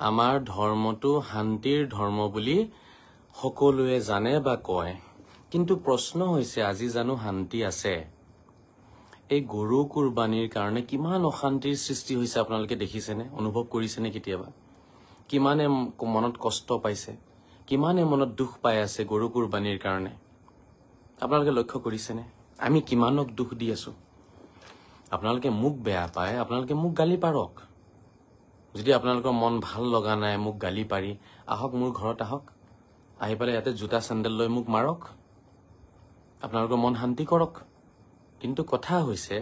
আমাৰ ধৰ্মটো শান্তিৰ ধৰ্ম বুলি সকলোৱে জানে বা কয়, কিন্তু প্ৰশ্ন হৈছে আজি জানো শান্তি আছে? এই গৰু কুৰবানীৰ কাৰণে কিমান অশান্তিৰ সৃষ্টি হৈছে আপোনালোকে দেখিছেনে, অনুভৱ কৰিছেনে কেতিয়াবা? কিমানে মনত কষ্ট পাইছে, কিমানে মনত দুখ পাই আছে গৰু কুৰবানীৰ কাৰণে? আপোনালোকে লক্ষ্য কৰিছেনে আমি কিমানক দুখ দি আছো? আপোনালোকে মোক বেয়া পায়, আপোনালোকে মোক গালি পাৰক। যদি আপোনালোকৰ মন ভাল লগা নাই মোক গালি পাৰি, আহক মোৰ ঘৰত আহক, আহি পেলাই ইয়াতে জোতা চেণ্ডেল লৈ মোক মাৰক, আপোনালোকৰ মন শান্তি কৰক। কিন্তু কথা হৈছে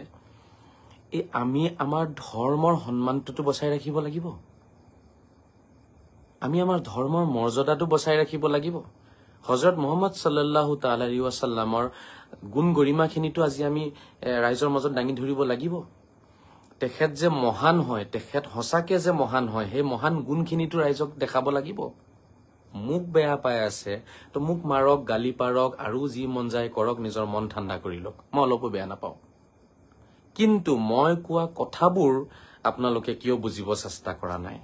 এই আমি আমাৰ ধৰ্মৰ সন্মানটো বচাই ৰাখিব লাগিব, আমি আমাৰ ধৰ্মৰ মৰ্যাদাটো বচাই ৰাখিব লাগিব। হযৰত মুহাম্মদ সাল্লাল্লাহু তাআলা আলাইহি ওয়াসাল্লামৰ গুণ গৰিমাখিনিতো আজি আমি ৰাইজৰ মাজত দাঙি ধৰিব লাগিব। তেখেত যে মহান হয়, তেখেত সঁচাকে যে মহান হয়, সেই মহান গুণখিনিতো ৰাইজক দেখাব লাগিব। মোক বেয়া পাই আছে তো মোক মাৰক, গালি পাৰক, আৰু যি মন যায় কৰক, নিজৰ মন ঠাণ্ডা কৰি লওক, মই অলপো বেয়া নাপাওঁ। কিন্তু মই কোৱা কথাবোৰ আপোনালোকে কিয় বুজিব চেষ্টা কৰা নাই?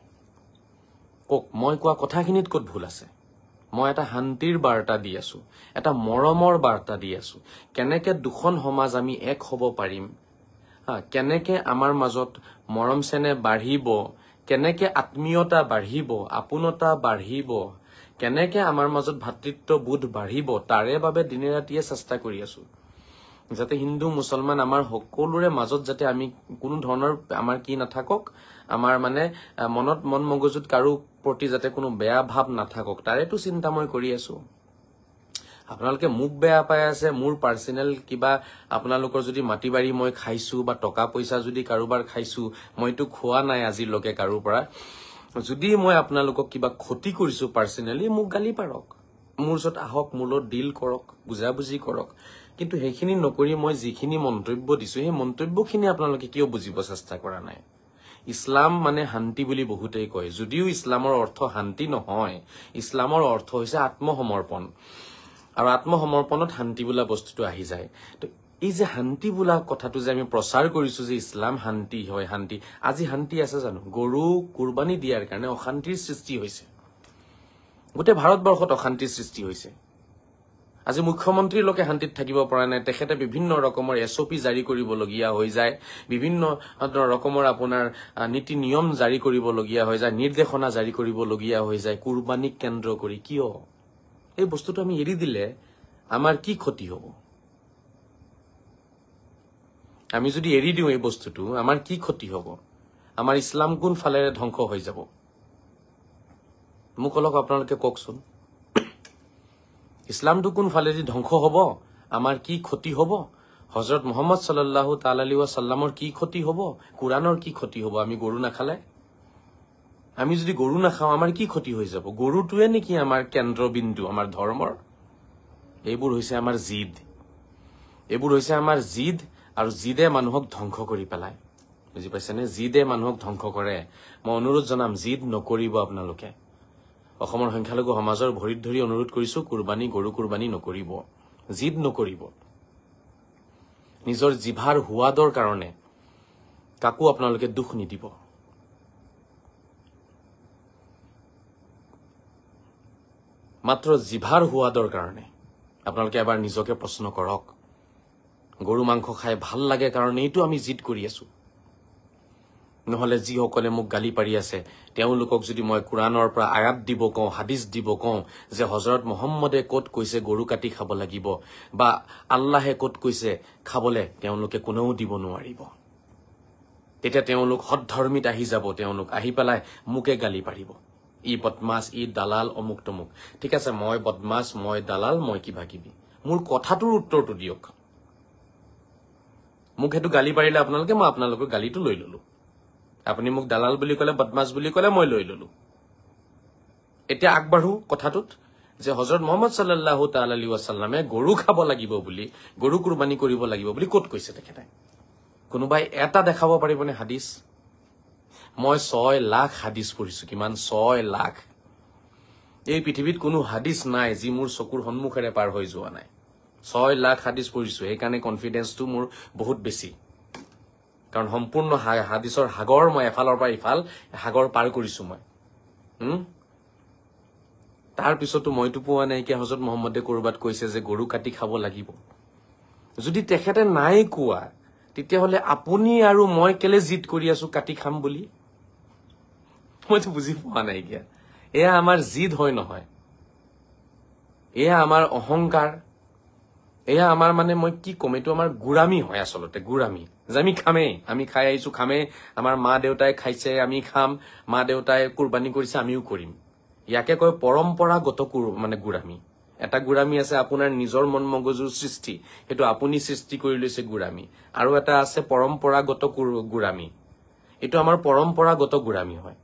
কওক, মই কোৱা কথাখিনিত ক'ত ভুল আছে? মই এটা শান্তিৰ বাৰ্তা দি আছো, এটা মৰমৰ বাৰ্তা দি আছো। কেনেকে দুখন সমাজ আমি এক হ'ব পাৰিম, কেনেকে আমাৰ মাজত মৰম চেনেহ বাঢ়িব, কেনেকে আত্মীয়তা বাঢ়িব, আপোনতা বাঢ়িব, কেনেকে আমাৰ মাজত ভাতৃত্ববোধ বাঢ়িব, তাৰে বাবে দিনে ৰাতিয়ে চেষ্টা কৰি আছো। যাতে হিন্দু মুছলমান আমাৰ সকলোৰে মাজত যাতে আমি কোনো ধৰণৰ আমাৰ কি নাথাকক, আমাৰ মানে মনত মন মগজুত কাৰো প্ৰতি যাতে কোনো বেয়া ভাৱ নাথাকক, তাৰেতো চিন্তা মই কৰি আছো। আপোনালোকে মোক বেয়া পাই আছে, মোৰ পাৰ্চনেল কিবা আপোনালোকৰ যদি মাটি বাৰী মই খাইছো বা টকা পইচা যদি কাৰোবাৰ খাইছো, মইতো খোৱা নাই আজিলৈকে কাৰো পৰা, যদি মই আপোনালোকক কিবা ক্ষতি কৰিছো পাৰ্চনেলি, মোক গালি পাৰক, মোৰ ওচৰত আহক, মোৰ লগত ডিল কৰক, বুজাবুজি কৰক। কিন্তু সেইখিনি নকৰি মই যিখিনি মন্তব্য দিছো, সেই মন্তব্যখিনি আপোনালোকে কিয় বুজিব চেষ্টা কৰা নাই? ইছলাম মানে শান্তি বুলি বহুতেই কয়, যদিও ইছলামৰ অৰ্থ শান্তি নহয়, ইছলামৰ অৰ্থ হৈছে আত্মসমৰ্পণ, আৰু আত্মসমৰ্পণত শান্তি বোলা বস্তুটো আহি যায়। তো এই যে শান্তি বোলা কথাটো যে আমি প্ৰচাৰ কৰিছো যে ইছলাম শান্তি হয়, শান্তি, আজি শান্তি আছে জানো? গৰু কুৰবানী দিয়াৰ কাৰণে অশান্তিৰ সৃষ্টি হৈছে, গোটেই ভাৰতবৰ্ষত অশান্তিৰ সৃষ্টি হৈছে। আজি মুখ্যমন্ত্ৰীলৈকে শান্তিত থাকিব পৰা নাই, তেখেতে বিভিন্ন ৰকমৰ SOP জাৰি কৰিবলগীয়া হৈ যায়, বিভিন্ন ৰকমৰ আপোনাৰ নীতি নিয়ম জাৰি কৰিবলগীয়া হৈ যায়, নিৰ্দেশনা জাৰি কৰিবলগীয়া হৈ যায় কুৰবানীক কেন্দ্ৰ কৰি। কিয়? এই বস্তুটো আমি এৰি দিলে আমাৰ কি ক্ষতি হ'ব? আমি যদি এৰি দিওঁ এই বস্তুটো, আমাৰ কি ক্ষতি হ'ব? আমাৰ ইছলাম কোন ফালেৰে ধ্বংস হৈ যাব? মোক অলপ আপোনালোকে কওকচোন, ইছলামটো কোন ফালেদি ধ্বংস হ'ব? আমাৰ কি ক্ষতি হ'ব? হযৰত মুহাম্মদ সাল্লাল্লাহু তাআলা আলাইহি ওয়াসাল্লামৰ কি ক্ষতি হ'ব? কোৰআনৰ কি ক্ষতি হ'ব? আমি গৰু নাখালে, আমি যদি গৰু নাখাওঁ আমাৰ কি ক্ষতি হৈ যাব? গৰুটোৱে নেকি আমাৰ কেন্দ্ৰবিন্দু আমাৰ ধৰ্মৰ? এইবোৰ হৈছে আমাৰ জিদ, এইবোৰ হৈছে আমাৰ জিদ, আৰু জিদে মানুহক ধ্বংস কৰি পেলায়। বুজি পাইছেনে? জিদে মানুহক ধ্বংস কৰে। মই অনুৰোধ জনাম, জিদ নকৰিব আপোনালোকে। অসমৰ সংখ্যালঘু সমাজৰ ভৰিত ধৰি অনুৰোধ কৰিছো, কুৰবানী, গৰু কুৰবানী নকৰিব, জিদ নকৰিব। নিজৰ জিভাৰ সোৱাদৰ কাৰণে কাকো আপোনালোকে দুখ নিদিব। মাত্ৰ জিভাৰ সোৱাদৰ কাৰণে আপোনালোকে এবাৰ নিজকে প্ৰশ্ন কৰক। গৰু মাংস খাই ভাল লাগে কাৰণেইটো আমি জিদ কৰি আছো। নহলে যিসকলে মোক গালি পাৰি আছে তেওঁলোকক যদি মই কোৰআনৰ পৰা আয়াত দিব কওঁ, হাদিস দিব কওঁ যে হযৰত মুহাম্মদে ক'ত কৈছে গৰু কাটি খাব লাগিব, বা আল্লাহে ক'ত কৈছে খাবলে, তেওঁলোকে কোনেও দিব নোৱাৰিব। তেতিয়া তেওঁলোক সদ্ধৰ্মীত আহি যাব, তেওঁলোক আহি পেলাই মোকে গালি পাৰিব, ই বদমাছ, ই দালাল, অমুক তমুক। ঠিক আছে, মই বদমাছ, মই দালাল, মই কিবা কিবি, মোৰ কথাটোৰ উত্তৰটো দিয়ক। মোক সেইটো গালি পাৰিলে আপোনালোকে, মই আপোনালোকৰ গালিটো লৈ ললো। আপুনি মোক দালাল বুলি ক'লে, বদমাছ বুলি ক'লে, মই লৈ ললো। এতিয়া আগবাঢ়ো কথাটোত যে হযৰত মুহাম্মদ সাল্লাল্লাহু তাআলা আলাইহি ওয়াসাল্লামে গৰু খাব লাগিব বুলি, গৰু কুৰবানী কৰিব লাগিব বুলি ক'ত কৈছে তেখেতে? কোনোবাই এটা দেখাব পাৰিবনে হাদিস? মই 6 লাখ হাদিস পঢ়িছো। কিমান? 6 লাখ। এই পৃথিৱীত কোনো হাদিস নাই যি মোৰ চকুৰ সন্মুখেৰে পাৰ হৈ যোৱা নাই। 6 লাখ হাদিস পঢ়িছো, সেইকাৰণে কনফিডেন্সটো মোৰ বহুত বেছি। কাৰণ সম্পূৰ্ণ হাদিসৰ সাগৰ মই এফালৰ পৰা ইফাল সাগৰ পাৰ কৰিছো মই। তাৰ পিছতো মইতো পোৱা নাইকিয়া হজৰত মহম্মদে কৰবাত কৈছে যে গৰু কাটি খাব লাগিব। যদি তেখেতে নাই কোৱা তেতিয়াহ'লে আপুনি আৰু মই কেলে জিদ কৰি আছো কাটি খাম বুলি? মইতো বুজি পোৱা নাইকিয়া। এয়া আমাৰ জিদ হয় নহয়, এয়া আমাৰ অহংকাৰ, এয়া আমাৰ মানে মই কি কম, এইটো আমাৰ গোৰামী হয় আচলতে, গোৰামী যে আমি খামেই, আমি খাই আহিছো খামেই, আমাৰ মা দেউতাই খাইছে আমি খাম, মা দেউতাই কুৰবানী কৰিছে আমিও কৰিম। ইয়াকে কয় পৰম্পৰাগত মানে গোৰামী। এটা গোৰামী আছে আপোনাৰ নিজৰ মন মগজুৰ সৃষ্টি, সেইটো আপুনি সৃষ্টি কৰি লৈছে গোৰামী। আৰু এটা আছে পৰম্পৰাগত গোৰামী, এইটো আমাৰ পৰম্পৰাগত গোৰামী হয়।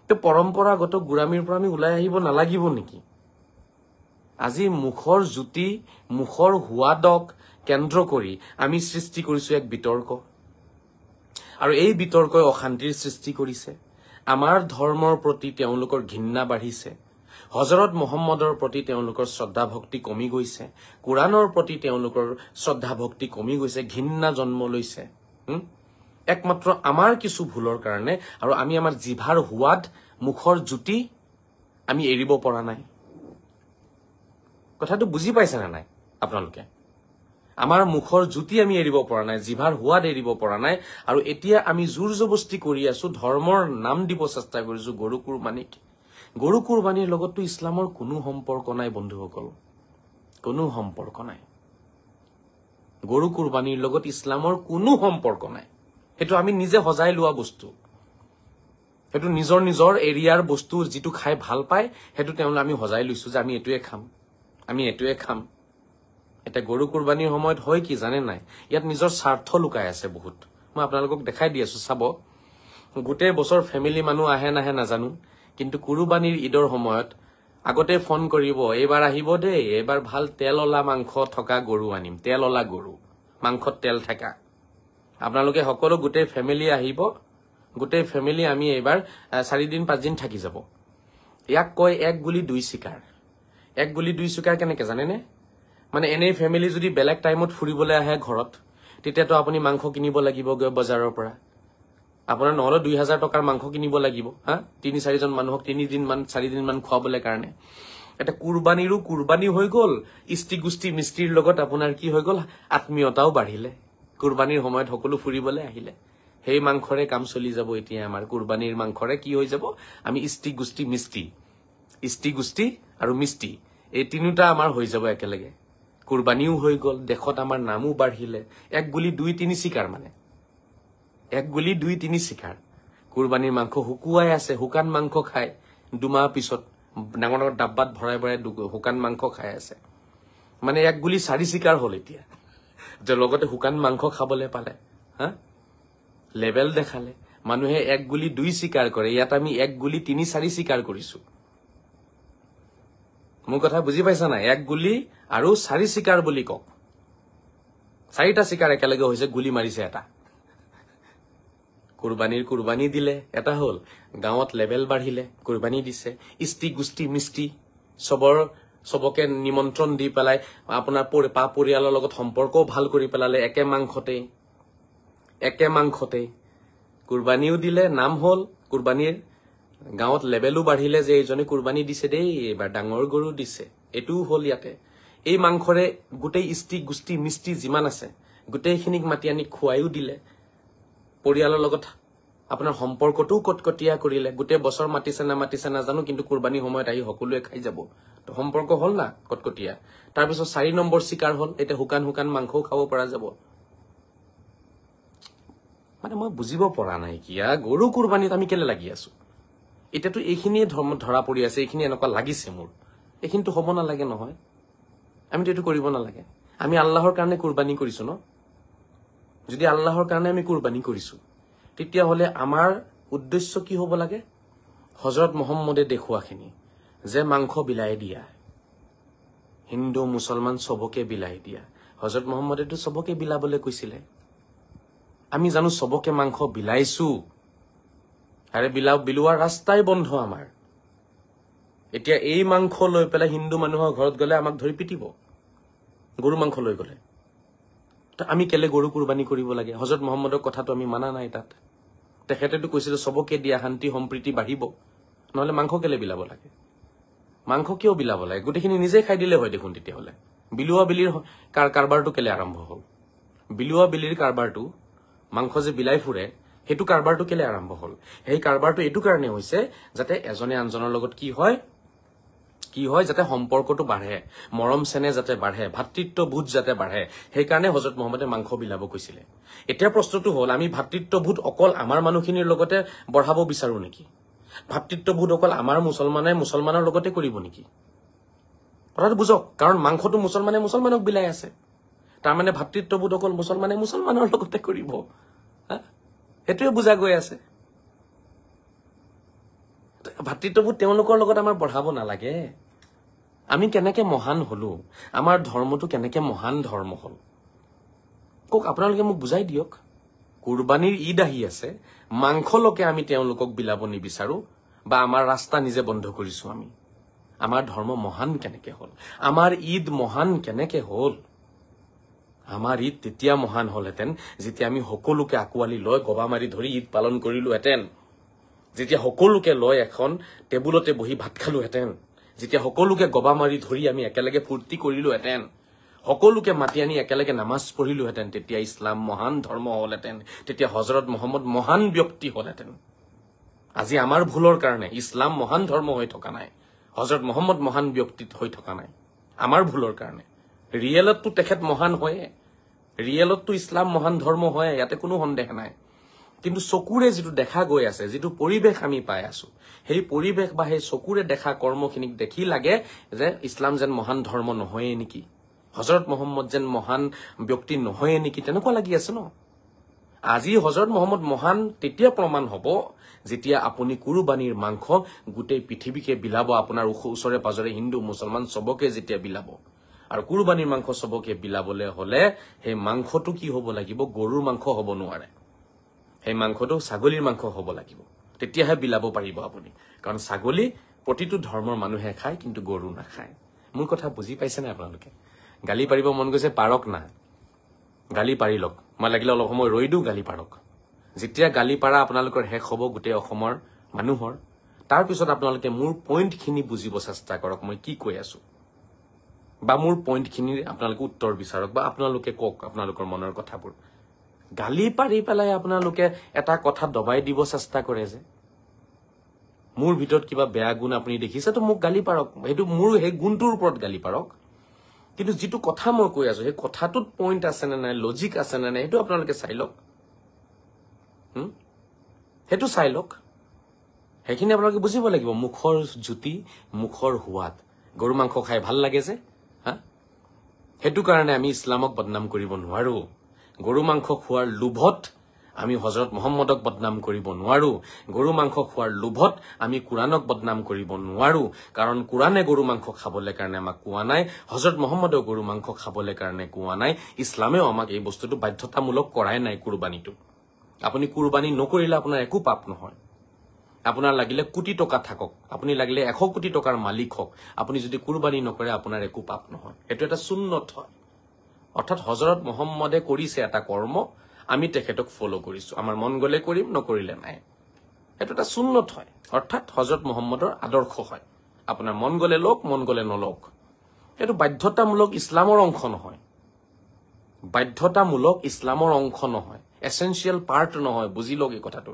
তো পৰম্পৰাগত গোৰামীৰ পৰা আমি ওলাই আহিব নালাগিব নেকি? আজি মুখৰ জ্যোতি, মুখৰ সোৱাদক কেন্দ্ৰ কৰি আমি সৃষ্টি কৰিছো এক বিতৰ্ক, আৰু এই বিতৰ্কই অশান্তিৰ সৃষ্টি কৰিছে। আমাৰ ধৰ্মৰ প্ৰতি তেওঁলোকৰ ঘৃণা বাঢ়িছে, হজৰত মহম্মদৰ প্ৰতি তেওঁলোকৰ শ্ৰদ্ধা ভক্তি কমি গৈছে, কোৰাণৰ প্ৰতি তেওঁলোকৰ শ্ৰদ্ধা ভক্তি কমি গৈছে, ঘৃণা জন্ম লৈছে। একমাত্ৰ আমাৰ কিছু ভুলৰ কাৰণে, আৰু আমি আমাৰ জিভাৰ সোৱাদ, মুখৰ জ্যোতি আমি এৰিব পৰা নাই। কথাটো বুজি পাইছে নে নাই আপোনালোকে? আমাৰ মুখৰ জ্যোতি আমি এৰিব পৰা নাই, জিভাৰ সোৱাদ এৰিব পৰা নাই, আৰু এতিয়া আমি জোৰ জবস্তি কৰি আছো, ধৰ্মৰ নাম দিব চেষ্টা কৰিছো গৰু কুৰবানীক। গৰু কুৰবানীৰ লগততো ইছলামৰ কোনো সম্পৰ্ক নাই বন্ধুসকল, কোনো সম্পৰ্ক নাই। গৰু কুৰবানীৰ লগত ইছলামৰ কোনো সম্পৰ্ক নাই। সেইটো আমি নিজে সজাই লোৱা বস্তু, সেইটো নিজৰ নিজৰ এৰিয়াৰ বস্তু, যিটো খাই ভাল পায় সেইটো তেওঁলোকে আমি সজাই লৈছো যে আমি এইটোৱে খাম, আমি এইটোৱে খাম। এতিয়া গৰু কুৰবানীৰ সময়ত হয় কি জানে নাই, ইয়াত নিজৰ স্বাৰ্থ লুকাই আছে বহুত। মই আপোনালোকক দেখাই দি আছো, চাব। গোটেই বছৰ ফেমিলি মানুহ আহে নাহে নাজানো, কিন্তু কুৰবানীৰ ঈদৰ সময়ত আগতে ফোন কৰিব, এইবাৰ আহিব দেই, এইবাৰ ভাল তেল অলা মাংস থকা গৰু আনিম, তেল অলা গৰু, মাংসত তেল থাকা। আপোনালোকে সকলো গোটেই ফেমিলি আহিব, গোটেই ফেমিলি আমি এইবাৰ 4 দিন 5 দিন থাকি যাব। ইয়াক কয় এক গুলি দুই চিকাৰ। এক গুলি দুই চিকাৰ কেনেকে জানেনে? মানে এনেই ফেমিলি যদি বেলেগ টাইমত ফুৰিবলৈ আহে ঘৰত, তেতিয়াতো আপুনি মাংস কিনিব লাগিব গৈ বজাৰৰ পৰা, আপোনাৰ নহলে 2000 টকাৰ মাংস কিনিব লাগিব, 3-4 জন মানুহক 4 দিন মান খুৱাবলৈ কাৰণে। এটা কুৰবানীৰো কুৰবানী হৈ গল, ইষ্টি গুষ্টি মিস্ত্ৰীৰ লগত আপোনাৰ কি হৈ গল, আত্মীয়তাও বাঢ়িলে। কুৰবানীৰ সময়ত সকলো ফুৰিবলৈ আহিলে, সেই মাংসৰে কাম চলি যাব। এতিয়া আমাৰ কুৰবানীৰ মাংসৰে কি হৈ যাব, আমি ইষ্টি গুষ্টি মিস্ত্ৰী, ইষ্টি গুষ্টি আৰু মিস্ত্ৰী, এই তিনিটা আমাৰ হৈ যাব একেলগে। কুৰবানীও হৈ গল, দেশত আমাৰ নামো বাঢ়িলে। এক গুলি 2-3 চিকাৰ, মানে এক গুলি 2-3 চিকাৰ। কুৰবানীৰ মাংস শুকুৱাই আছে, শুকান মাংস খায় 2 মাহ পিছত, ডাঙৰ ডাঙৰ ডাব্বাত ভৰাই ভৰাই শুকান মাংস খাই আছে। মানে এক গুলি 4 চিকাৰ হল এতিয়া, যে লগতে শুকান মাংস খাবলৈ পালে। লেবেল দেখালে, মানুহে এক গুলি 2 চিকাৰ কৰে, ইয়াত আমি এক গুলি 3-4 চিকাৰ কৰিছো। মোৰ কথা বুজি পাইছা নাই? এক গুলি আৰু 4 চিকাৰ বুলি কওক, 4টা চিকাৰ একেলগে হৈছে, গুলি মাৰিছে এটা। কুৰবানীৰ কুৰবানী দিলে, এটা হল। গাঁৱত লেবেল বাঢ়িলে, কুৰবানী দিছে। ইষ্টি গুষ্টি মিষ্টি চবকে নিমন্ত্ৰণ দি পেলাই আপোনাৰ পৰিয়ালৰ লগত সম্পৰ্কও ভাল কৰি পেলালে, একে মাংসতে কুৰবানীও দিলে, নাম হল কুৰবানীৰ। গাঁৱত লেবেলো বাঢ়িলে যে এইজনে কুৰবানী দিছে দেই, এইবাৰ ডাঙৰ গৰু দিছে, এইটোও হল ইয়াতে। এই মাংসৰে গোটেই ইষ্টি গুষ্টি মিষ্টি যিমান আছে গোটেইখিনিক মাতি আনি খুৱাইও দিলে, পৰিয়ালৰ লগত আপোনাৰ সম্পৰ্কটোও কটকটীয়া কৰিলে। গোটেই বছৰ মাতিছে নাজানো, কিন্তু কুৰবানীৰ সময়ত আহি সকলোৱে খাই যাব, তো সম্পৰ্ক হল না কটকটীয়া। তাৰপিছত 4 নম্বৰ চিকাৰ হল, এতিয়া শুকান শুকান মাংসও খাব পৰা যাব। মানে মই বুজিব পৰা নাই কিয়া গৰু কুৰবানীত আমি কেলে লাগি আছো। এতিয়াতো এইখিনিয়ে ধৰা পৰি আছে, এইখিনি এনেকুৱা লাগিছে মোৰ, এইখিনিতো হ'ব নালাগে নহয়, আমিতো এইটো কৰিব নালাগে। আমি আল্লাহৰ কাৰণে কুৰবানী কৰিছো ন, যদি আল্লাহৰ কাৰণে আমি কুৰবানী কৰিছো, তেতিয়াহ'লে আমাৰ উদ্দেশ্য কি হ'ব লাগে? হজৰত মহম্মদে দেখুৱাখিনি, যে মাংস বিলাই দিয়া, হিন্দু মুছলমান চবকে বিলাই দিয়া। হজৰত মহম্মদেতো চবকে বিলাবলৈ কৈছিলে, আমি জানো চবকে মাংস বিলাইছো? আৰে বিলোৱাৰ ৰাস্তাই বন্ধ আমাৰ। এতিয়া এই মাংস লৈ পেলাই হিন্দু মানুহৰ ঘৰত গলে আমাক ধৰি পিটিব, গৰু মাংস লৈ গলে। আমি কেলে গৰু কুৰবানী কৰিব লাগে? হজৰত মহম্মদৰ কথাটো আমি মানা নাই তাত। তেখেতেতো কৈছিলে চবকে দিয়া, শান্তি সম্প্ৰীতি বাঢ়িব। নহলে মাংস কেলে বিলাব লাগে? মাংস কিয় বিলাব লাগে? গোটেইখিনি নিজে খাই দিলে হয় দেখোন। তেতিয়াহ'লে বিলুৱা বিলিৰ কাৰবাৰটো কেলে আৰম্ভ হ'ল? বিলুৱা বিলিৰ কাৰবাৰটো, মাংস যে বিলাই ফুৰে, সেইটো কাৰবাৰটো কেলে আৰম্ভ হ'ল? সেই কাৰবাৰটো এইটো কাৰণে হৈছে যাতে এজনে আনজনৰ লগত কি হয় যাতে সম্পৰ্কটো বাঢ়ে, মৰম চেনে যাতে বাঢ়ে, ভাতৃত্ববোধ যাতে বাঢ়ে। সেইকাৰণে হজৰত মহম্মদে মাংস বিলাব কৈছিলে। এতিয়া প্ৰশ্নটো হ'ল, আমি ভাতৃত্ববোধ অকল আমাৰ মানুহখিনিৰ লগতে বঢ়াব বিচাৰো নেকি? ভাতৃত্ববোধ অকল আমাৰ মুছলমানৰ লগতে কৰিব নেকি? কথাটো বুজক। কাৰণ মাংসটো মুছলমানক বিলাই আছে। তাৰমানে ভাতৃত্ববোধ অকল মুছলমানৰ লগতে কৰিব। সেইটোৱে বুজা গৈ আছে। ভাতৃত্ববোধ তেওঁলোকৰ লগত আমাৰ বঢ়াব নালাগে। আমি কেনেকে মহান হলো? আমাৰ ধৰ্মটো কেনেকে মহান ধৰ্ম হল? কওক, আপোনালোকে মোক বুজাই দিয়ক। কুৰবানীৰ ঈদ আহি আছে, মাংসলৈকে আমি তেওঁলোকক বিলাব নিবিচাৰো, বা আমাৰ ৰাস্তা নিজে বন্ধ কৰিছো আমি। আমাৰ ধৰ্ম মহান কেনেকে হল? আমাৰ ঈদ মহান কেনেকে হল? আমাৰ ঈদ তেতিয়া মহান হলহেঁতেন যেতিয়া আমি সকলোকে আঁকোৱালি লৈ গবা মাৰি ধৰি ঈদ পালন কৰিলোহেঁতেন। যেতিয়া সকলোকে লৈ এখন টেবুলতে বহি ভাত খালোহেঁতেন। যেতিয়া সকলোকে গবা মাৰি ধৰি আমি একেলগে ফূৰ্তি কৰিলোহেঁতেন। সকলোকে মাতি আনি একেলগে নামাজ পঢ়িলোহেঁতেন। তেতিয়া ইছলাম মহান ধৰ্ম হলহেঁতেন। তেতিয়া হজৰত মহম্মদ মহান ব্যক্তি হলহেঁতেন। আজি আমাৰ ভুলৰ কাৰণে ইছলাম মহান ধৰ্ম হৈ থকা নাই, হজৰত মহম্মদ মহান ব্যক্তি হৈ থকা নাই। আমাৰ ভুলৰ কাৰণে। ৰিয়েলতটো তেখেত মহান হয়ে, ৰিয়েলতটো ইছলাম মহান ধৰ্ম হয়, ইয়াতে কোনো সন্দেহ নাই। কিন্তু চকুৰে যিটো দেখা গৈ আছে, যিটো পৰিৱেশ আমি পাই আছো, সেই পৰিৱেশ বা সেই চকুৰে দেখা কৰ্মখিনিক দেখি লাগে যে ইছলাম যেন মহান ধৰ্ম নহয়ে নেকি, হজৰত মহম্মদ যেন মহান ব্যক্তি নহয়ে নেকি, তেনেকুৱা লাগি আছে ন। আজি হজৰত মহম্মদ মহান তেতিয়া প্ৰমাণ হব যেতিয়া আপুনি কুৰবানীৰ মাংস গোটেই পৃথিৱীকে বিলাব, আপোনাৰ ওচৰে পাজৰে হিন্দু মুছলমান চবকে যেতিয়া বিলাব। আৰু কুৰবানীৰ মাংস চবকে বিলাবলে হলে সেই মাংসটো কি হব লাগিব? গৰুৰ মাংস হব নোৱাৰে। সেই মাংসটো ছাগলীৰ মাংস হব লাগিব। তেতিয়াহে বিলাব পাৰিব আপুনি। কাৰণ ছাগলী প্ৰতিটো ধৰ্মৰ মানুহে খায়, কিন্তু গৰু নাখায়। মোৰ কথা বুজি পাইছে নে আপোনালোকে? গালি পাৰিব মন গৈছে, পাৰক না, গালি পাৰি লওক। মই লাগিলে অলপ সময় ৰৈ দিওঁ, গালি পাৰক। যেতিয়া গালি পাৰা আপোনালোকৰ শেষ হব গোটেই অসমৰ মানুহৰ, তাৰপিছত আপোনালোকে মোৰ পইণ্টখিনি বুজিব চেষ্টা কৰক মই কি কৈ আছো, বা মোৰ পইণ্টখিনিৰ আপোনালোকে উত্তৰ বিচাৰক, বা আপোনালোকে কওক আপোনালোকৰ মনৰ কথাবোৰ। গালি পাৰি পেলাই আপোনালোকে এটা কথা দবাই দিব চেষ্টা কৰে যে মোৰ ভিতৰত কিবা বেয়া গুণ আপুনি দেখিছে, তো মোক গালি পাৰক। সেইটো মোৰ সেই গুণটোৰ ওপৰত গালি পাৰক। কিন্তু যিটো কথা মই কৈ আছো, সেই কথাটোত পইণ্ট আছে নে নাই, লজিক আছে নে নাই, সেইটো আপোনালোকে চাই লওক। সেইটো চাই লওক। সেইখিনি আপোনালোকে বুজিব লাগিব। মুখৰ জুতি, মুখৰ সোৱাদ। গৰু মাংস খাই ভাল লাগে যে, সেইটো কাৰণে আমি ইছলামক বদনাম কৰিব নোৱাৰো। গৰু মাংস খোৱাৰ লোভত আমি হজৰত মহম্মদক বদনাম কৰিব নোৱাৰো। গৰু মাংস খোৱাৰ লোভত আমি কোৰাণক বদনাম কৰিব নোৱাৰো। কাৰণ কোৰাণে গৰু মাংস খাবলৈ কাৰণে আমাক কোৱা নাই, হজৰত মহম্মদেও গৰু মাংস খাবলৈ কাৰণে কোৱা নাই। ইছলামেও আমাক এই বস্তুটো বাধ্যতামূলক কৰাই নাই কুৰবানীটো। আপুনি কুৰবানী নকৰিলে আপোনাৰ একো পাপ নহয়। আপোনাৰ লাগিলে কোটি টকা থাকক, আপুনি লাগিলে 100 কোটি টকাৰ মালিক হওক, আপুনি যদি কুৰবানী নকৰে আপোনাৰ একো পাপ নহয়। সেইটো এটা সুন্নত হয়। অৰ্থাৎ হজৰত মহম্মদে কৰিছে এটা কৰ্ম, আমি তেখেতক ফলো কৰিছো। আমাৰ মন গলে কৰিম, নকৰিলে নাই। সেইটো এটা সুন্নত হয়। অৰ্থাৎ হজৰত মহম্মদৰ আদৰ্শ হয়। আপোনাৰ মন গলে লওক, মন গলে নলওক। এইটো বাধ্যতামূলক ইছলামৰ অংশ নহয়। বাধ্যতামূলক ইছলামৰ অংশ নহয়, এসেনশিয়েল পাৰ্ট নহয়। বুজি লওক এই কথাটো।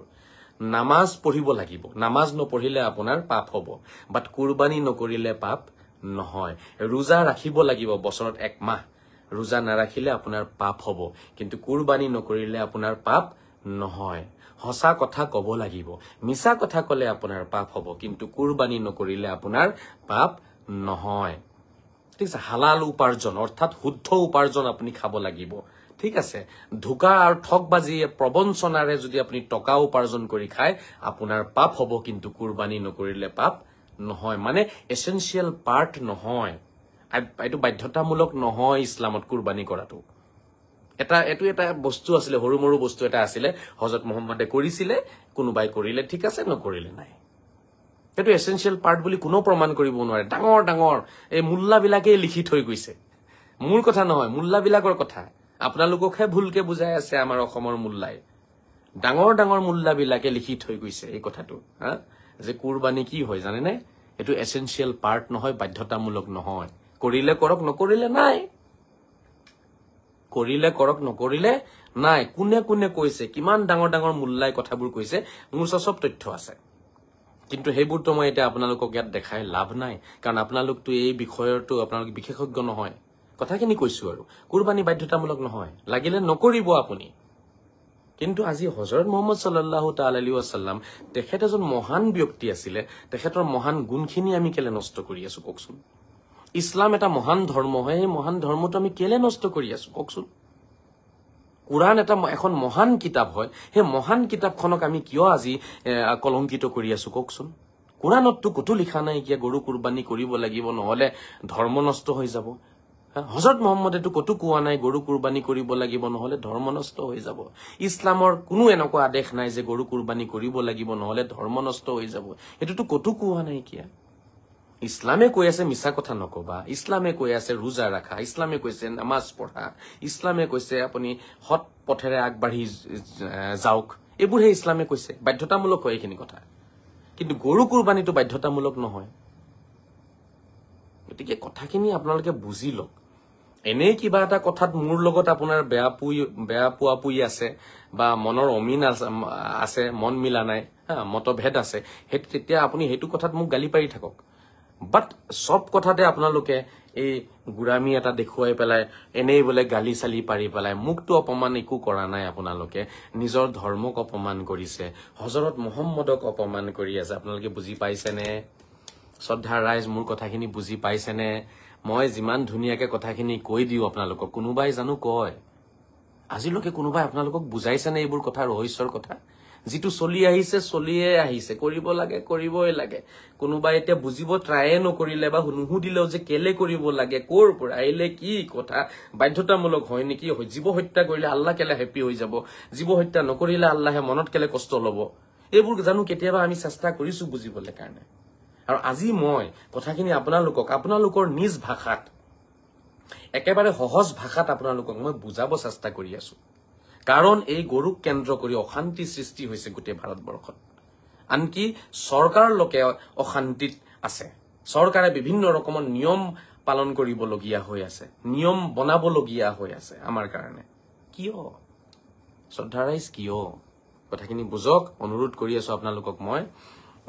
নামাজ পঢ়িব লাগিব, নামাজ নপঢ়িলে আপোনাৰ পাপ হব, বাট কুৰবানী নকৰিলে পাপ নহয়। ৰোজা ৰাখিব লাগিব বছৰত 1 মাহ, ৰোজা নাৰাখিলে আপোনাৰ পাপ হব, কিন্তু কুৰবানী নকৰিলে আপোনাৰ পাপ নহয়। সঁচা কথা কব লাগিব, মিছা কথা কলে আপোনাৰ পাপ হব, কিন্তু কুৰবানী নকৰিলে আপোনাৰ পাপ নহয়। ঠিক আছে। হালাল উপাৰ্জন অৰ্থাৎ শুদ্ধ উপাৰ্জন আপুনি খাব লাগিব। ঠিক আছে। ধোকা আৰু ঠগবাজি প্ৰবঞ্চনাৰে যদি আপুনি টকা উপাৰ্জন কৰি খায় আপোনাৰ পাপ হব, কিন্তু কুৰবানী নকৰিলে পাপ নহয়। মানে এসেনশিয়েল পাৰ্ট নহয়, এইটো বাধ্যতামূলক নহয় ইছলামত কুৰবানী কৰাটো। এইটো এটা বস্তু আছিলে, সৰু মৰু বস্তু এটা আছিলে, হজৰত মহম্মদে কৰিছিলে, কোনোবাই কৰিলে ঠিক আছে, নকৰিলে নাই। সেইটো এসেনশিয়েল পাৰ্ট বুলি কোনো প্ৰমাণ কৰিব নোৱাৰে। ডাঙৰ ডাঙৰ এই মোল্লাবিলাকে লিখি থৈ গৈছে। মোৰ কথা নহয়, মোল্লাবিলাকৰ কথা। আপোনালোককহে ভুলকে বুজাই আছে আমাৰ অসমৰ মোল্লাই। ডাঙৰ ডাঙৰ মোল্লাবিলাকে লিখি থৈ গৈছে এই কথাটো। যে কুৰবানী কি হয় জানেনে? এইটো এসেনশিয়েল পাৰ্ট নহয়, বাধ্যতামূলক নহয়। কৰিলে কৰক, নকৰিলে নাই। কৰিলে কৰক, নকৰিলে নাই। কোনে কোনে কৈছে, কিমান ডাঙৰ ডাঙৰ মোল্লাই কথাবোৰ কৈছে, মোৰ ওচৰত চব তথ্য আছে। কিন্তু সেইবোৰতো মই এতিয়া আপোনালোকক ইয়াত দেখাই লাভ নাই, কাৰণ আপোনালোকতো এই বিষয়ৰতো আপোনালোক বিশেষজ্ঞ নহয়। কথাখিনি কৈছো আৰু কুৰবানী বাধ্যতামূলক নহয়, লাগিলে নকৰিব আপুনি। কিন্তু আজি হযৰত মুহাম্মদ সাল্লাল্লাহু তাআলা আলাইহি ওয়াসাল্লাম তেখেত এজন মহান ব্যক্তি আছিলে, তেখেতৰ মহান গুণখিনি আমি কেলে নষ্ট কৰি আছো কওকচোন? ইছলাম এটা মহান ধৰ্ম হয়, এই মহান ধৰ্মটো আমি কেলে নষ্ট কৰি আছো কওকচোন? কুৰাণ এটা এখন মহান কিতাপ হয়, সেই মহান কিতাপখনক আমি কিয় আজি কলংকিত কৰি আছো কওকচোন? কুৰাণততো কতো লিখা নাই কি গৰু কুৰবানী কৰিব লাগিব, নহলে ধৰ্ম নষ্ট হৈ যাব। হযৰত মুহাম্মদেতো কতো কোৱা নাই গৰু কুৰবানী কৰিব লাগিব, নহলে ধৰ্ম নষ্ট হৈ যাব। ইছলামৰ কোনো এনেকুৱা আদেশ নাই যে গৰু কুৰবানী কৰিব লাগিব, নহলে ধৰ্ম নষ্ট হৈ যাব। এইটোতো কতো কোৱা নাই কিয়া। ইছলামে কৈ আছে মিছা কথা নকবা, ইছলামে কৈ আছে ৰোজা ৰাখা, ইছলামে কৈছে নামাজ পঢ়া, ইছলামে কৈছে আপুনি সৎ পথেৰে আগবাঢ়ি যাওক, এইবোৰহে ইছলামে কৈছে। বাধ্যতামূলক হয় এইখিনি কথা, কিন্তু গৰু কুৰবানীটো বাধ্যতামূলক নহয়। গতিকে কথাখিনি আপোনালোকে বুজি লওক। এনেই কিবা এটা কথাত মোৰ লগত আপোনাৰ বেয়া পোৱা পুই আছে বা মনৰ অমিন আছে, মন মিলা নাই, মতভেদ আছে, তেতিয়া আপুনি সেইটো কথাত মোক গালি পাৰি থাকক। বাট সব কথাতে আপোনালোকে এই গুৰামী এটা দেখুৱাই পেলাই এনেই বোলে গালি চালি পাৰি পেলাই মোকতো অপমান একো কৰা নাই। আপোনালোকে নিজৰ ধৰ্মক অপমান কৰিছে, হযৰত মুহাম্মদক অপমান কৰি আছে। আপোনালোকে বুজি পাইছেনে? শ্ৰদ্ধা ৰাইজ, মোৰ কথাখিনি বুজি পাইছেনে? মই যিমান ধুনীয়াকে কথাখিনি কৈ দিও আপোনালোকক, কোনোবাই জানো কয়? আজিলৈকে কোনোবাই আপোনালোকক বুজাইছেনে এইবোৰ কথা, ৰহস্যৰ কথা? যিটো চলি আহিছে চলিয়ে আহিছে, কৰিব লাগে কৰিবই লাগে। কোনোবাই এতিয়া বুজিব ট্ৰায়ে নকৰিলে বা নুসুধিলেও যে কেলে কৰিব লাগে, কৰ পৰা আহিলে, কি কথা, বাধ্যতামূলক হয় নেকি? জীৱ হত্যা কৰিলে আল্লাহ কেলে হেপি হৈ যাব, জীৱ হত্যা নকৰিলে আল্লাহে মনত কেলে কষ্ট লব, এইবোৰ জানো কেতিয়াবা আমি চেষ্টা কৰিছো বুজিবলৈ কাৰণে? আৰু আজি মই কথাখিনি আপোনালোকৰ নিজ ভাষাত, একেবাৰে সহজ ভাষাত আপোনালোকক মই বুজাব চেষ্টা কৰি আছো। কাৰণ এই গৰুক কেন্দ্ৰ কৰি অশান্তি সৃষ্টি হৈছে গোটেই ভাৰতবৰ্ষত। আনকি চৰকাৰলৈকে অশান্তিত আছে। চৰকাৰে বিভিন্ন ৰকমৰ নিয়ম পালন কৰিবলগীয়া হৈ আছে, নিয়ম বনাবলগীয়া হৈ আছে আমাৰ কাৰণে। কিয় শ্ৰদ্ধা ৰাইজ, কিয়? কথাখিনি বুজক, অনুৰোধ কৰি আছো আপোনালোকক মই।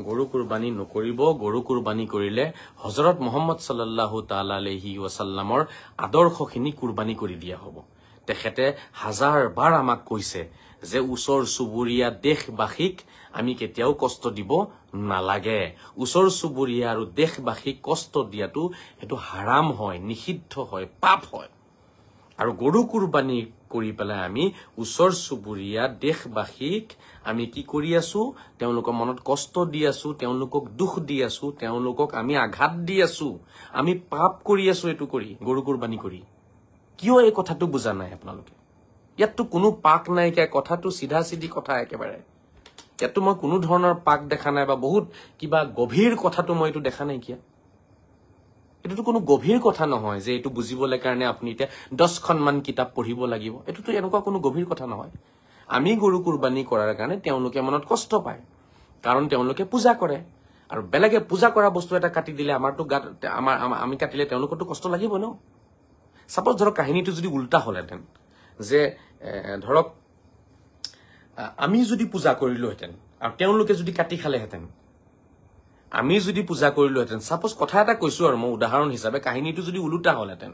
গৰু কুৰবানী নকৰিব। গৰু কুৰবানী কৰিলে হযৰত মুহাম্মদ সাল্লাল্লাহু তাআলা আলাইহি ওয়াসাল্লামৰ আদৰ্শখিনি কুৰবানী কৰি দিয়া হ'ব। তেখেতে হাজাৰবাৰ আমাক কৈছে যে ওচৰ চুবুৰীয়া দেশবাসীক আমি কেতিয়াও কষ্ট দিব নালাগে। ওচৰ চুবুৰীয়া আৰু দেশবাসীক কষ্ট দিয়াটো সেইটো হাৰাম হয়, নিষিদ্ধ হয়, পাপ হয়। আৰু গৰু কুৰবানী কৰি পেলাই আমি ওচৰ চুবুৰীয়া দেশবাসীক আমি কি কৰি আছো? তেওঁলোকৰ মনত কষ্ট দি আছো, তেওঁলোকক দুখ দি আছো, তেওঁলোকক আমি আঘাত দি আছো, আমি পাপ কৰি আছো এইটো কৰি, গৰু কুৰবানী কৰি। কিয় এই কথাটো বুজা নাই আপোনালোকে? ইয়াততো কোনো পাক নাইকিয়া, কথাটো চিধা চিধি কথা একেবাৰে। ইয়াততো মই কোনো ধৰণৰ পাক দেখা নাই বা বহুত কিবা গভীৰ কথাটো মই এইটো দেখা নাইকিয়া। এইটোতো কোনো গভীৰ কথা নহয় যে এইটো বুজিবলৈ কাৰণে আপুনি এতিয়া 10খনমান কিতাপ পঢ়িব লাগিব। এইটোতো এনেকুৱা কোনো গভীৰ কথা নহয়। আমি গৰু কুৰবানী কৰাৰ কাৰণে তেওঁলোকে মনত কষ্ট পায়, কাৰণ তেওঁলোকে পূজা কৰে। আৰু বেলেগে পূজা কৰা বস্তু এটা কাটি দিলে আমাৰতো গাত, আমি কাটিলে তেওঁলোকৰতো কষ্ট লাগিব ন। সাপোজ ধৰক কাহিনীটো যদি উল্টা হলহেঁতেন, যে ধৰক আমি যদি পূজা কৰিলোহেঁতেন আৰু তেওঁলোকে যদি কাটি খালেহেঁতেন, আমি যদি পূজা কৰিলোহেঁতেন, সাপোজ কথা এটা কৈছো আৰু মই উদাহৰণ হিচাপে, কাহিনীটো যদি উল্টা হলহেঁতেন,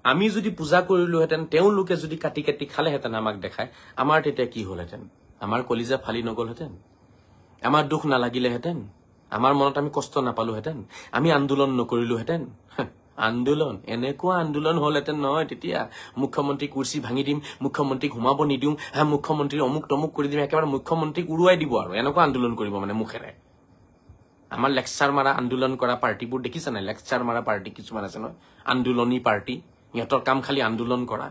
আমি যদি পূজা কৰিলোহেঁতেন, তেওঁলোকে যদি কাটি কাটি খালেহেঁতেন আমাক দেখাই, আমাৰ তেতিয়া কি হলহেঁতেন? আমাৰ কলিজা ফালি নগলহেঁতেন? আমাৰ দুখ নালাগিলেহেঁতেন? আমাৰ মনত আমি কষ্ট নাপালোহেঁতেন? আমি আন্দোলন নকৰিলোহেঁতেন? আন্দোলন এনেকুৱা আন্দোলন হলহেঁতেন নহয় তেতিয়া, মুখ্যমন্ত্ৰী কুৰ্চি ভাঙি দিম, মুখ্যমন্ত্ৰীক সোমাব নিদিম, মুখ্যমন্ত্ৰীৰ অমুক তমুক কৰি দিম, একেবাৰে মুখ্যমন্ত্ৰীক উৰুৱাই দিব আৰু এনেকুৱা আন্দোলন কৰিব মানে মুখেৰে। আমাৰ লেকচাৰ মাৰা আন্দোলন কৰা পাৰ্টিবোৰ দেখিছে নাই? লেকচাৰ মাৰা পাৰ্টি কিছুমান আছে নহয়, আন্দোলনী পাৰ্টি, ইহঁতৰ কাম খালি আন্দোলন কৰা।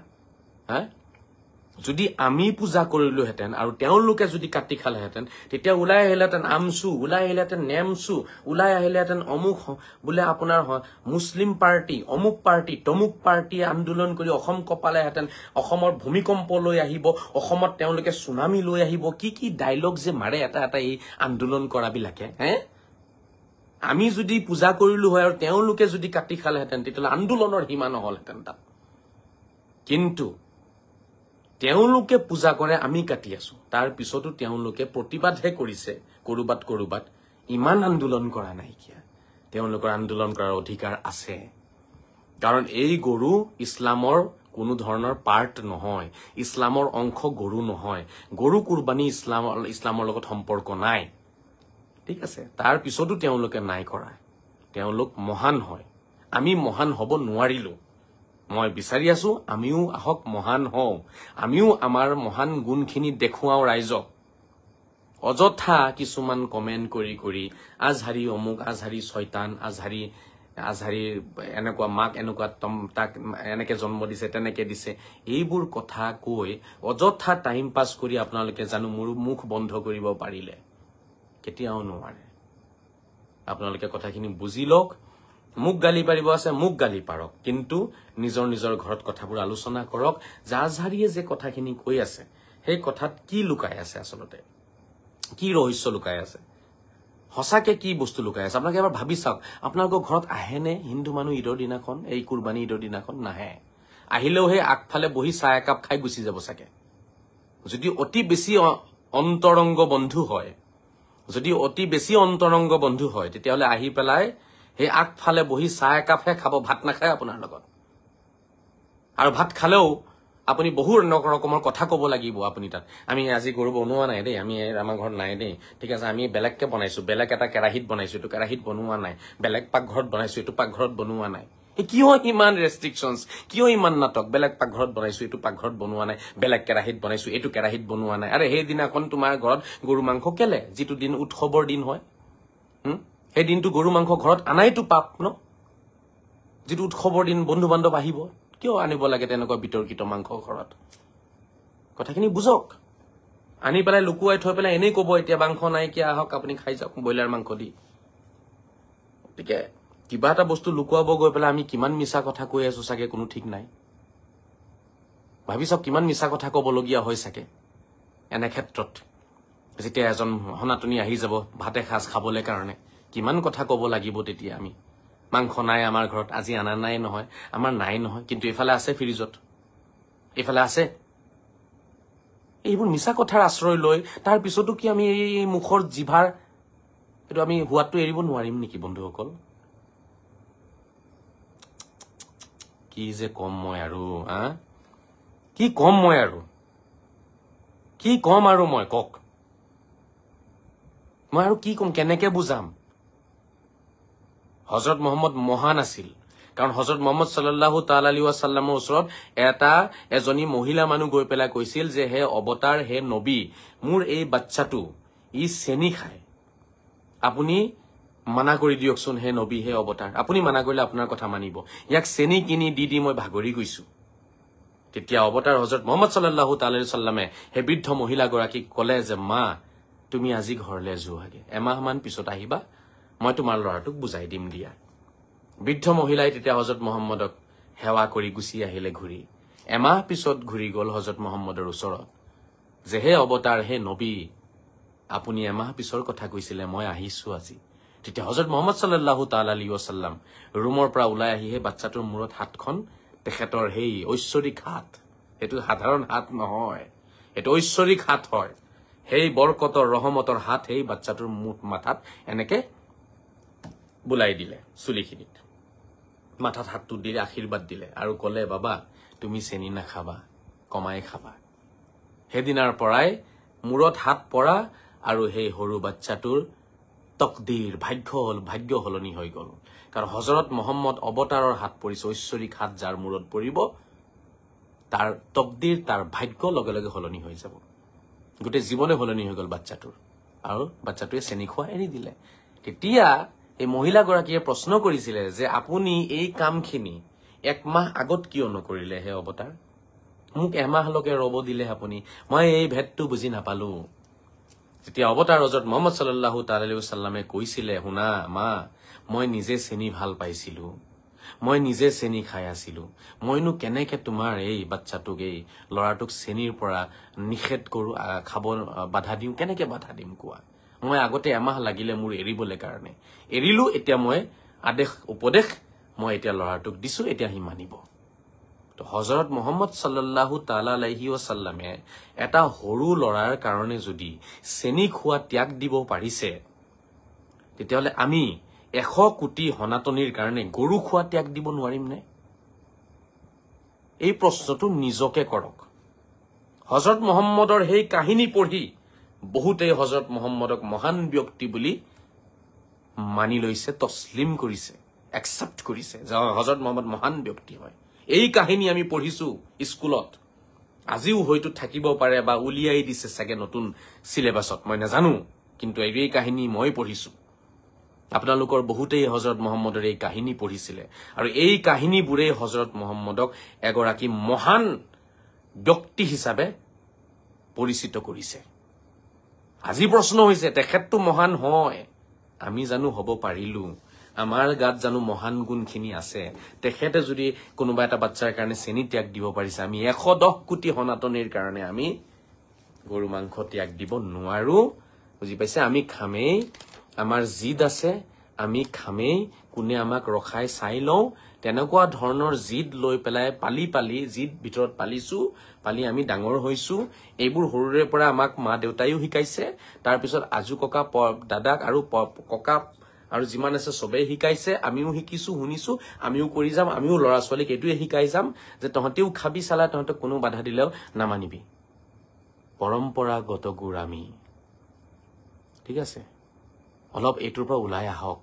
যদি আমি পূজা কৰিলোহেঁতেন আৰু তেওঁলোকে যদি কাটি খালেহেঁতেন তেতিয়া ওলাই আহিলেহেঁতেন আমচু, ওলাই আহিলেহেঁতেন নেমচু, ওলাই আহিলেহেঁতেন অমুক বোলে আপোনাৰ মুছলিম পাৰ্টি, অমুক পাৰ্টি, তমুক পাৰ্টীয়ে আন্দোলন কৰি অসম কপালেহেঁতেন, অসমৰ ভূমিকম্প লৈ আহিব, অসমত তেওঁলোকে সুনামি লৈ আহিব, কি কি ডাইলগ যে মাৰে এটা এটা এই আন্দোলন কৰাবিলাকে। আমি যদি পূজা কৰিলো হয় আৰু তেওঁলোকে যদি কাটি খালেহেঁতেন তেতিয়াহ'লে আন্দোলনৰ সীমা নহলহেঁতেন তাত। কিন্তু তেওঁলোকে পূজা কৰে, আমি কাটি আছো। তাৰ পিছতো তেওঁলোকে প্ৰতিবাদহে কৰিছে কৰবাত, ইমান আন্দোলন কৰা নাইকিয়া। তেওঁলোকৰ আন্দোলন কৰাৰ অধিকাৰ আছে, কাৰণ এই গৰু ইছলামৰ কোনো ধৰণৰ পাৰ্ট নহয়, ইছলামৰ অংশ গৰু নহয়। গৰু কুৰবানী ইছলামৰ লগত সম্পৰ্ক নাই, ঠিক আছে। তাৰ পিছতো তেওঁলোকে নাই কৰা। তেওঁলোক মহান হয়, আমি মহান হ'ব নোৱাৰিলো। মই বিচাৰি আছো আমিও আহক মহান হওঁ, আমিও আমাৰ মহান গুণখিনি দেখুৱাও ৰাইজক। অযথা কিছুমান কমেণ্ট কৰি আজহাৰী অমুক, আজহাৰী ছয়তান, আজহাৰী এনেকুৱা, মাক এনেকুৱা, তাক এনেকে জন্ম দিছে, তেনেকে দিছে, এইবোৰ কথা কৈ অযথা টাইম পাছ কৰি আপোনালোকে জানো মোৰ মুখ বন্ধ কৰিব পাৰিলে? কেতিয়াও নোৱাৰে। আপোনালোকে কথাখিনি বুজি লওক। মোক গালি পাৰিব আছে, মোক গালি পাৰক, কিন্তু নিজৰ ঘৰত কথাবোৰ আলোচনা কৰক। আজহাৰীয়ে যে কথাখিনি কৈ আছে সেই কথাত কি লুকাই আছে, আচলতে কি ৰহস্য লুকাই আছে, সঁচাকে কি বস্তু লুকাই আছে? আপোনালোকে এবাৰ ভাবি চাওক। আপোনালোকৰ ঘৰত আহেনে হিন্দু মানুহ ঈদৰ দিনাখন, এই কুৰবানী ঈদৰ দিনাখন? নাহে। আহিলেও সেই আগফালে বহি চাহ একাপ খাই গুচি যাব চাগে। যদি অতি বেছি অন্তৰংগ বন্ধু হয়, তেতিয়াহ'লে আহি পেলাই সেই আগফালে বহি চাহ একাপহে খাব, ভাত নাখায় আপোনাৰ লগত। আৰু ভাত খালেও আপুনি বহু ৰকমৰ কথা ক'ব লাগিব। আপুনি তাত আমি আজি গৰু বনোৱা নাই দেই, আমি আমাৰ ঘৰত নাই দেই, ঠিক আছে, আমি বেলেগকে বনাইছো, বেলেগ এটা কেৰাহীত বনাইছো, এইটো কেৰাহীত বনোৱা নাই, বেলেগ পাকঘৰত বনাইছো, এইটো পাকঘৰত বনোৱা নাই। কিয় ইমান ৰেষ্ট্ৰিকশ্যনছ, কিয় ইমান নাটক? বেলেগ পাকঘৰত বনাইছো, এইটো পাকঘৰত বনোৱা নাই, বেলেগ কেৰাহীত বনাইছো, এইটো কেৰাহীত বনোৱা নাই। আৰে সেইদিনাখন তোমাৰ ঘৰত গৰু মাংস কেলে? যিটো দিন উৎসৱৰ দিন হয়, সেই দিনটো গৰু মাংস ঘৰত আনাইতো পাপ ন? যিটো উৎসৱৰ দিন, বন্ধু বান্ধৱ আহিব, কিয় আনিব লাগে তেনেকুৱা বিতৰ্কিত মাংস ঘৰত? কথাখিনি বুজক। আনি পেলাই লুকুৱাই থৈ পেলাই এনেই কব এতিয়া মাংস নাইকিয়া, আহক আপুনি খাই যাওক ব্ৰইলাৰ মাংস দি। গতিকে কিবা এটা বস্তু লুকুৱাব গৈ পেলাই আমি কিমান মিছা কথা কৈ আছো চাগে কোনো ঠিক নাই। ভাবি চাওক কিমান মিছা কথা কবলগীয়া হয় চাগে এনে ক্ষেত্ৰত। যেতিয়া এজন সনাতনী আহি যাব ভাত এসাঁজ খাবলৈ কাৰণে, কিমান কথা কব লাগিব তেতিয়া আমি। মাংস নাই আমাৰ ঘৰত, আজি আনা নাই নহয়, আমাৰ নাই নহয়, কিন্তু এইফালে আছে ফ্ৰিজত, এইফালে আছে। এইবোৰ মিছা কথাৰ আশ্ৰয় লৈ তাৰ পিছতো কি আমি এই মুখৰ জিভাৰ এইটো আমি হোৱাটো এৰিব নোৱাৰিম নেকি বন্ধুসকল? কি যে কম মই আৰু, কি কম মই আৰু, কি কম আৰু মই কওক? মই আৰু কি কম, কেনেকে বুজাম? হজৰত মহম্মদ মহান আছিল, কাৰণ হজৰত মহম্মদ সাল্লাল্লাহু তাআলা আলাইহি ওয়াসাল্লামৰ ওচৰত এজনী মহিলা মানুহ গৈ পেলাই কৈছিল যে হে অৱতাৰ, হে নবী, মোৰ এই বাচ্চাটো ই চেনি খায়, আপুনি মানা কৰি দিয়কচোন হে নবী, হে অৱতাৰ, আপুনি মানা কৰিলে আপোনাৰ কথা মানিব, ইয়াক চেনি কিনি দি মই ভাগৰি গৈছো। তেতিয়া অৱতাৰ হজৰত মহম্মদ সাল্লাল্লাহু তাআলা আলাইহি ওয়াসাল্লামে সেই বৃদ্ধ মহিলাগৰাকীক ক'লে যে মা, তুমি আজি ঘৰলৈ যোৱাগে, এমাহমান পিছত আহিবা, মই তোমাৰ ল'ৰাটোক বুজাই দিম দিয়া। বৃদ্ধ মহিলাই তেতিয়া হজৰত মহম্মদক সেৱা কৰি গুচি আহিলে ঘূৰি। এমাহ পিছত ঘূৰি গ'ল হজৰত মহম্মদৰ ওচৰত যে হে অৱতাৰ, হে নবী, আপুনি এমাহ পিছৰ কথা কৈছিলে, মই আহিছো আজি। তেতিয়া হজৰত মহম্মদ সাল্লাল্লাহু তাআলা আলাইহি ওয়াসাল্লাম ৰুমৰ পৰা ওলাই আহি সেই বাচ্চাটোৰ মূৰত হাতখন, তেখেতৰ সেই ঐশ্বৰিক হাত, সেইটো সাধাৰণ হাত নহয়, সেইটো ঐশ্বৰিক হাত হয়, সেই বৰকতৰ ৰহমতৰ হাত সেই বাচ্চাটোৰ মাথাত এনেকে বুলাই দিলে, চুলিখিনিত মাথাত হাতটো দিলে, আশীৰ্বাদ দিলে আৰু ক'লে বাবা তুমি চেনি নাখাবা, কমাই খাবা। সেইদিনাৰ পৰাই মূৰত হাত পৰা আৰু সেই সৰু বাচ্চাটোৰ তকদিৰ, ভাগ্য সলনি হৈ গ'ল। কাৰণ হজৰত মহম্মদ অৱতাৰৰ হাত পৰিছে, ঐশ্বৰিক হাত যাৰ মূৰত পৰিব তাৰ তকদিৰ, তাৰ ভাগ্য লগে লগে সলনি হৈ যাব। গোটেই জীৱনে সলনি হৈ গ'ল বাচ্চাটোৰ, আৰু বাচ্চাটোৱে চেনি খোৱা এৰি দিলে। তেতিয়া এই মহিলাগৰাকীয়ে প্ৰশ্ন কৰিছিলে যে আপুনি এই কামখিনি 1 মাহ আগত কিয় নকৰিলে হে অৱতাৰ? মোক এমাহলৈকে ৰব দিলে আপুনি মই এই ভেদটো বুজি নাপালো যেতিয়া অৱতাৰ হযৰত মুহাম্মদ সাল্লাল্লাহু তাআলা আলাইহি ওয়াসাল্লামে কৈছিলে শুনা মা মই নিজে চেনি ভাল পাইছিলো মই নিজে চেনি খাই আছিলো মইনো কেনেকে তোমাৰ এই বাচ্চাটোক এই লৰাটোক চেনিৰ পৰা নিষেধ কৰো খাব বাধা দিম কেনেকে বাধা দিম কোৱা মই আগতে এমাহ লাগিলে মোৰ এৰিবলে কাৰণে এৰিলো এতিয়া মই আদেশ উপদেশ মই এতিয়া লৰাটোক দিছো এতিয়া হি মানিব তো হযৰত মুহাম্মদ সাল্লাল্লাহু তাআলা আলাইহি ওয়াসাল্লামে এটা হৰু লৰাৰ কাৰণে যদি চেনি খোৱা ত্যাগ দিব পাৰিছে তেতিয়াহলে আমি 100 কোটি হনাতনিৰ কাৰণে গৰু খোৱা ত্যাগ দিব নোৱাৰিম নে এই প্ৰশ্নটো নিজকে কৰক হযৰত মুহাম্মদৰ সেই কাহিনী পঢ়ি বহুতে হযৰত মুহাম্মদক মহান ব্যক্তি বুলি মানি লৈছে তসলিম কৰিছে একসেপ্ট কৰিছে যে হযৰত মুহাম্মদ মহান ব্যক্তি হয় এই কাহিনী আমি পঢ়িছো স্কুলত আজিও হয়তো থাকিব পাৰে বা উলিয়াই দিছে সাগে নতুন সিলেবাসত মই নাজানো কিন্তু এই কাহিনী মই পঢ়িছো আপোনালোকৰ বহুতেই হযৰত মুহাম্মদৰ এই কাহিনী পঢ়িছিলে আৰু এই কাহিনীবোৰে হযৰত মুহাম্মদক এগৰাকী মহান ব্যক্তি হিচাপে পৰিচিত কৰিছে আজি প্ৰশ্ন হৈছে তেখেতটো মহান হয় আমি জানো হ'ব পাৰিলো আমাৰ গাত জানো মহান গুণখিনি আছে তেখেতে যদি কোনোবা এটা বাচ্চাৰ কাৰণে চেনি ত্যাগ দিব পাৰিছে আমি 110 কোটি হনাতনিৰ কাৰণে আমি গৰু মাংস ত্যাগ দিব নোৱাৰো বুজি পাইছে আমি খামেই আমাৰ জিদ আছে আমি খামেই কোনে আমাক ৰখাই চাই লও তেনেকুৱা ধৰণৰ জিদ লৈ পেলাই পালি জিদ ভিতৰত পালিছো পালি আমি ডাঙৰ হৈছো এইবোৰ হৰুৰে পৰা আমাক মা দেউতাইও শিকাইছে তাৰ পিছত আজু ককা দাদাক আৰু ককা আৰু যিমান আছে সবে শিকাইছে আমিও শিকিছো শুনিছো আমিও কৰি যাম আমিও লৰা ছোৱালীক এটোৱে শিকাই যাম যে তহঁতেও খাবি সালা তহঁতে কোনো বাধা দিলেও নামানিবি পৰম্পৰাগত গুৰ আমি ঠিক আছে অলপ এইটোৰ পৰা ওলাই আহক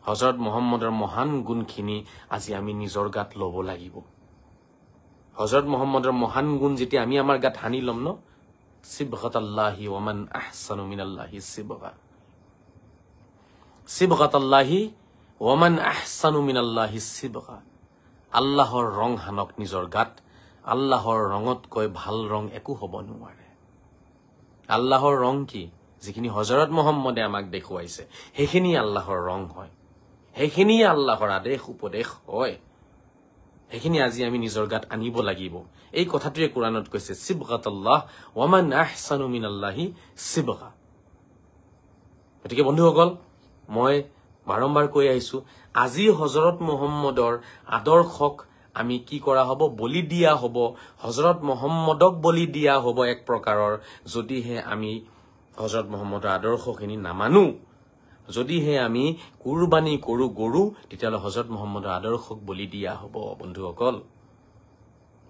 হযৰত মুহাম্মদৰ মহান গুণখিনি আজি আমি নিজৰ গাত লব লাগিব হযৰত মুহাম্মদৰ মহান গুণ যেতিয়া আমি আমাৰ গাত হানি লম ন সিবগাতাল্লাহি ওয়া মান আহসানু মিনাল্লাহি সিবগা সিবগাতাল্লাহি ওয়া মান আহসানু মিনাল্লাহি সিবগা আল্লাহৰ ৰং হানক নিজৰ গাত আল্লাহৰ ৰঙতকৈ ভাল ৰং একো হ'ব নোৱাৰে আল্লাহৰ ৰং কি যিখিনি হযৰত মুহাম্মদে আমাক দেখুৱাইছে সেইখিনি আল্লাহৰ ৰং হয় সেইখিনি আল্লাহৰ আদেশ উপদেশ হয় সেইখিনি আজি আমি নিজৰ গাত আনিব লাগিব এই কথাটোৱে কোৰানত কৈছে সিবগাতাল্লাহ ওয়া মান আহসানু মিনাল্লাহি সিবগা গতিকে বন্ধুসকল মই বাৰম্বাৰ কৈ আহিছো আজি হযৰত মুহাম্মদৰ আদৰ্শক আমি কি কৰা হ'ব বলি দিয়া হ'ব হযৰত মুহাম্মদক বলি দিয়া হ'ব এক প্ৰকাৰৰ যদিহে আমি হযৰত মুহাম্মদৰ আদৰ্শখিনি নামানো যদিহে আমি কুৰবানী কৰো গৰু তেতিয়ালে হযৰত মুহাম্মদৰ আদৰ্শক বলি দিয়া হ'ব বন্ধুসকল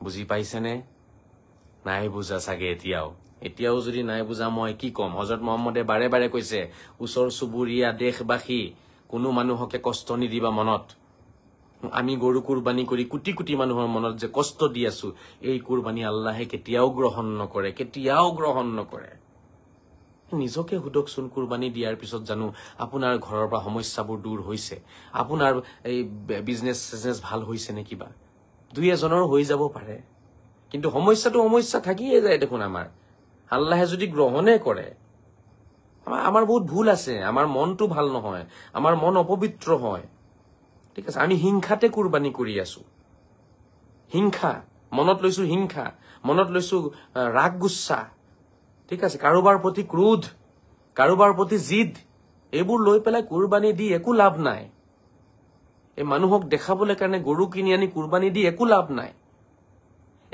বুজি পাইছেনে নাই বুজা সাগে এতিয়াও যদি নাই বুজা মই কি কম হযৰত মুহাম্মদে বাৰে বাৰে কৈছে ওচৰ সুবুৰীয়া দেশবাসী কোনো মানুহকে কষ্ট নিদিবা মনত আমি গৰু কুৰবানী কৰি কোটি কোটি মানুহৰ মনত যে কষ্ট দি আছো এই কুৰবানী আল্লাহে কেতিয়াও গ্ৰহণ নকৰে নিজকে হুদকচোন কুৰবানী দিয়াৰ পিছত জানো আপোনাৰ ঘৰৰ পৰা সমস্যাবোৰ দূৰ হৈছে আপোনাৰ এই বিজনেছ ভাল হৈছে নে কিবা দুই এজনৰ হৈ যাব পাৰে কিন্তু সমস্যা থাকিয়ে যায় দেখোন আমাৰ আল্লাহে যদি গ্ৰহণে কৰে আমাৰ বহুত ভুল আছে আমাৰ মনটো ভাল নহয় আমাৰ মন অপবিত্ৰ হয় ঠিক আছে আমি হিংসাতে কুৰবানী কৰি আছো হিংসা মনত লৈছো হিংসা মনত লৈছো ৰাগ গুচ্ছা ঠিক আছে কাৰোবাৰ প্ৰতি ক্ৰোধ কাৰোবাৰ প্ৰতি জিদ এইবোৰ লৈ পেলাই কুৰবানী দি একো লাভ নাই এই মানুহক দেখাবলৈ কাৰণে গৰু কিনি আনি কুৰবানী দি একো লাভ নাই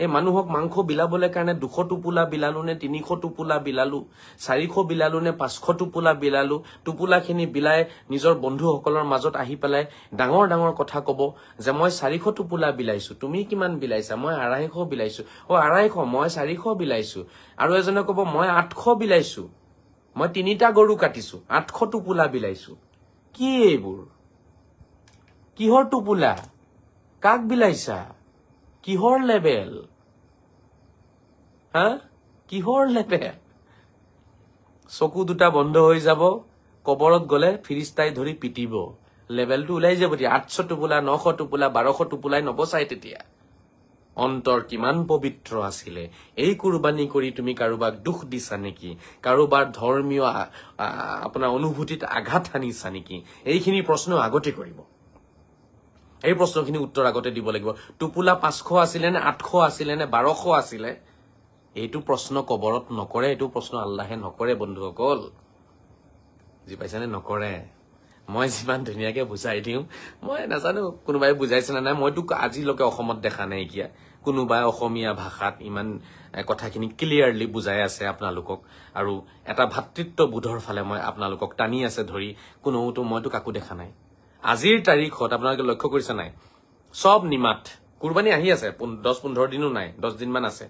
এই মানুহক মাংস বিলাবলৈ কাৰণে 200 টোপোলা বিলালো নে 300 টোপোলা বিলালো 400 বিলালো নে 500 টোপোলা বিলালো টোপোলাখিনি বিলাই নিজৰ বন্ধুসকলৰ মাজত আহি পেলাই ডাঙৰ ডাঙৰ কথা কব যে মই 400 টোপোলা বিলাইছো তুমি কিমান বিলাইছা মই 250 বিলাইছো 250 মই 400 বিলাইছো আৰু এজনে কব মই 800 বিলাইছো মই 3টা গৰু কাটিছো 800 টোপোলা বিলাইছো কি এইবোৰ কিহৰ টোপোলা কাক বিলাইছা কিহৰ লেভেল কিহৰ লেভেল চকু দুটা বন্ধ হৈ যাব কবৰত গলে ফিৰিস্তাই ধৰি পিটিব লেভেলটো ওলাই যাব দিয়া 800 টোপোলা 900 টোপোলা 1200 টোপোলাই নবচাই তেতিয়া অন্তৰ কিমান পবিত্ৰ আছিলে এই কুৰবানী কৰি তুমি কাৰোবাক দুখ দিছা নেকি কাৰোবাৰ ধৰ্মীয় আপোনাৰ অনুভূতিত আঘাত হানিছা নেকি এইখিনি প্ৰশ্ন আগতে কৰিব এই প্ৰশ্নখিনি উত্তৰ আগতে দিব লাগিব টুপুলা 500 আছিলে নে 800 আছিলে নে 1200 আছিলে এইটো প্ৰশ্ন কবৰত নকৰে এইটো প্ৰশ্ন আল্লাহে নকৰে বন্ধুসকল জি পাইছানে নকৰে মই যিমান ধুনীয়াকে বুজাই দিওঁ মই নাজানো কোনোবাই বুজাইছে না নাই মইতো আজিলৈকে অসমত দেখা নাই কিয়া কোনোবাই অসমীয়া ভাষাত ইমান কথাখিনি ক্লিয়াৰলি বুজাই আছে আপোনালোকক আৰু এটা ভাতৃত্ববোধৰ ফালে মই আপোনালোকক টানি আছে ধৰি কোনোটো মইতো কাকো দেখা নাই আজিৰ তাৰিখত আপোনালোকে লক্ষ্য কৰিছে নাই সব নিমাত কুৰবানী আহি আছে 10-15 দিনো নাই 10 দিন মান আছে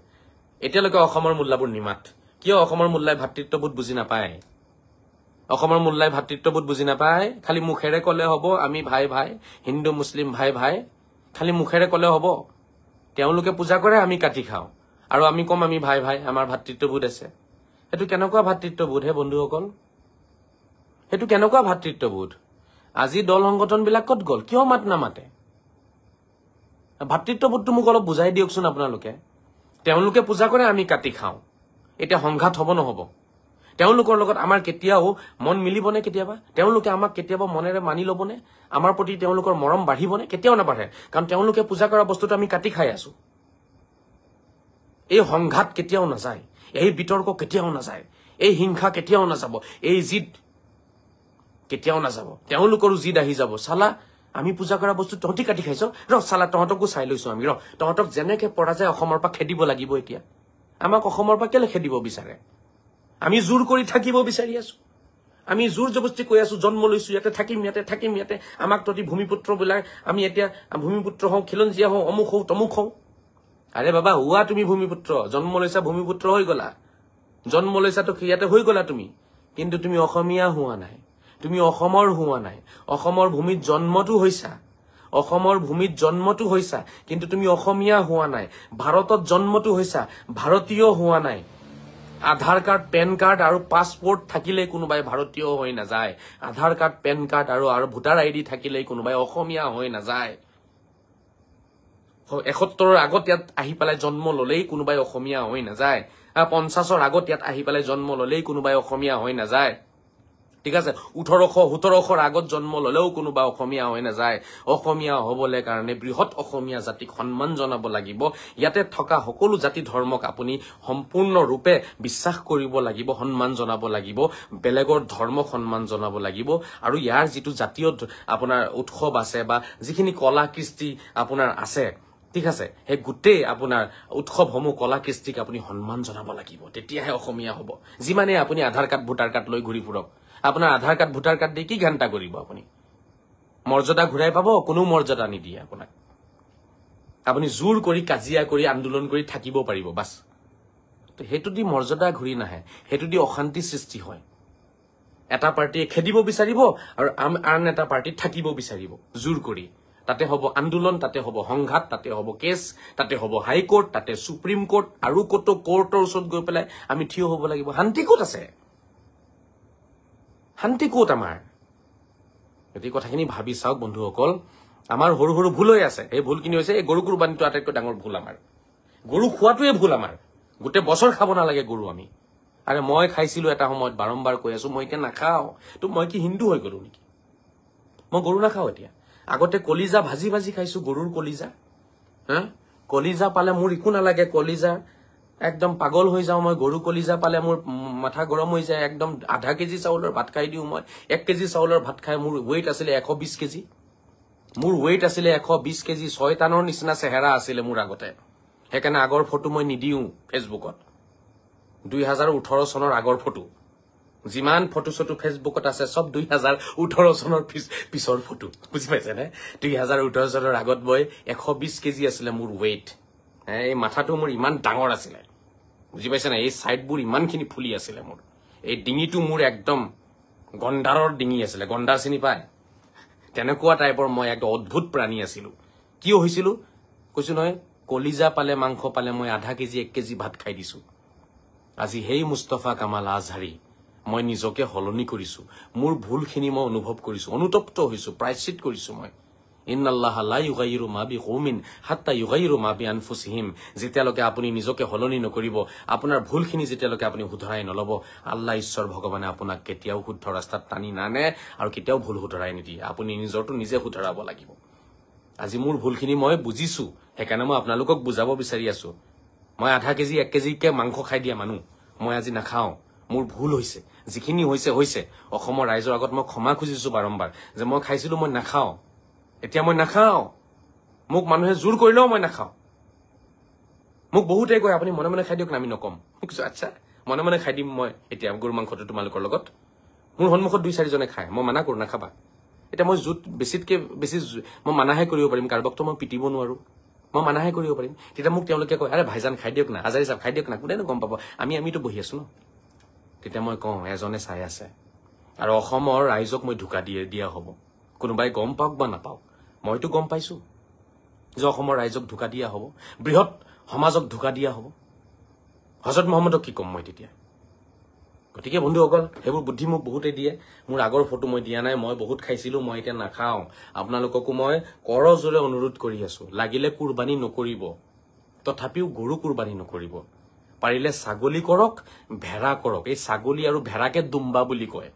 এতিয়ালৈকে অসমৰ মুল্লাবোৰ নিমাত কিয় অসমৰ মুল্লাই ভাতৃত্ববোধ বুজি নাপায় অসমৰ মুল্লাই ভাতৃত্ববোধ বুজি নাপায় খালি মুখেৰে কলে হ'ব আমি ভাই ভাই হিন্দু মুছলিম ভাই ভাই খালি মুখেৰে কলে হ'ব তেওঁলোকে পূজা কৰে আমি কাটি খাওঁ আৰু আমি কম আমি ভাই ভাই আমাৰ ভাতৃত্ববোধ আছে এটো কেনেকুৱা ভাতৃত্ববোধ হে বন্ধুসকল এটো কেনেকুৱা ভাতৃত্ববোধ আজি দল সংগঠন বিলাক কত গল কিয় মাত নামাতে ভাতৃত্ববোধটো মোক অলপ বুজাই দিয়কচোন আপোনালোকে তেওঁলোকে পূজা কৰে আমি কাটি খাওঁ এটা সংঘাত হ'ব নহব তেওঁলোকৰ লগত আমাৰ কেতিয়াও মন মিলিবনে কেতিয়াবা তেওঁলোকে আমাক কেতিয়াবা মনেৰে মানি লবনে আমাৰ প্ৰতি তেওঁলোকৰ মৰম বাঢ়িবনে কেতিয়াও নাবাঢ়ে কাৰণ তেওঁলোকে পূজা কৰা বস্তুটো আমি কাটি খাই আছো এই সংঘাত কেতিয়াও নাযায় এই বিতৰ্ক কেতিয়াও নাযায় এই হিংসা কেতিয়াও নাযাব এই জিদ কেতিয়াও নাযাব তেওঁলোকৰো জিদ আহি যাব সালা আমি পূজা কৰা বস্তু তহঁতি কাটি খাইছ ৰ সালা তহঁতকো চাই লৈছো আমি ৰ তহঁতক যেনেকে পৰা যায় অসমৰ পৰা খেদিব লাগিব এতিয়া আমাক অসমৰ পৰা কেলে খেদিব বিচাৰে আমি জোৰ কৰি থাকিব বিচাৰি আছো আমি জোৰ জবস্তি কৈ আছো জন্ম লৈছো ইয়াতে থাকিম ইয়াতে আমাক ততি ভূমিপুত্ৰ বিলাক আমি এতিয়া ভূমিপুত্ৰ হওঁ খিলঞ্জীয়া হওঁ অমুক হওঁ তমুক হওঁ আৰে বাবা হুৱা তুমি ভূমিপুত্ৰ জন্ম লৈছা ভূমিপুত্ৰ হৈ গলা জন্ম লৈছা তো ইয়াতে হৈ গলা তুমি কিন্তু তুমি অসমীয়া হোৱা নাই তুমি অসমৰ হোৱা নাই অসমৰ ভূমিত জন্মটো হৈছা অসমৰ ভূমিত জন্মটো হৈছা কিন্তু তুমি অসমীয়া হোৱা নাই ভাৰতত জন্মটো হৈছা ভাৰতীয় হোৱা নাই আধাৰ কাৰ্ড পেন কাৰ্ড আৰু পাছপোৰ্ট থাকিলে কোনোবাই ভাৰতীয় হৈ নাযায় আধাৰ কাৰ্ড পেন কাৰ্ড আৰু ভোটাৰ আইডি থাকিলে কোনোবাই অসমীয়া হৈ নাযায় 71ৰ আগত ইয়াত আহি পেলাই জন্ম ললেই কোনোবাই অসমীয়া হৈ নাযায় 50ৰ আগত ইয়াত আহি পেলাই জন্ম ললেই কোনোবাই অসমীয়া হৈ নাযায় ঠিক আছে 1800-1700ৰ আগত জন্ম ললেও কোনোবা অসমীয়া হৈ নাযায় অসমীয়া হ'বলৈ কাৰণে বৃহৎ অসমীয়া জাতিক সন্মান জনাব লাগিব ইয়াতে থকা সকলো জাতি ধৰ্মক আপুনি সম্পূৰ্ণ ৰূপে বিশ্বাস কৰিব লাগিব সন্মান জনাব লাগিব বেলেগৰ ধৰ্মক সন্মান জনাব লাগিব আৰু ইয়াৰ যেটো জাতীয় আপোনাৰ উৎসৱ আছে বা যিখিনি কলা কৃষ্টি আপোনাৰ আছে ঠিক আছে হে গুটে আপোনাৰ উৎসৱসমূহ কলা কৃষ্টিক আপুনি সন্মান জনাব লাগিব তেতিয়াহে অসমীয়া হ'ব যিমানে আপুনি আধাৰ কাৰ্ড ভোটাৰ কাৰ্ড লৈ ঘূৰি ফুৰক আপোনাৰ আধাৰ কাৰ্ড ভোটাৰ কাৰ্ড দি কি ঘণ্টা কৰিব আপুনি মৰ্যাদা ঘূৰাই পাব কোনো মৰ্যাদা নিদিয়ে আপোনাক আপুনি জোৰ কৰি কাজিয়া কৰি আন্দোলন কৰি থাকিব পাৰিব বাস তো হেতু দি মৰ্যাদা ঘূৰি নাহে হেতু দি অশান্তি সৃষ্টি হয় এটা পাৰ্টিয়ে খেদিব বিচাৰিব আৰু আন এটা পাৰ্টি থাকিব বিচাৰিব জোৰ কৰি তাতে হ'ব আন্দোলন তাতে হ'ব সংঘাত তাতে হ'ব কেছ তাতে হ'ব হাই কোৰ্ট তাতে সুপ্ৰিম কোৰ্ট আৰু কত কোৰ্টৰ ওচৰত গৈ পেলাই আমি থিয় হ'ব লাগিব শান্তি ক'ত আছে শান্তি ক'ত আমাৰ এই কথাখিনি ভাবি চাওক বন্ধুসকল আমাৰ সৰু সৰু ভুল হৈ আছে এই ভুলখিনি হৈছে এই গৰু কুৰবানীটো আটাইতকৈ ডাঙৰ ভুল আমাৰ গৰু খোৱাটোৱে ভুল আমাৰ গোটেই বছৰ খাব নালাগে গৰু আমি আৰে মই খাইছিলো এটা সময়ত বাৰম্বাৰ কৈ আছো মই এতিয়া নাখাও তো মই কি হিন্দু হৈ গলো নেকি মই গৰু নাখাও এতিয়া আগতে কলিজা ভাজি ভাজি খাইছো গৰুৰ কলিজা কলিজা পালে মোৰ একো নালাগে কলিজা একদম পাগল হৈ যাও মই গৰু কলিজা পালে মোৰ মাথা গৰম হৈ যায় একদম আধা কেজি চাউলৰ ভাত খাই দিও মই 1 কেজি চাউলৰ ভাত খাই মোৰ ওয়েট আছিলে 120 কেজি মোৰ ওয়েট আছিলে 120 কেজি ছয়তানৰ নিচিনা চেহাৰা আছিলে মোৰ আগতে হেকানে আগৰ ফটো মই নিদিও ফেসবুকত 2018 চনৰ আগৰ ফটো যিমান ফটো ছটো ফেসবুকত আছে সব 2018 চনৰ পিছৰ ফটো বুজি পাইছে না 2018 চনৰ আগত মই 120 কেজি আছিলে মোৰ ওয়েট এই মাথাটো মোৰ ইমান ডাঙৰ আছিলে বুজি পাইছে না এই সাইডবোৰ ইমানখিনি ফুলি আছিলে মোৰ এই ডিঙিটো মোৰ একদম গন্ডাৰৰ ডিঙি আছিলে গন্ডাৰ চিনি পায় তেনেকুৱা টাইপৰ মই এক অদ্ভুত প্ৰাণী আছিলো কি হৈছিল কৈছো নহয় কলিজা পালে মাংস পালে মই আধা কেজি 1 কেজি ভাত খাই দিছো আজি হেই মুস্তাফা কামাল আজহাৰী মই নিজকে হলনি কৰিছো মোৰ ভুলখিনি মই অনুভৱ কৰিছো অনুতপ্ত হৈছো প্ৰায়শ্চিত কৰিছো মই ইন্নাল্লাহা লা ইউগাইয়িৰু মা বিকৌমিন হাত্তা ইউগাইয়িৰু মা বিআনফুসিহিম যেতিয়ালৈকে আপুনি নিজকে হলনি নকৰিব আপোনাৰ ভুলখিনি যেতিয়ালৈকে আপুনি শুধৰাই নলব আল্লাহ ঈশ্বৰ ভগৱানে আপোনাক কেতিয়াও শুদ্ধ ৰাস্তাত টানি নানে আৰু কেতিয়াও ভুল শুধৰাই নিদিয়ে আপুনি নিজৰটো নিজে শুধৰাব লাগিব আজি মোৰ ভুলখিনি মই বুজিছো সেইকাৰণে মই আপোনালোকক বুজাব বিচাৰি আছো মই আধা কেজি 1 কেজিকে মাংস খাই দিয়া মানুহ মই আজি নাখাও মোৰ ভুল হৈছে যিখিনি হৈছে অসমৰ ৰাইজৰ আগত মই ক্ষমা খুজিছো বাৰম্বাৰ যে মই খাইছিলো মই নাখাও এতিয়া মই নাখাও মোক মানুহে জোৰ কৰিলেও মই নাখাও মোক বহুতে কয় আপুনি মনে মনে খাই দিয়ক আমি নকম কিছু আচ্ছা মনে মনে খাই দিম মই এতিয়া গৰু মাংসটো তোমালোকৰ লগত মোৰ সন্মুখত 2-4 জনে খায় মই মানা কৰো নাখাবা এটা মই জুত বেছিতকে বেছি মই মানাহে কৰিব পাৰিম কাৰবাকটো মই পিটিব নোৱাৰো মই মানাহে কৰিব পাৰিম তেতিয়া মোক তেওঁলোকে কয় আৰে ভাইজান খাই দিয়ক না আজাৰি সাহেব খাই দিয়ক না কোনেনো গম পাব আমিতো বহি আছো ন তেতিয়া মই কওঁ এজনে চাই আছে আৰু অসমৰ ৰাইজক মই ধোকা দিয়া হ'ব কোনোবাই গম পাওক বা নাপাওক মইতো গম পাইছো যে অসমৰ ৰাইজক ধোকা দিয়া হ'ব বৃহৎ সমাজক ধোকা দিয়া হ'ব হযৰত মুহাম্মদক কি কম মই তেতিয়া গতিকে বন্ধুসকল সেইবোৰ বুদ্ধি মোক বহুতে দিয়ে মোৰ আগৰ ফটো মই দিয়া নাই মই বহুত খাইছিলো মই এতিয়া নাখাও আপোনালোককো মই কৰজোৰে অনুৰোধ কৰি আছো লাগিলে কুৰবানী নকৰিব তথাপিও গৰু কুৰবানী নকৰিব পাৰিলে ছাগলী কৰক ভেড়া কৰক এই ছাগলী আৰু ভেড়াকে দুম্বা বুলি কয়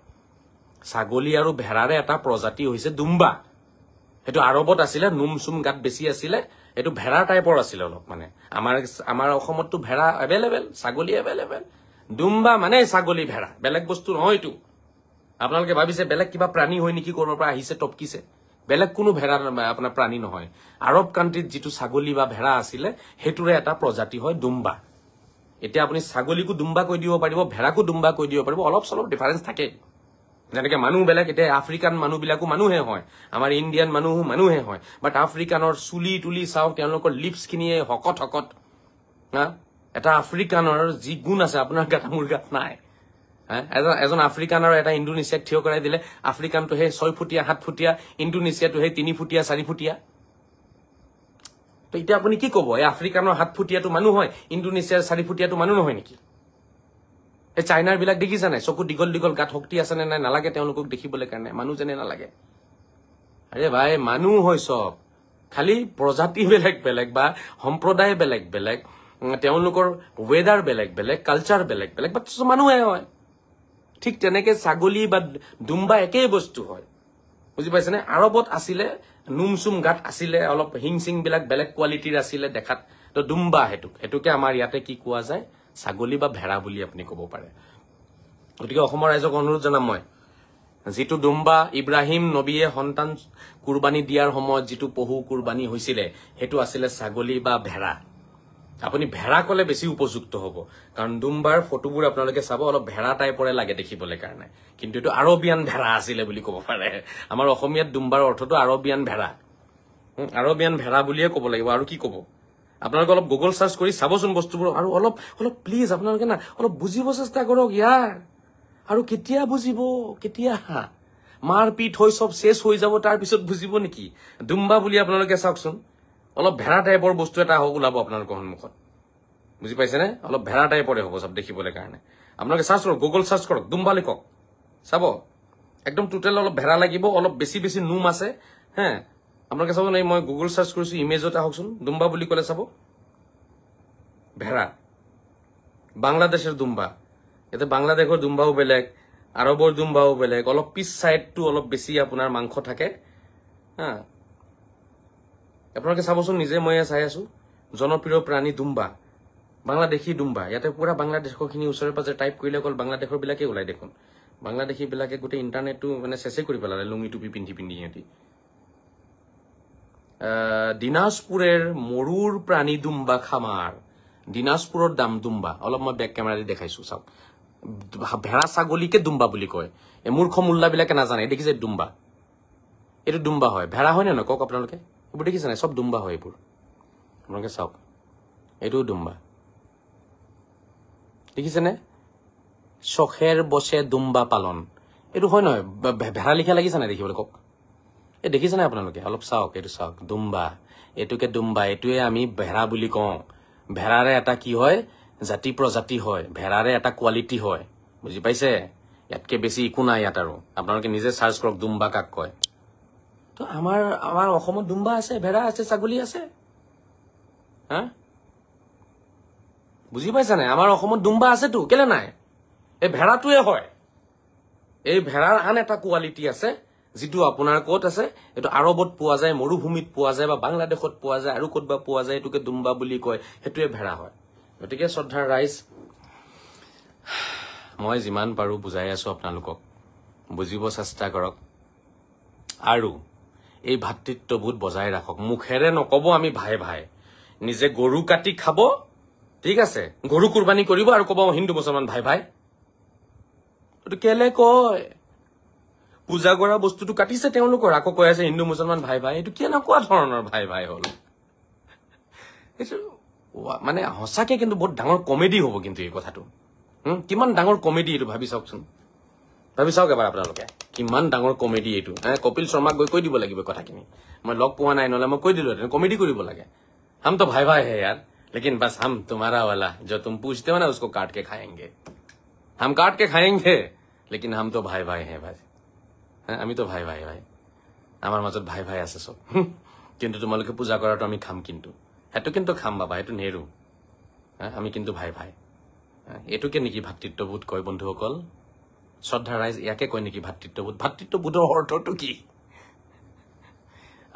ছাগলী আৰু ভেড়াৰে এটা প্ৰজাতি হৈছে দুম্বা হেতু আৰবত আছিল নুমসুম গাত বেছি আছিল এটো ভেড়া টাইপৰ আছিল অলপ মানে আমাৰ অসমতটো ভেড়া अवेलेबल ছাগলী अवेलेबल দুম্বা মানে ছাগলী ভেড়া বেলেগ বস্তু নহয় এটো আপোনালোকে ভাবিছে বেলেগ কিবা প্ৰাণী হয় নেকি কৰবৰ পৰা আহিছে টপকিছে বেলেগ কোনো ভেড়া আপোনাৰ প্ৰাণী নহয় আৰব কান্ট্ৰিত যেটো ছাগলী বা ভেড়া আছিল হেতুৰে এটা প্ৰজাতি হয় দুম্বা এতিয়া আপুনি ছাগলীকো দুম্বা কৈ দিব পাৰিব ভেড়াকো দুম্বা কৈ দিব পাৰিব অলপ সলপ ডিফাৰেন্স থাকে যেনেকৈ মানুহ বেলেগ এতিয়া আফ্ৰিকান মানুহবিলাকো মানুহে হয় আমাৰ ইণ্ডিয়ান মানুহে হয় বাট আফ্ৰিকানৰ চুলি তুলি চাও তেওঁলোকৰ লিপছ খিনিয়ে হকত হা এটা আফ্ৰিকানৰ যি গুণ আছে আপোনাৰ গাত মোৰ গাত নাই এজন আফ্ৰিকানৰ এটা ইণ্ডোনেছিয়াক থিয় কৰাই দিলে আফ্ৰিকানটো হে 6 ফুটিয়া 7 ফুটিয়া ইণ্ডোনেছিয়াটো হে 3 ফুটিয়া 4 ফুটিয়া তো এতিয়া আপুনি কি ক'ব এই আফ্ৰিকানৰ 7 ফুটিয়াটো মানুহ হয় ইণ্ডোনেছিয়াৰ 4 ফুটিয়াটো মানুহ নহয় নেকি এই চাইনাৰ বিলাক দেখিছা নাই চকু দিগল দিগল গাত শক্তি আছে নে নাই নালাগে তেওঁলোকক দেখিবলৈ কাৰণে মানুহ যেনে নালাগে আৰে ভাই মানুহ হয় সব খালি প্ৰজাতি বেলেগ বেলেগ বা সম্প্ৰদায় বেলেগ বেলেগ তেওঁলোকৰ ওয়েদাৰ বেলেগ বেলেগ কালচাৰ বেলেগ বেলেগ বাট মানুহে হয় ঠিক তেনেকে ছাগলী বা দুম্বা একেই বস্তু হয় বুজি পাইছেনে আৰবত আছিলে নুমসুম গাত আছিলে অলপ হিংসিং বিলাক বেলেগ কোৱালিটিৰ আছিলে দেখাত তো দুম্বা হেতুকে আমাৰ ইয়াতে কি কোৱা যায় ছাগলী বা ভেড়া বুলি আপুনি ক'ব পাৰে গতিকে অসমৰ ৰাইজক অনুৰোধ জনাম মই যেটো দুম্বা ইব্ৰাহিম নবীয়ে সন্তান কুৰবানী দিয়াৰ সময়ত যেটো পহু কুৰবানী হৈছিল হেতু আছিল ছাগলী বা ভেড়া আপুনি ভেড়া কলে বেছি উপযুক্ত হ'ব কাৰণ দুম্বাৰ ফটোবোৰ আপোনালোকে চাব অলপ ভেড়া টাইপৰে লাগে দেখিবলৈ কাৰণে কিন্তু এটো আৰবিয়ান ভেড়া আছিল বুলি ক'ব পাৰে আমাৰ অসমীয়াত দুম্বাৰ অৰ্থটো আৰবিয়ান ভেড়া বুলিয়ে ক'ব লাগিব আৰু কি ক'ব আপোনালোকে অলপ গুগল সাৰ্চ কৰি চাবচোন বস্তুবোৰ আৰু অলপ প্লিজ আপোনালোকে না অলপ বুজিব চেষ্টা কৰক ইয়াৰ আৰু কেতিয়া বুজিব কেতিয়া মাৰপিট হৈ সব শেষ হৈ যাব তাৰ পিছত বুজিব নেকি দুম্বা বুলি আপোনালোকে চাওকচোন অলপ ভেড়া টাইপৰ বস্তু এটা ওলাব আপোনালোকৰ সন্মুখত বুজি পাইছেনে অলপ ভেড়া টাইপৰে হ'ব সব দেখিবলৈ কাৰণে আপোনালোকে সাৰ্চ কৰক গুগল সাৰ্চ কৰক দুম্বা লিখক চাব একদম টোটাল অলপ ভেড়া লাগিব অলপ বেছি বেছি নুম আছে হে আপোনালোকে চাব নাই মই গুগল সাৰ্চ কৰিছো ইমেজত আহকচোন দুম্বা বুলি ক'লে চাব ভেড়া বাংলাদেশের দুম্বা এতে বাংলাদেশের দুম্বাও বেলেগ আরবর দুম্বাও বেলেগ অলপ পিছ সাইডটো অলপ বেশি আপনার মাংস থাকে হ্যাঁ আপোনালোকে চাবচোন নিজে মই চাই আছো জনপ্ৰিয় প্ৰাণী দুম্বা বাংলাদেশী দুম্বা ইয়াতে পুৰা বাংলাদেশৰখিনি ওচৰে পাজৰে টাইপ কৰিলে অকল বাংলাদেশৰ বিলাকে ওলাই দেখোন বাংলাদেশী বিলাকে গোটেই ইন্টাৰনেটটো মানে চেছে কৰি পেলালে লুঙি টুপি পিন্ধি সিহঁতি দিনাজপুরের মরুর প্রাণী দুম্বা খামার দিনাজপুরের দাম দুম্বা অলপ মই ব্যাক ক্যামেরা দিয়ে দেখাইছো চাওক ভেড়া ছাগলীকে দুম্বা বুলি কয় এই মূৰ্খ মুল্লাবিলাকে নাজানে দেখিছে দুম্বা এটো দুম্বা হয় ভেড়া হয় না কক আপোনালোকে এইবোৰ দেখিছে না সব দুম্বা হয় এইবোৰ আপোনালোকে চাওক এটো দুম্বা দেখিছে না শখের বসে দুম্বা পালন এটো হয় নহয় ভেড়া লিখা লাগিছে না দেখিবলৈ কক এই দেখিছে না আপোনালোকে অলপ চাওক এটো চাওক দুম্বা এটোকে দুম্বা এটোৱে আমি ভেড়া বুলি কওঁ ভেড়াৰে এটা কি হয় জাতি প্ৰজাতি হয় ভেড়াৰে এটা কোৱালিটি হয় বুজি পাইছে ইয়াতকে বেছি একো নাই ইয়াত আৰু আপোনালোকে নিজে সাৰ্চ কৰক দুম্বা কাক কয় তো আমাৰ অসমত দুম্বা আছে, ভেড়া আছে, ছাগলী আছে। হা, বুজি পাইছা নাই? আমাৰ অসমত দুম্বা আছেতো, কেলে নাই? এই ভেড়াটোৱে হয়। এই ভেড়াৰ আন এটা কোৱালিটি আছে, যিটো আপোনাৰ ক'ত আছে, এইটো আৰবত পোৱা যায়, মৰুভূমিত পোৱা যায়, বা বাংলাদেশত পোৱা যায়, আৰু ক'তবা পোৱা যায়, এইটোকে দুম্বা বুলি কয়, সেইটোৱে ভেড়া হয়। গতিকে শ্ৰদ্ধাৰ ৰাইজ, মই যিমান পাৰো বুজাই আছো আপোনালোকক, বুজিব চেষ্টা কৰক, আৰু এই ভাতৃত্ববোধ বজাই ৰাখক। মুখেৰে নকব আমি ভাই ভাই, নিজে গৰু কাটি খাব, ঠিক আছে, গৰু কুৰবানী কৰিব, আৰু কব হিন্দু মুছলমান ভাই ভাই। এইটো কেলে কয়? পূজা কৰা বস্তুটো কাটিছে তেওঁলোকৰ, আকৌ কৈ আছে হিন্দু মুছলমান ভাই ভাই। এইটো কেনেকুৱা ধৰণৰ ভাই ভাই হল? এইটো মানে সঁচাকে কিন্তু বহুত ডাঙৰ কমেডি হব কিন্তু এই কথাটো। কিমান ডাঙৰ কমেডি এইটো ভাবি চাওকচোন, ভাবি চাওক এবাৰ আপোনালোকে, কিমান ডাঙৰ কমেডি এইটো। কপিল শৰ্মাক গৈ কৈ দিব লাগিব কথাখিনি, মই লগ পোৱা নাই, নহলে মই কৈ দিলো হেঁতেন। কমেডি কৰিব লাগে। हम तो भाई भाई है यार, लेकिन बस हम तुम्हारा वाला जो तुम पूछते हो ना उसको काट के खाएंगे, हम काट के खाएंगे, लेकिन हम तो भाई भाई हैं भाई। আমি তো ভাই ভাই ভাই, আমাৰ মাজত ভাই ভাই আছে চব। কিন্তু তোমালোকে পূজা কৰাটো আমি খাম, কিন্তু সেইটো কিন্তু খাম বাবা, সেইটো নেৰু। আমি কিন্তু ভাই ভাই। এইটোকে নেকি ভাতৃত্ববোধ কয় বন্ধুসকল? শ্ৰদ্ধা ৰাইজ, ইয়াকে কয় নেকি ভাতৃত্ববোধ? ভাতৃত্ববোধৰ অৰ্থটো কি?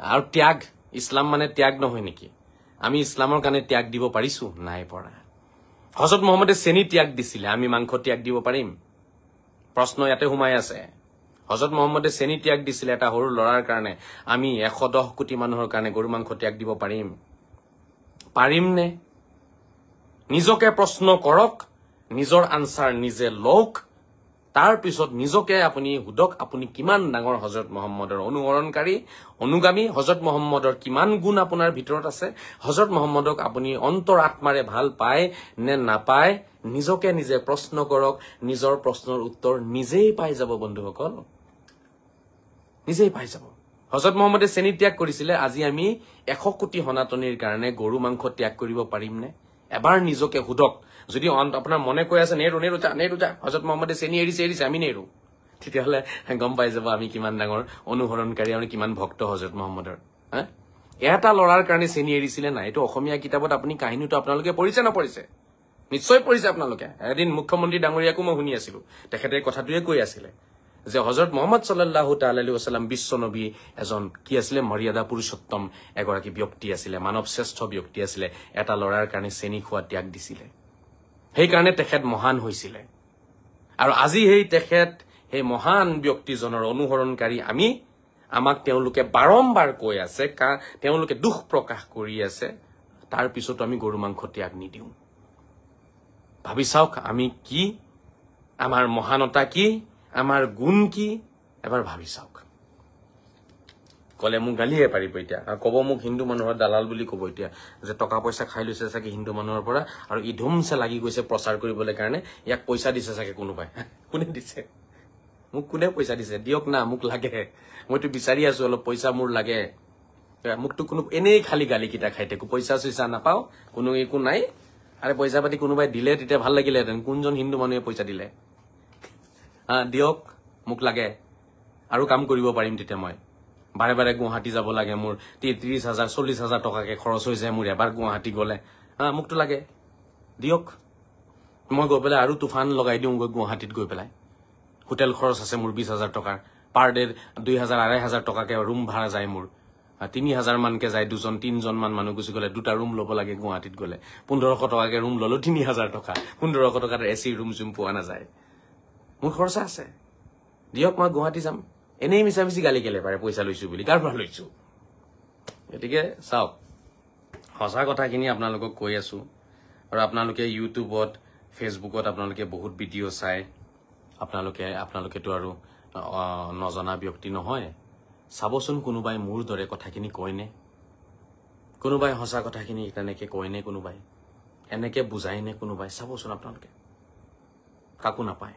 আৰু ত্যাগ, ইছলাম মানে ত্যাগ নহয় নেকি? আমি ইছলামৰ কাৰণে ত্যাগ দিব পাৰিছো? নাই পৰা। হযৰত মুহাম্মদে চেনি ত্যাগ দিছিলে, আমি মাংস ত্যাগ দিব পাৰিম? প্ৰশ্ন ইয়াতে সোমাই আছে। হযৰত মুহাম্মদে চেনি ত্যাগ দিছিলে এটা সৰু লৰাৰ কাৰণে, আমি 110 কোটি মানুহৰ কাৰণে গৰু মাংস ত্যাগ দিব পাৰিম? পাৰিম নে? নিজকে প্ৰশ্ন কৰক, নিজৰ আনসাৰ নিজে লওক, তাৰ পিছত নিজকে আপুনি হুদক, আপুনি কিমান ডাঙৰ হযৰত মুহাম্মদৰ অনুসৰণকাৰী, অনুগামী, হযৰত মুহাম্মদৰ কিমান গুণ আপোনাৰ ভিতৰত আছে, হযৰত মুহাম্মদক আপুনি অন্তৰ আত্মাৰে ভাল পায় নে নাপায়, নিজকে নিজে প্ৰশ্ন কৰক। নিজৰ প্ৰশ্নৰ উত্তৰ নিজেই পাই যাব বন্ধুসকল, নিজেই পাই যাব। হযৰত মুহাম্মদে চেনি ত্যাগ কৰিছিলে, আজি আমি 100 কোটি সনাতনীৰ কাৰণে গৰু মাংস ত্যাগ কৰিব পাৰিম নে? এবাৰ নিজকে হুদক। যদি আপোনাৰ মনে কৈ আছে নেৰু নেৰু যা নেৰু যা, হযৰত মুহাম্মদে চেনি এৰিছে আমি নেৰু, তেতিয়াহ'লে গম পাই যাব আমি কিমান ডাঙৰ অনুসৰণকাৰী আৰু কিমান ভক্ত হযৰত মুহাম্মদৰ। এটা লৰাৰ কাৰণে চেনি এৰিছিলে নাই? এইটো অসমীয়া কিতাপত আপুনি কাহিনীটো আপোনালোকে পঢ়িছে নপঢ়িছে? নিশ্চয় পঢ়িছে আপোনালোকে। এদিন মুখ্যমন্ত্ৰী ডাঙৰীয়াকো মই শুনি আছিলো, তেখেতে কথাটোৱে কৈ আছিলে যে হযৰত মুহাম্মদ সাল্লাল্লাহু তাআলা আলাইহি ওয়াসাল্লাম বিশ্ব নবী এজন কি আছিলে? মৰ্যাদা পুৰুষোত্তম এগৰাকী ব্যক্তি আছিলে, মানৱ শ্ৰেষ্ঠ ব্যক্তি আছিলে। এটা লৰাৰ কাৰণে চেনি খোৱা ত্যাগ দিছিলে, সেইকাৰণে তেখেত মহান হৈছিলে। আৰু আজি সেই মহান ব্যক্তিজনৰ অনুসৰণকাৰী আমি, আমাক তেওঁলোকে বাৰম্বাৰ কৈ আছে, তেওঁলোকে দুখ প্ৰকাশ কৰি আছে, তাৰ পিছতো আমি গৰু মাংস ত্যাগ নিদিওঁ। ভাবি চাওক আমি কি, আমাৰ মহানতা কি, আমাৰ গুণ কি, এবাৰ ভাবি চাওক। কলে মোক গালিয়ে পাৰিব এতিয়া, কব মোক হিন্দু মানুহৰ দালাল বুলি কব এতিয়া, যে টকা পইচা খাই লৈছে চাগে হিন্দু মানুহৰ পৰা, আৰু ই ধুমছে লাগি গৈছে প্ৰচাৰ কৰিবলৈ কাৰণে, ইয়াক পইচা দিছে চাগে কোনোবাই। কোনে দিছে? মোক কোনে পইচা দিছে? দিয়ক না, মোক লাগে, মইতো বিচাৰি আছো অলপ পইচা, মোৰ লাগে। মোকতো কোনো এনেই খালি গালি কেইটা খাই থাকো, পইচা চইচা নাপাও, কোনো একো নাই। আৰে পইচা পাতি কোনোবাই দিলে তেতিয়া ভাল লাগিলেহেঁতেন, কোনজন হিন্দু মানুহে পইচা দিলে? দিয়ক, মোক লাগে, আৰু কাম কৰিব পাৰিম তেতিয়া মই। বাৰে বাৰে গুৱাহাটী যাব লাগে, মোৰ 30,000 40,000 টকাকে খৰচ হৈ যায় মোৰ এবাৰ গুৱাহাটী গলে। মোকতো লাগে, দিয়ক, মই গৈ পেলাই আৰু তুফান লগাই দিওঁ গুৱাহাটীত গৈ পেলাই। হোটেল খৰচ আছে মোৰ 20,000 টকাৰ, পাৰ ডে 2,000 2,500 টকাকে ৰুম ভাড়া যায় মোৰ, 3,000 মানকে যায়, 2জন 3জন মান মানুহ গুচি গলে, দুটা ৰুম ল'ব লাগে গুৱাহাটীত গলে, 1,500 টকাকে ৰুম ললো, 3,000 টকা, 1,500 টকাত এচি ৰুম চুম পোৱা নাযায়, মোৰ খৰচা আছে। দিয়ক, মই গুৱাহাটী যাম। এনেই মিছা মিছি গালি কেলে পাৰে পইচা লৈছো বুলি? কাৰ পৰা লৈছো? গতিকে চাওক, সঁচা কথাখিনি আপোনালোকক কৈ আছো। আৰু আপোনালোকে ইউটিউবত, ফেচবুকত আপোনালোকে বহুত ভিডিঅ' চাই, আপোনালোকেতো আৰু নজনা ব্যক্তি নহয়। চাবচোন, কোনোবাই মোৰ দৰে কথাখিনি কয়নে? কোনোবাই সঁচা কথাখিনি তেনেকে কয়নে? কোনোবাই এনেকে বুজায়নে? কোনোবাই চাবচোন আপোনালোকে, কাকো নাপায়,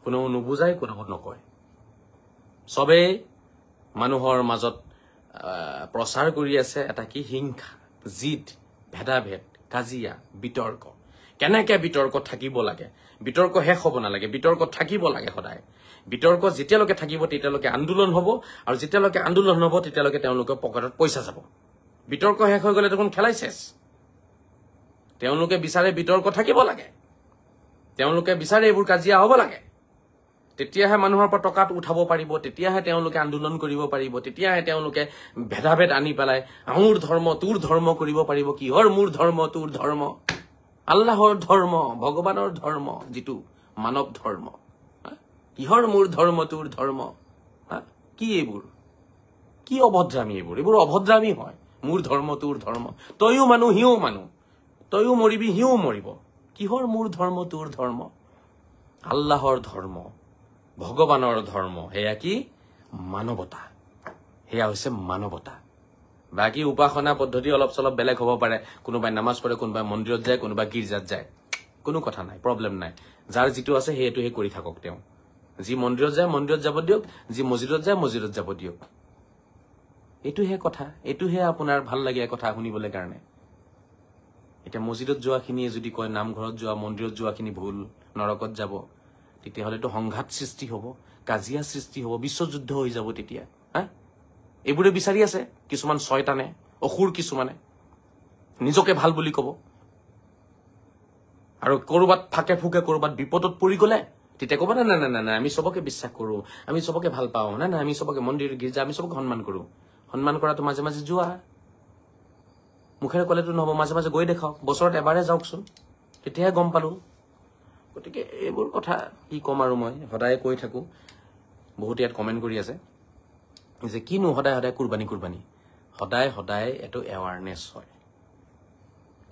কোনেও নুবুজায়, কোনেও নকয়। চবেই মানুহৰ মাজত প্ৰচাৰ কৰি আছে এটা কি? হিংসা, জিদ, ভেদাভেদ, কাজিয়া, বিতৰ্ক। কেনেকে বিতৰ্ক থাকিব লাগে, বিতৰ্ক শেষ হ'ব নালাগে, বিতৰ্ক থাকিব লাগে সদায়। বিতৰ্ক যেতিয়ালৈকে থাকিব তেতিয়ালৈকে আন্দোলন হ'ব আৰু যেতিয়ালৈকে আন্দোলন হ'ব তেতিয়ালৈকে তেওঁলোকৰ পকেটত পইচা যাব বিতৰ্ক শেষ হৈ গ'লে দেখোন খেলাই শেষ তেওঁলোকে বিচাৰে বিতৰ্ক থাকিব লাগে তেওঁলোকে বিচাৰে এইবোৰ কাজিয়া হ'ব লাগে তেতিয়াহে মানুহৰ পৰা টকাত উঠাব পাৰিব তেতিয়াহে তেওঁলোকে আন্দোলন কৰিব পাৰিব তেতিয়াহে তেওঁলোকে ভেদাভেদ আনি পেলাই মোৰ ধৰ্ম তোৰ ধৰ্ম কৰিব পাৰিব কিহৰ মোৰ ধৰ্ম তোৰ ধৰ্ম আল্লাহৰ ধৰ্ম ভগৱানৰ ধৰ্ম যিটো মানৱ ধৰ্ম কিহৰ মোৰ ধৰ্ম তোৰ ধৰ্ম কি এইবোৰ কি অভদ্ৰামী এইবোৰ অভদ্ৰামী হয় মোৰ ধৰ্ম তোৰ ধৰ্ম তয়ো মানুহ হিও মানুহ তয়ো মৰিবি হিও মৰিব কিহৰ মোৰ ধৰ্ম তোৰ ধৰ্ম আল্লাহৰ ধৰ্ম ভগৱানৰ ধৰ্ম হেয়া কি মানৱতা হেয়া হৈছে মানৱতা বাকি উপাসনা পদ্ধতি অলপ চলপ বেলেগ হ'ব পাৰে কোনোবাই নামাজ পঢ়ে কোনোবাই মন্দিৰত যায় কোনোবাই গীৰ্জাত যায় কোনো কথা নাই প্ৰব্লেম নাই যাৰ যিটো আছে সেইটোহে কৰি থাকক তেওঁ যি মন্দিৰত যায় মন্দিৰত যাব দিয়ক যি মছজিদত যায় মছজিদত যাব দিয়ক এইটোহে কথা এইটোহে আপোনাৰ ভাল লাগে কথা শুনিবলৈ কাৰণে এতিয়া মছজিদত যোৱাখিনিয়ে যদি কয় নামঘৰত যোৱা মন্দিৰত যোৱাখিনি ভুল নৰকত যাব তেতিয়াহ'লেতো সংঘাত সৃষ্টি হ'ব কাজিয়া সৃষ্টি হ'ব বিশ্বযুদ্ধ হৈ যাব তেতিয়া এইবোৰে বিচাৰি আছে কিছুমান শয়তানে অসুৰ কিছুমানে নিজকে ভাল বুলি ক'ব আৰু কৰবাত ফাকে ফুকে কৰবাত বিপদত পৰি গ'লে তেতিয়া ক'ব না না না না আমি সবকে বিশ্বাস কৰো আমি সবকে ভাল পাওঁ না না আমি সবকে মন্দিৰ গীৰ্জা আমি সবকে সন্মান কৰো সন্মান কৰাটো মাজে মাজে যোৱা মুখেৰে ক'লেতো নহ'ব মাজে মাজে গৈ দেখাওক বছৰত এবাৰে যাওকচোন তেতিয়াহে গম পালো গতিকে এইবোৰ কথা কি ক'ম আৰু মই সদায় কৈ থাকো বহুত ইয়াত কমেণ্ট কৰি আছে যে কিনো সদায় সদায় কুৰবানী সদায় সদায় এটো এৱাৰনেছ হয়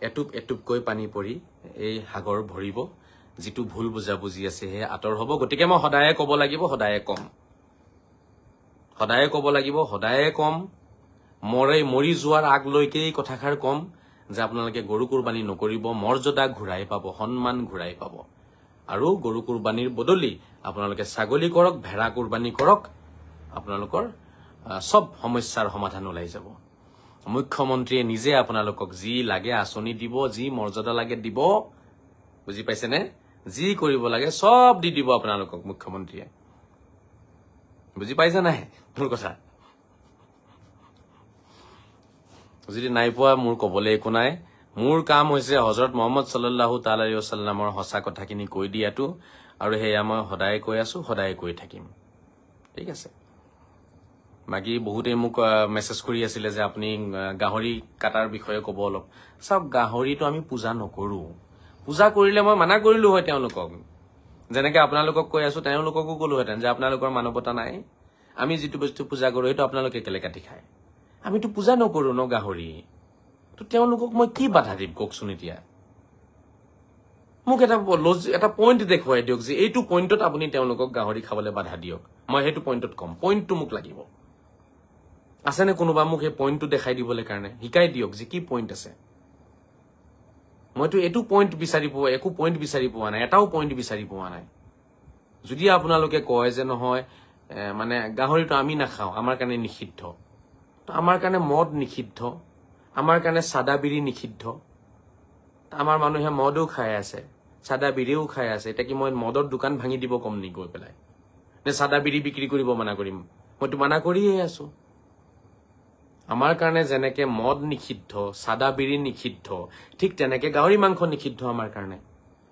এটুপ এটুপকৈ পানী পৰি এই সাগৰ ভৰিব যিটো ভুল বুজাবুজি আছে হে আঁতৰ হ'ব গতিকে মই সদায় ক'ব লাগিব সদায় কম সদায় ক'ব লাগিব সদায় কম মৰি যোৱাৰ আগলৈকে এই কথাষাৰ কম যে আপোনালোকে গৰু কুৰবানী নকৰিব মৰ্যাদা ঘূৰাই পাব সন্মান ঘূৰাই পাব আৰু গৰু কুৰবানীৰ বদলি আপোনালোকে ছাগলী কৰক ভেড়া কুৰবানী কৰক আপোনালোকৰ সব সমস্যাৰ সমাধান ওলাই যাব মুখ্যমন্ত্ৰীয়ে নিজে আপোনালোকক যি লাগে আঁচনি দিব যি মৰ্যাদা লাগে দিব বুজি পাইছেনে যি কৰিব লাগে সব দি দিব আপোনালোকক মুখ্যমন্ত্ৰীয়ে বুজি পাইছে নাই মোৰ কথা যদি নাই পোৱা মোৰ ক'বলৈ একো নাই মোৰ কাম হৈছে হযৰত মুহাম্মদ সাল্লাল্লাহু তাআলা আলাইহি ওয়াসাল্লামৰ সঁচা কথাখিনি কৈ দিয়াটো আৰু হেয়া মই সদায় কৈ আছো সদায় কৈ থাকিম ঠিক আছে বাকি বহুতে মোক মেছেজ কৰি আছিলে যে আপুনি গাহৰি কাটাৰ বিষয়ে ক'ব অলপ সব গাহৰিটো আমি পূজা নকৰো পূজা কৰিলে মই মানা কৰিলো হয় তেওঁলোকক যেনেকৈ আপোনালোকক কৈ আছো তেওঁলোককো ক'লোহেঁতেন যে আপোনালোকৰ মানৱতা নাই আমি যিটো বস্তু পূজা কৰো সেইটো আপোনালোকে কেলে কাটি খায় আমিতো পূজা নকৰো ন গাহৰি তো তেওঁলোকক মই কি বাধা দিম কওকচোন এতিয়া মোক এটা পইণ্ট দেখুৱাই দিয়ক যে এইটো পইণ্টত আপুনি তেওঁলোকক গাহৰি খাবলৈ বাধা দিয়ক মই সেইটো পইণ্টত কম পইণ্টটো মোক লাগিব আছেনে কোনোবা মোক এই পইণ্টটো দেখাই দিবলৈ কাৰণে শিকাই দিয়ক যে কি পইণ্ট আছে মইতো এইটো পইণ্ট বিচাৰি পোৱা একো পইণ্ট বিচাৰি পোৱা নাই এটাও পইণ্ট বিচাৰি পোৱা নাই যদি আপোনালোকে কয় যে নহয় মানে গাহৰিটো আমি নাখাওঁ আমাৰ কাৰণে নিষিদ্ধ তো আমাৰ কাৰণে মদ নিষিদ্ধ আমাৰ কাৰণে সাদা বিড়ি নিষিদ্ধ আমাৰ মানুহে মদও খাই আছে সাদা বিড়িও খাই আছে এটা কি মই মদৰ দোকান ভাঙি দিব কম নি গৈ পেলাই নে সাদা বিড়ি বিক্ৰী কৰিব মানা কৰিম মইতো মানা কৰিয়ে আছো আমাৰ কাৰণে যেনেকে মদ নিষিদ্ধ সাদা বিড়ি নিষিদ্ধ ঠিক তেনেকে গাহৰি মাংস নিষিদ্ধ আমাৰ কাৰণে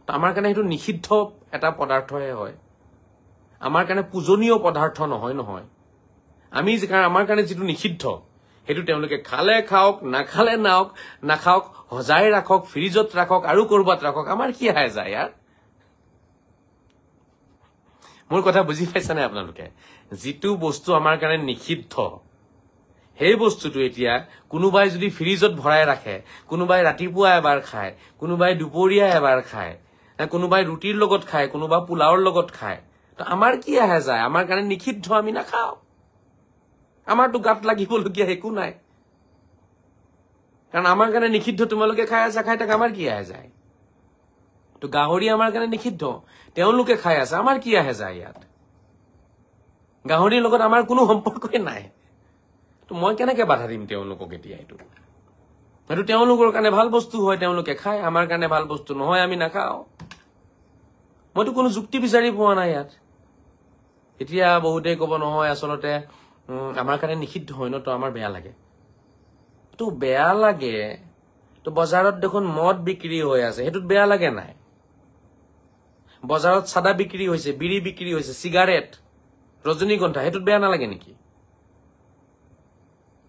তো আমাৰ কাৰণে সেইটো নিষিদ্ধ এটা পদাৰ্থহে হয় আমাৰ কাৰণে পূজনীয় পদাৰ্থ নহয় আমি আমাৰ কাৰণে যিটো নিষিদ্ধ সেইটো তেওঁলোকে খালে খাওক নাখালে নাখাওক সজাই ৰাখক ফ্ৰিজত ৰাখক আৰু কৰবাত ৰাখক আমাৰ কি আহে যায় ইয়াৰ মোৰ কথা বুজি পাইছে নাই আপোনালোকে যিটো বস্তু আমাৰ কাৰণে নিষিদ্ধ সেই বস্তুটো এতিয়া কোনোবাই যদি ফ্ৰিজত ভৰাই ৰাখে কোনোবাই ৰাতিপুৱা এবাৰ খায় কোনোবাই দুপৰীয়া এবাৰ খায় কোনোবাই ৰুটিৰ লগত খায় কোনোবা পোলাওৰ লগত খায় তো আমাৰ কি আহে যায় আমাৰ কাৰণে নিষিদ্ধ আমি নাখাওঁ আমাৰতো গাত লাগিবলগীয়া একো নাই কাৰণ আমাৰ কাৰণে নিষিদ্ধ তোমালোকে খাই আছা খাই থাক আমাৰ কি আহে যায় তো গাহৰি আমাৰ কাৰণে নিষিদ্ধ তেওঁলোকে খাই আছে আমাৰ কি আহে যায় ইয়াত গাহৰিৰ লগত আমাৰ কোনো সম্পৰ্কই নাই তো মই কেনেকে বাধা দিম তেওঁলোকক এতিয়া এইটো তেওঁলোকৰ কাৰণে ভাল বস্তু হয় তেওঁলোকে খায় আমাৰ কাৰণে ভাল বস্তু নহয় আমি নাখাওঁ মইতো কোনো যুক্তি বিচাৰি পোৱা নাই ইয়াত এতিয়া বহুতেই ক'ব নহয় আচলতে আমাৰ কাৰণে নিষিদ্ধ হয় ন, তো আমাৰ বেয়া লাগে। তো বেয়া লাগে, তো বজাৰত দেখোন মদ বিক্ৰী হৈ আছে, সেইটোত বেয়া লাগে নাই? বজাৰত চাদা বিক্ৰী হৈছে, বিড়ি বিক্ৰী হৈছে, চিগাৰেট, ৰজনীগন্ধা, সেইটোত বেয়া নালাগে নেকি?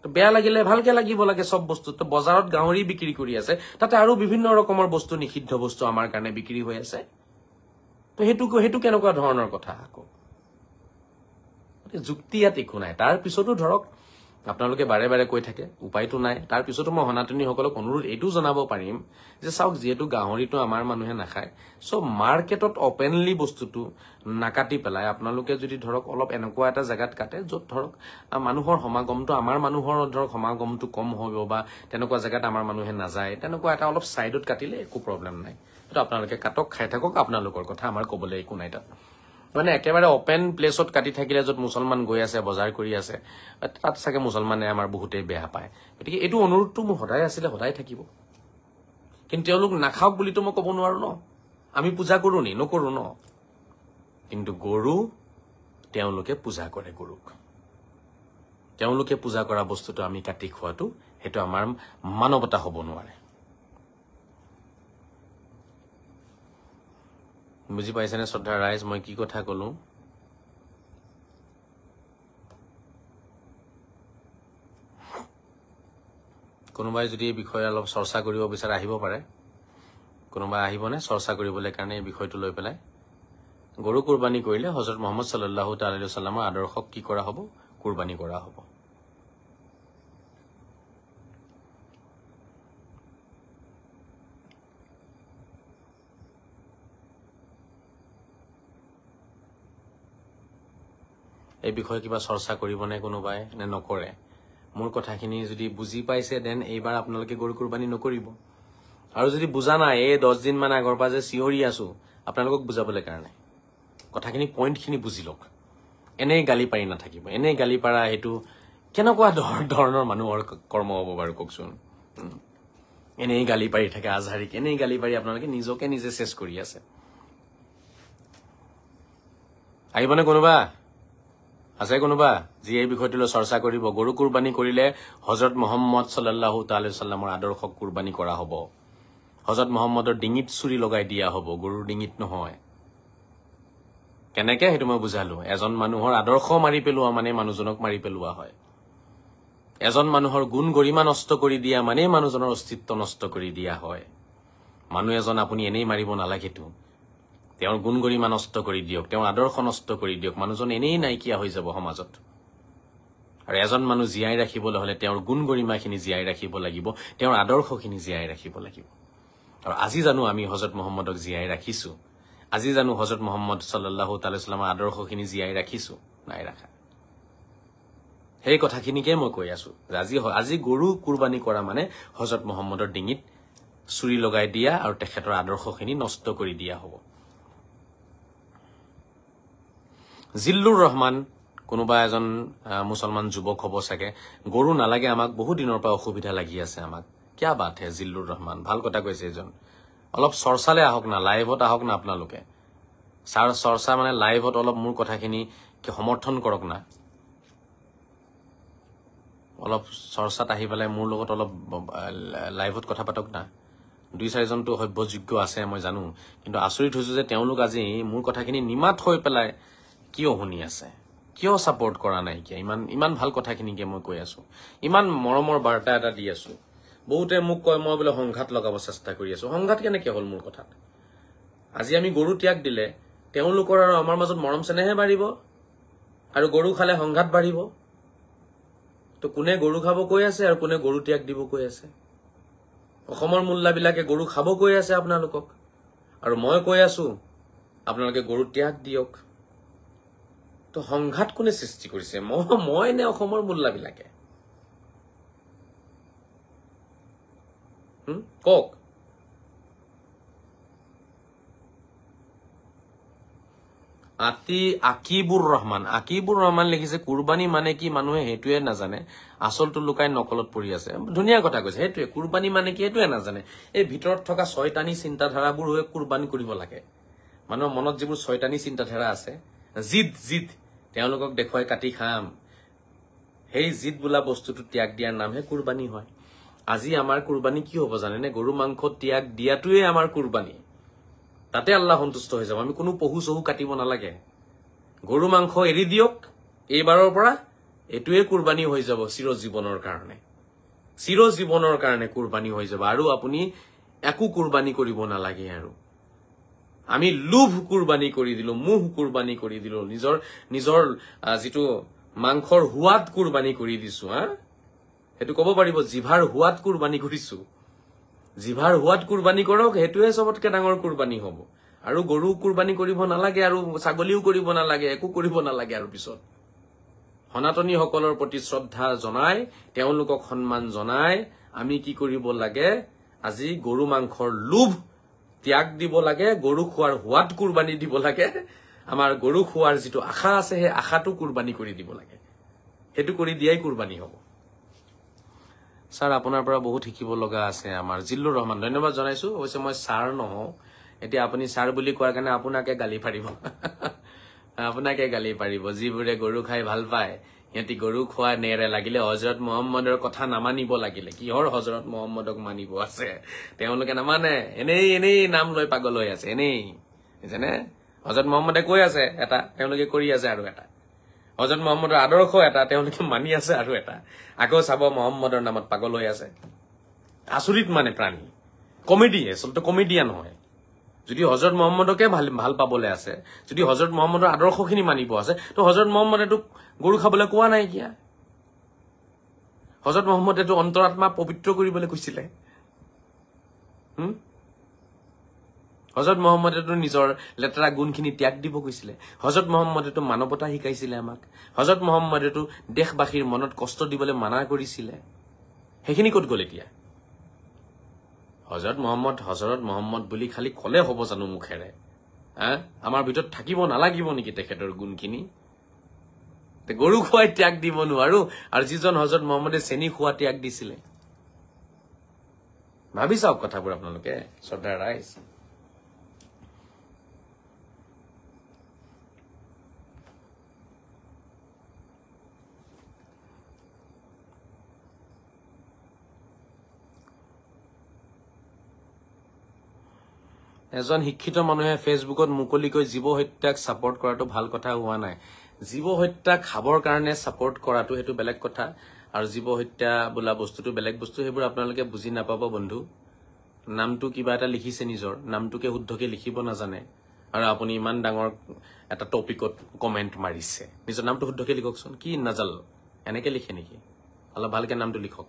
তো বেয়া লাগিলে ভালকে লাগিব লাগে চব বস্তু। তো বজাৰত গাহৰি বিক্ৰী কৰি আছে, তাতে আৰু বিভিন্ন ৰকমৰ বস্তু, নিষিদ্ধ বস্তু আমাৰ কাৰণে বিক্ৰী হৈ আছে। তো সেইটো কেনেকুৱা ধৰণৰ কথা? আকৌ যুক্তি ইয়াত একো নাই। তাৰ পিছতো ধৰক আপোনালোকে বাৰে বাৰে কৈ থাকে, উপায়তো নাই। তাৰ পিছতো মই সনাতনীসকলক অনুৰোধ এইটো জনাব পাৰিম যে চাওক, যিহেতু গাহৰিটো আমাৰ মানুহে নাখায়, চ' মাৰ্কেটত অপেনলি বস্তুটো নাকাটি পেলাই আপোনালোকে যদি ধৰক অলপ এনেকুৱা এটা জেগাত কাটে য'ত ধৰক মানুহৰ সমাগমটো, আমাৰ মানুহৰ ধৰক সমাগমটো কম হ'ব বা তেনেকুৱা জেগাত আমাৰ মানুহে নাযায়, তেনেকুৱা এটা অলপ চাইডত কাটিলে একো প্ৰব্লেম নাই। সেইটো আপোনালোকে কাটক, খাই থাকক, আপোনালোকৰ কথা, আমাৰ ক'বলৈ একো নাই তাত। মানে একেবাৰে অপেন প্লেচত কাটি থাকিলে, য'ত মুছলমান গৈ আছে, বজাৰ কৰি আছে, তাত চাগে মুছলমানে আমাৰ বহুতেই বেয়া পায়। গতিকে এইটো অনুৰোধটো মোৰ সদায় আছিলে, সদায় থাকিব। কিন্তু তেওঁলোক নাখাওক বুলিতো মই ক'ব নোৱাৰো ন। আমি পূজা কৰো নি? নকৰো ন। কিন্তু গৰু তেওঁলোকে পূজা কৰে, গৰুক তেওঁলোকে পূজা কৰা বস্তুটো আমি কাটি খোৱাটো, সেইটো আমাৰ মানৱতা হ'ব নোৱাৰে। বুজি পাইছেনে শ্ৰদ্ধা ৰাইজ মই কি কথা কলো? কোনোবাই যদি এই বিষয়ে অলপ চৰ্চা কৰিব বিচাৰে আহিব পাৰে। কোনোবাই আহিবনে চৰ্চা কৰিবলৈ কাৰণে এই বিষয়টো লৈ পেলাই? গৰু কুৰবানী কৰিলে হযৰত মুহাম্মদ সাল্লাল্লাহু তাআলা আলাইহি ওয়াসাল্লামৰ আদৰ্শক কি কৰা হ'ব? কুৰবানী কৰা হ'ব। এই বিষয়ে কিবা চৰ্চা কৰিবনে কোনোবাই নে নকৰে? মোৰ কথাখিনি যদি বুজি পাইছে দেন এইবাৰ আপোনালোকে গৰু কুৰবানী নকৰিব। আৰু যদি বুজা নাই, এই 10 দিন মান আগৰ পৰা যে চিঞৰি আছো আপোনালোকক বুজাবলৈ কাৰণে, কথাখিনি পইণ্টখিনি বুজি লওক। এনেই গালি পাৰি নাথাকিব। এনেই গালি পাৰা সেইটো কেনেকুৱা ধৰণৰ মানুহৰ কৰ্ম হ'ব বাৰু কওকচোন? এনেই গালি পাৰি থাকে আজহাৰিক, এনেই গালি পাৰি আপোনালোকে নিজকে নিজে চেছ কৰি আছে। আহিবনে কোনোবা? আছে কোনোবা যি এই বিষয়টোলৈ চৰ্চা কৰিব? গৰু কুৰবানী কৰিলে হযৰত মুহাম্মদ সাল্লাল্লাহু তাআলা আলাইহি ওয়াসাল্লামৰ আদৰ্শক কুৰবানী কৰা হ'ব। হযৰত মুহাম্মদৰ ডিঙিত চুৰি লগাই দিয়া হ'ব, গৰুৰ ডিঙিত নহয়। কেনেকে সেইটো মই বুজালো। এজন মানুহৰ আদৰ্শ মাৰি পেলোৱা মানে মানুহজনক মাৰি পেলোৱা হয়। এজন মানুহৰ গুণ গৰিমা নষ্ট কৰি দিয়া মানে মানুহজনৰ অস্তিত্ব নষ্ট কৰি দিয়া হয়। মানুহ এজন আপুনি এনেই মাৰিব নালাগেতো। তেওঁৰ গুণ গৰিমা নষ্ট কৰি দিয়ক, তেওঁৰ আদৰ্শ নষ্ট কৰি দিয়ক, মানুহজন এনেই নাইকিয়া হৈ যাব সমাজত। আৰু এজন মানুহ জীয়াই ৰাখিবলৈ হলে তেওঁৰ গুণ গৰিমাখিনি জীয়াই ৰাখিব লাগিব, তেওঁৰ আদৰ্শখিনি জীয়াই ৰাখিব লাগিব। আৰু আজি জানো আমি হযৰত মুহাম্মদক জীয়াই ৰাখিছো? আজি জানো হযৰত মুহাম্মদ সাল্লাল্লাহু তাআলা আলাইহি ওয়াসাল্লামৰ আদৰ্শখিনি জীয়াই ৰাখিছো? নাই ৰাখা। সেই কথাখিনিকে মই কৈ আছো আজি গৰু কুৰবানী কৰা মানে হযৰত মুহাম্মদৰ ডিঙিত চুৰি লগাই দিয়া আৰু তেখেতৰ আদৰ্শখিনি নষ্ট কৰি দিয়া হ'ব। জিল্লুৰ ৰহমান কোনোবা এজন মুছলমান যুৱক হ'ব চাগে। গৰু নালাগে আমাক, বহু দিনৰ পৰা অসুবিধা লাগি আছে আমাক। কিয়া বাত হে জিল্লুৰ ৰহমান, ভাল কথা কৈছে এজন। অলপ চৰ্চালে আহক না, লাইভত আহক না আপোনালোকে। চৰ্চা মানে লাইভত অলপ মোৰ কথাখিনি সমৰ্থন কৰক না। অলপ চৰ্চাত আহি পেলাই মোৰ লগত অলপ লাইভত কথা পাতক না। 2-4জনটো সভ্যযোগ্য আছে মই জানো, কিন্তু আচৰিত হৈছো যে তেওঁলোক আজি মোৰ কথাখিনি নিমাত হৈ পেলাই কিয় শুনি আছে, কিয় ছাপোৰ্ট কৰা নাই? কিয় ইমান ভাল কথাখিনিকে মই কৈ আছো, ইমান মৰমৰ বাৰ্তা এটা দি আছো। বহুতে মোক কয় মই বোলে সংঘাত লগাব চেষ্টা কৰি আছো। সংঘাত কেনেকে হ'ল মোৰ কথাত? আজি আমি গৰু ত্যাগ দিলে তেওঁলোকৰ আৰু আমাৰ মাজত মৰম চেনেহে বাঢ়িব, আৰু গৰু খালে সংঘাত বাঢ়িব। তো কোনে গৰু খাব কৈ আছে আৰু কোনে গৰু ত্যাগ দিব কৈ আছে? অসমৰ মোল্লাবিলাকে গৰু খাব কৈ আছে আপোনালোকক, আৰু মই কৈ আছো আপোনালোকে গৰু ত্যাগ দিয়ক। তো সংঘাত কোনে সৃষ্টি কৰিছে? মই নে অসমৰ মোল্লাবিলাকে? কওক। আকিবুৰ ৰহমান লিখিছে কুৰবানী মানে কি মানুহে সেইটোৱে নাজানে, আচলটো লুকাই নকলত পৰি আছে। ধুনীয়া কথা কৈছে, সেইটোৱে কুৰবানী মানে কি সেইটোৱে নাজানে। এই ভিতৰত থকা ছয়তানী চিন্তাধাৰাবোৰ হৈ কুৰবানী কৰিব লাগে। মানুহৰ মনত যিবোৰ ছয়তানী চিন্তাধাৰা আছে, জিদ তেওঁলোকক দেখুৱাই কাটি খাম সেই জিদ বোলা বস্তুটো ত্যাগ দিয়াৰ নামহে কুৰবানী হয় আজি আমাৰ কুৰবানী কি হ'ব জানেনে গৰু মাংস ত্যাগ দিয়াটোৱে আমাৰ কুৰবানী তাতে আল্লাহ সন্তুষ্ট হৈ যাব আমি কোনো পহু চহু কাটিব নালাগে গৰু মাংস এৰি দিয়ক এইবাৰৰ পৰা এটোৱে কুৰবানী হৈ যাব চিৰজীৱনৰ কাৰণে কুৰবানী হৈ যাব আৰু আপুনি একো কুৰবানী কৰিব নালাগে আৰু আমি লোভ কুৰবানী কৰি দিলো মুহ কুৰবানী কৰি দিলো নিজৰ যিটো মাংসৰ হুৱাত কুৰবানী কৰি দিছো হেতু কব পাৰিব জিভাৰ হুৱাত কুৰবানী কৰিছো জিভাৰ হুৱাত কুৰবানী কৰক হেতুৱে সবতকে ডাঙৰ কুৰবানী হ'ব আৰু গৰু কুৰবানী কৰিব নালাগে আৰু ছাগলীও কৰিব নালাগে একো কৰিব নালাগে আৰু পিছত সনাতনী সকলৰ প্ৰতি শ্ৰদ্ধা জনাই তেওঁলোকক সন্মান জনাই আমি কি কৰিব লাগে আজি গৰু মাংসৰ লোভ ত্যাগ দিব লাগে গৰু খোৱাৰ হুৱাত কুৰবানী দিব লাগে আমাৰ গৰু খোৱাৰ যিটো আশা আছে সেই আশাটো কুৰবানী কৰি দিব লাগে হেতু কৰি দিয়াই কুৰবানী হ'ব স্যাৰ আপোনাৰ পৰা বহুত শিকিব লগা আছে আমাৰ জিল্লুৰ ৰহমান ধন্যবাদ জনাইছো অৱশ্যে মই স্যাৰ নহওঁ এতিয়া আপুনি স্যাৰ বুলি কোৱাৰ কাৰণে আপোনাকে গালি পাৰিব যিবোৰে গৰু খাই ভাল পায় সিহঁতি গৰু খোৱা নেৰে লাগিলে হযৰত মুহাম্মদৰ কথা নামানিব লাগিলে কিহৰ হযৰত মুহাম্মদক মানিব আছে তেওঁলোকে নামানে এনেই নাম লৈ পাগল হৈ আছে এনেই জানে হযৰত মুহাম্মদে কৈ আছে এটা তেওঁলোকে কৰি আছে আৰু এটা হযৰত মুহাম্মদৰ আদৰ্শ এটা তেওঁলোকে মানি আছে আৰু এটা আকৌ চাব মুহাম্মদৰ নামত পাগল হৈ আছে আচৰিত মানে প্ৰাণী কমেডি আচলতে কমেডিয়ান হয় যদি হযৰত মুহাম্মদকে ভাল পাবলৈ আছে যদি হযৰত মুহাম্মদৰ আদৰ্শখিনি মানিব আছে তো হযৰত মুহাম্মদেটো গৰু খাবলৈ কোৱা নাই কিয়া হযৰত মুহাম্মদেটো অন্তৰাত্মা পবিত্ৰ কৰিবলৈ কৈছিলে হযৰত মুহাম্মদেটো নিজৰ লেতেৰা গুণখিনি ত্যাগ দিব কৈছিলে হযৰত মুহাম্মদেটো মানৱতা শিকাইছিলে আমাক হযৰত মুহাম্মদেটো দেশবাসীৰ মনত কষ্ট দিবলৈ মানা কৰিছিলে সেইখিনি ক'ত গ'ল এতিয়া হযৰত মুহাম্মদ বুলি খালি কলে হ'ব জানো মুখেৰে আমাৰ ভিতৰত থাকিব নালাগিব নেকি তেখেতৰ গুণখিনি গৰু খুৱাই ত্যাগ দিব নোৱাৰো আৰু যিজন হযৰত মুহাম্মদে চেনি খোৱা ত্যাগ দিছিলে ভাবি চাওক কথাবোৰ আপোনালোকে শ্ৰদ্ধাৰ ৰাইজ এজন শিক্ষিত মানুহে ফেচবুকত মুকলিকৈ জীৱ হত্যাক সাপোৰ্ট কৰাটো ভাল কথা হোৱা নাই জীৱ হত্যা খাবৰ কাৰণে সাপোৰ্ট কৰাটো হেতু বেলেগ কথা আৰু জীৱ হত্যা বোলা বস্তুটো বেলেগ বস্তু হেবোৰ আপোনালোকে বুজি নাপাব বন্ধু নামটো কিবা এটা লিখিছে নিজৰ নামটোকে শুদ্ধকে লিখিব নাজানে আৰু আপুনি ইমান ডাঙৰ এটা টপিকত কমেন্ট মাৰিছে নিজৰ নামটো শুদ্ধকে লিখকচোন কি নাজাল এনেকে লিখে নেকি অলপ ভালকে নামটো লিখক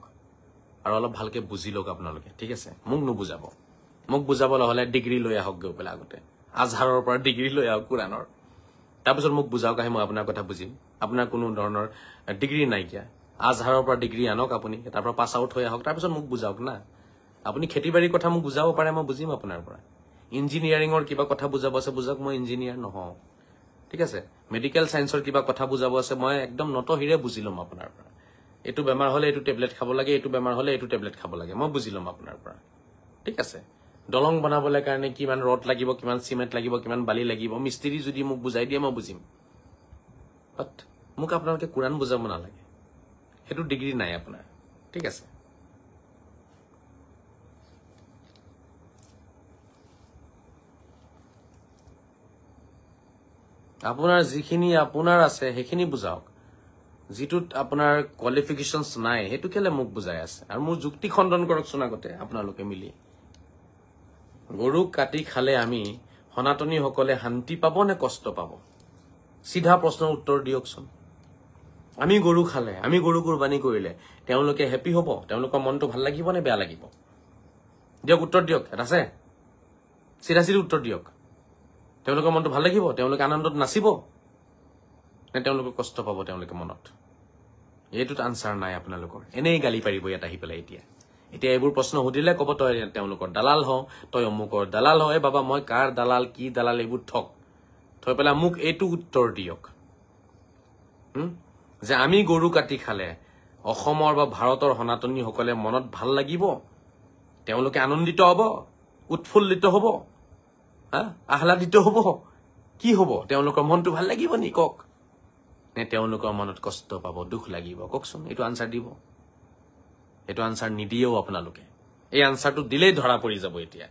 আৰু অলপ ভালকে বুজি লওক আপোনালোকে ঠিক আছে মোক নুবুজাব মোক বুজাবলৈ হলে ডিগ্ৰী লৈ আহক গৈ পেলাই আগতে আজহাৰৰ পৰা ডিগ্ৰী লৈ আহক কুৰানৰ তাৰপিছত মোক বুজাওক আহি মই আপোনাৰ কথা বুজিম আপোনাৰ কোনো ধৰণৰ ডিগ্ৰী নাইকিয়া আজহাৰৰ পৰা ডিগ্ৰী আনক আপুনি তাৰ পৰা পাছ আউট হৈ আহক তাৰপিছত মোক বুজাওক না আপুনি খেতিবাৰীৰ কথা মোক বুজাব পাৰে মই বুজিম আপোনাৰ পৰা ইঞ্জিনিয়াৰিঙৰ কিবা কথা বুজাব আছে বুজাওক মই ইঞ্জিনিয়াৰ নহওঁ ঠিক আছে মেডিকেল সায়েন্সৰ কিবা কথা বুজাব আছে মই একদম নতহিৰে বুজি লম আপোনাৰ পৰা এটো বেমাৰ হলে এটো টেবলেট খাব লাগে এটো বেমাৰ হলে এটো টেবলেট খাব লাগে মই বুজি লম আপোনাৰ পৰা ঠিক আছে দলং বনাবলৈ কাৰণে কিমান ৰড লাগিব কিমান সিমেন্ট লাগিব কিমান বালি লাগিব মিস্ত্ৰী যদি মোক বুজাই দিয়ে মই বুজিম বাট মোক আপোনালোকে কুৰান বুজাব নালাগে হেতু ডিগ্ৰী নাই আপোনাৰ ঠিক আছে আপোনাৰ যিখিনি আপোনাৰ আছে সেইখিনি বুজাওক যিটোত আপোনাৰ কোৱালিফিকেশনছ নাই হেতু কেলে মোক বুজাই আছে আৰু মোৰ যুক্তি খণ্ডন কৰকচোন আগতে আপোনালোকে মিলি গৰু কাটি খালে আমি সনাতনী সকলে শান্তি পাব নে কষ্ট পাব সিধা প্ৰশ্নৰ উত্তৰ দিয়কচোন আমি গৰু খালে আমি গৰু কুৰবানী কৰিলে তেওঁলোকে হ্যাপি হ'ব তেওঁলোকৰ মনটো ভাল লাগিব নে বেয়া লাগিব দিয়ক উত্তৰ দিয়ক এটা আছে সিধা উত্তৰ দিয়ক তেওঁলোকৰ মনটো ভাল লাগিব তেওঁলোকে আনন্দত নাচিব নে তেওঁলোকে কষ্ট পাব তেওঁলোকে মনত এইটোত আনসাৰ নাই আপোনালোকৰ এনেই গালি পাৰিব ইয়াত আহি পেলাই এতিয়া এইবোৰ প্ৰশ্ন সুধিলে কব তই তেওঁলোকৰ দালাল হ তই অমুকৰ দালাল হয় বাবা মই কাৰ দালাল কি দালাল এইবোৰ ঠক থৈ পেলাই মোক এইটো উত্তৰ দিয়ক যে আমি গৰু কাটি খালে অসমৰ বা ভাৰতৰ সনাতনী সকলে মনত ভাল লাগিব তেওঁলোকে আনন্দিত হ'ব উৎফুল্লিত হ'ব আহ্লাদিত হ'ব কি হ'ব তেওঁলোকৰ মনটো ভাল লাগিব নি কক নে তেওঁলোকৰ মনত কষ্ট পাব, দুখ লাগিব? কওকচোন, এইটো আনচাৰ দিব? এইটো আনচাৰ নিদিয়েও আপোনালোকে। এই আনচাৰটো দিলেই ধৰা পৰি যাব এতিয়া।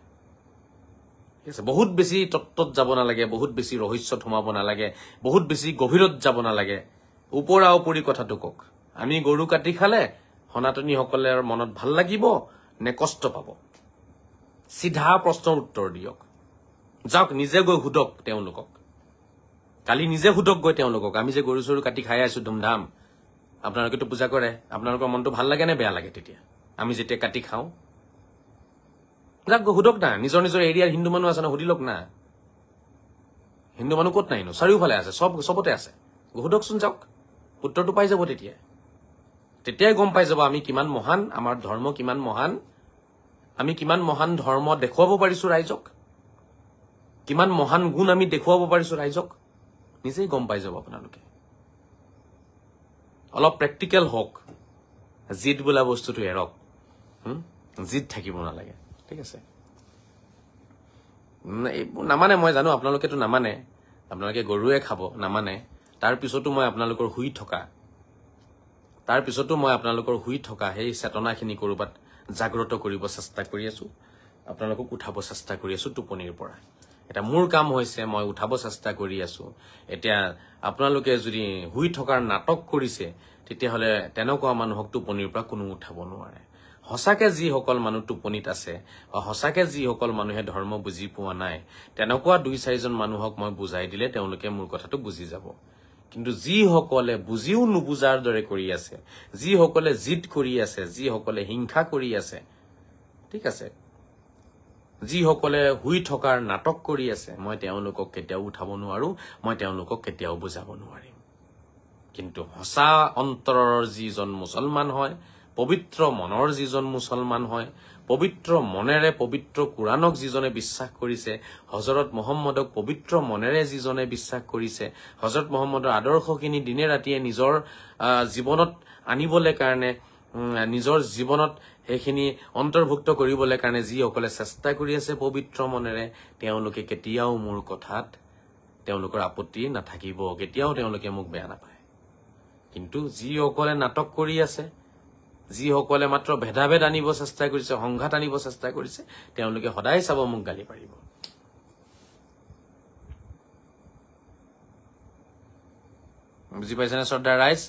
ঠিক আছে, বহুত বেছি তত্ত্বত যাব নালাগে, বহুত বেছি ৰহস্যত সোমাব নালাগে, বহুত বেছি গভীৰত যাব নালাগে। ওপৰা ওপৰি কথাটো কওক। আমি গৰু কাটি খালে সনাতনীসকলৰ মনত ভাল লাগিব নে কষ্ট পাব? চিধা প্ৰশ্নৰ উত্তৰ দিয়ক। যাওক, নিজে গৈ সোধক তেওঁলোকক। কালি নিজে সোধক গৈ তেওঁলোকক, আমি যে গৰু চৰু কাটি খাই আছো ধুমধাম, আপোনালোকেতো পূজা কৰে, আপোনালোকৰ মনটো ভাল লাগে নে বেয়া লাগে তেতিয়া আমি যেতিয়া কাটি খাওঁ? যাওক গৈ সোধক না। নিজৰ নিজৰ এৰিয়াৰ হিন্দু মানুহ আছে না, সুধি লওক না। হিন্দু মানুহ ক'ত নাইনো? চাৰিওফালে আছে, চবতে আছে। সোধকচোন, যাওক, উত্তৰটো পাই যাব। তেতিয়াই গম পাই যাব আমি কিমান মহান, আমাৰ ধৰ্ম কিমান মহান, আমি কিমান মহান ধৰ্ম দেখুৱাব পাৰিছো ৰাইজক, কিমান মহান গুণ আমি দেখুৱাব পাৰিছো ৰাইজক। নিজেই গম পাই যাব আপোনালোকে। অলপ প্ৰেক্টিকেল হওক, জিদ বোলা বস্তুটো এৰক। জিদ থাকিব নালাগে, ঠিক আছে? নামানে, মই জানো আপোনালোকেতো নামানে, আপোনালোকে গৰুৱে খাব, নামানে। তাৰ পিছতো মই আপোনালোকৰ শুই থকা সেই চেতনাখিনি কৰবাত জাগ্ৰত কৰিব চেষ্টা কৰি আছো, আপোনালোকক উঠাব চেষ্টা কৰি আছো টোপনিৰ পৰা। এটা মোৰ কাম হৈছে, মই উঠাব চেষ্টা কৰি আছো। এতিয়া আপোনালোকে যদি শুই থকাৰ নাটক কৰিছে, তেতিয়াহ'লে তেনেকুৱা মানুহক টোপনিৰ পৰা কোনো উঠাব নোৱাৰে। সঁচাকে যিসকল মানুহ টোপনিত আছে বা সঁচাকে যিসকল মানুহে ধৰ্ম বুজি পোৱা নাই, তেনেকুৱা 2-4জন মানুহক মই বুজাই দিলে তেওঁলোকে মোৰ কথাটো বুজি যাব। কিন্তু যিসকলে বুজিও নুবুজাৰ দৰে কৰি আছে, যিসকলে জিদ কৰি আছে, যিসকলে হিংসা কৰি আছে, ঠিক আছে, যিসকলে শুই থকাৰ নাটক কৰি আছে, মই তেওঁলোকক কেতিয়াও উঠাব নোৱাৰো, মই তেওঁলোকক কেতিয়াও বুজাব নোৱাৰিম। কিন্তু সঁচা অন্তৰৰ যিজন মুছলমান হয়, পবিত্ৰ মনৰ যিজন মুছলমান হয়, পবিত্ৰ মনেৰে পবিত্ৰ কোৰাণক যিজনে বিশ্বাস কৰিছে, হজৰত মহম্মদক পবিত্ৰ মনেৰে যিজনে বিশ্বাস কৰিছে, হজৰত মহম্মদৰ আদৰ্শখিনি দিনে ৰাতিয়ে নিজৰ জীৱনত আনিবলৈ কাৰণে, নিজৰ জীৱনত সেইখিনি অন্তৰ্ভুক্ত কৰিবলৈ কাৰণে যিসকলে চেষ্টা কৰি আছে পবিত্ৰ মনেৰে, তেওঁলোকে কেতিয়াও মোৰ কথাত তেওঁলোকৰ আপত্তি নাথাকিব, কেতিয়াও তেওঁলোকে মোক বেয়া নাপায়। কিন্তু যিসকলে নাটক কৰি আছে, যিসকলে মাত্ৰ ভেদাভেদ আনিব চেষ্টা কৰিছে, সংঘাত আনিব চেষ্টা কৰিছে, তেওঁলোকে সদায় চাব মোক গালি পাৰিব। বুজি পাইছেনে শ্ৰদ্ধাৰ ৰাইজ?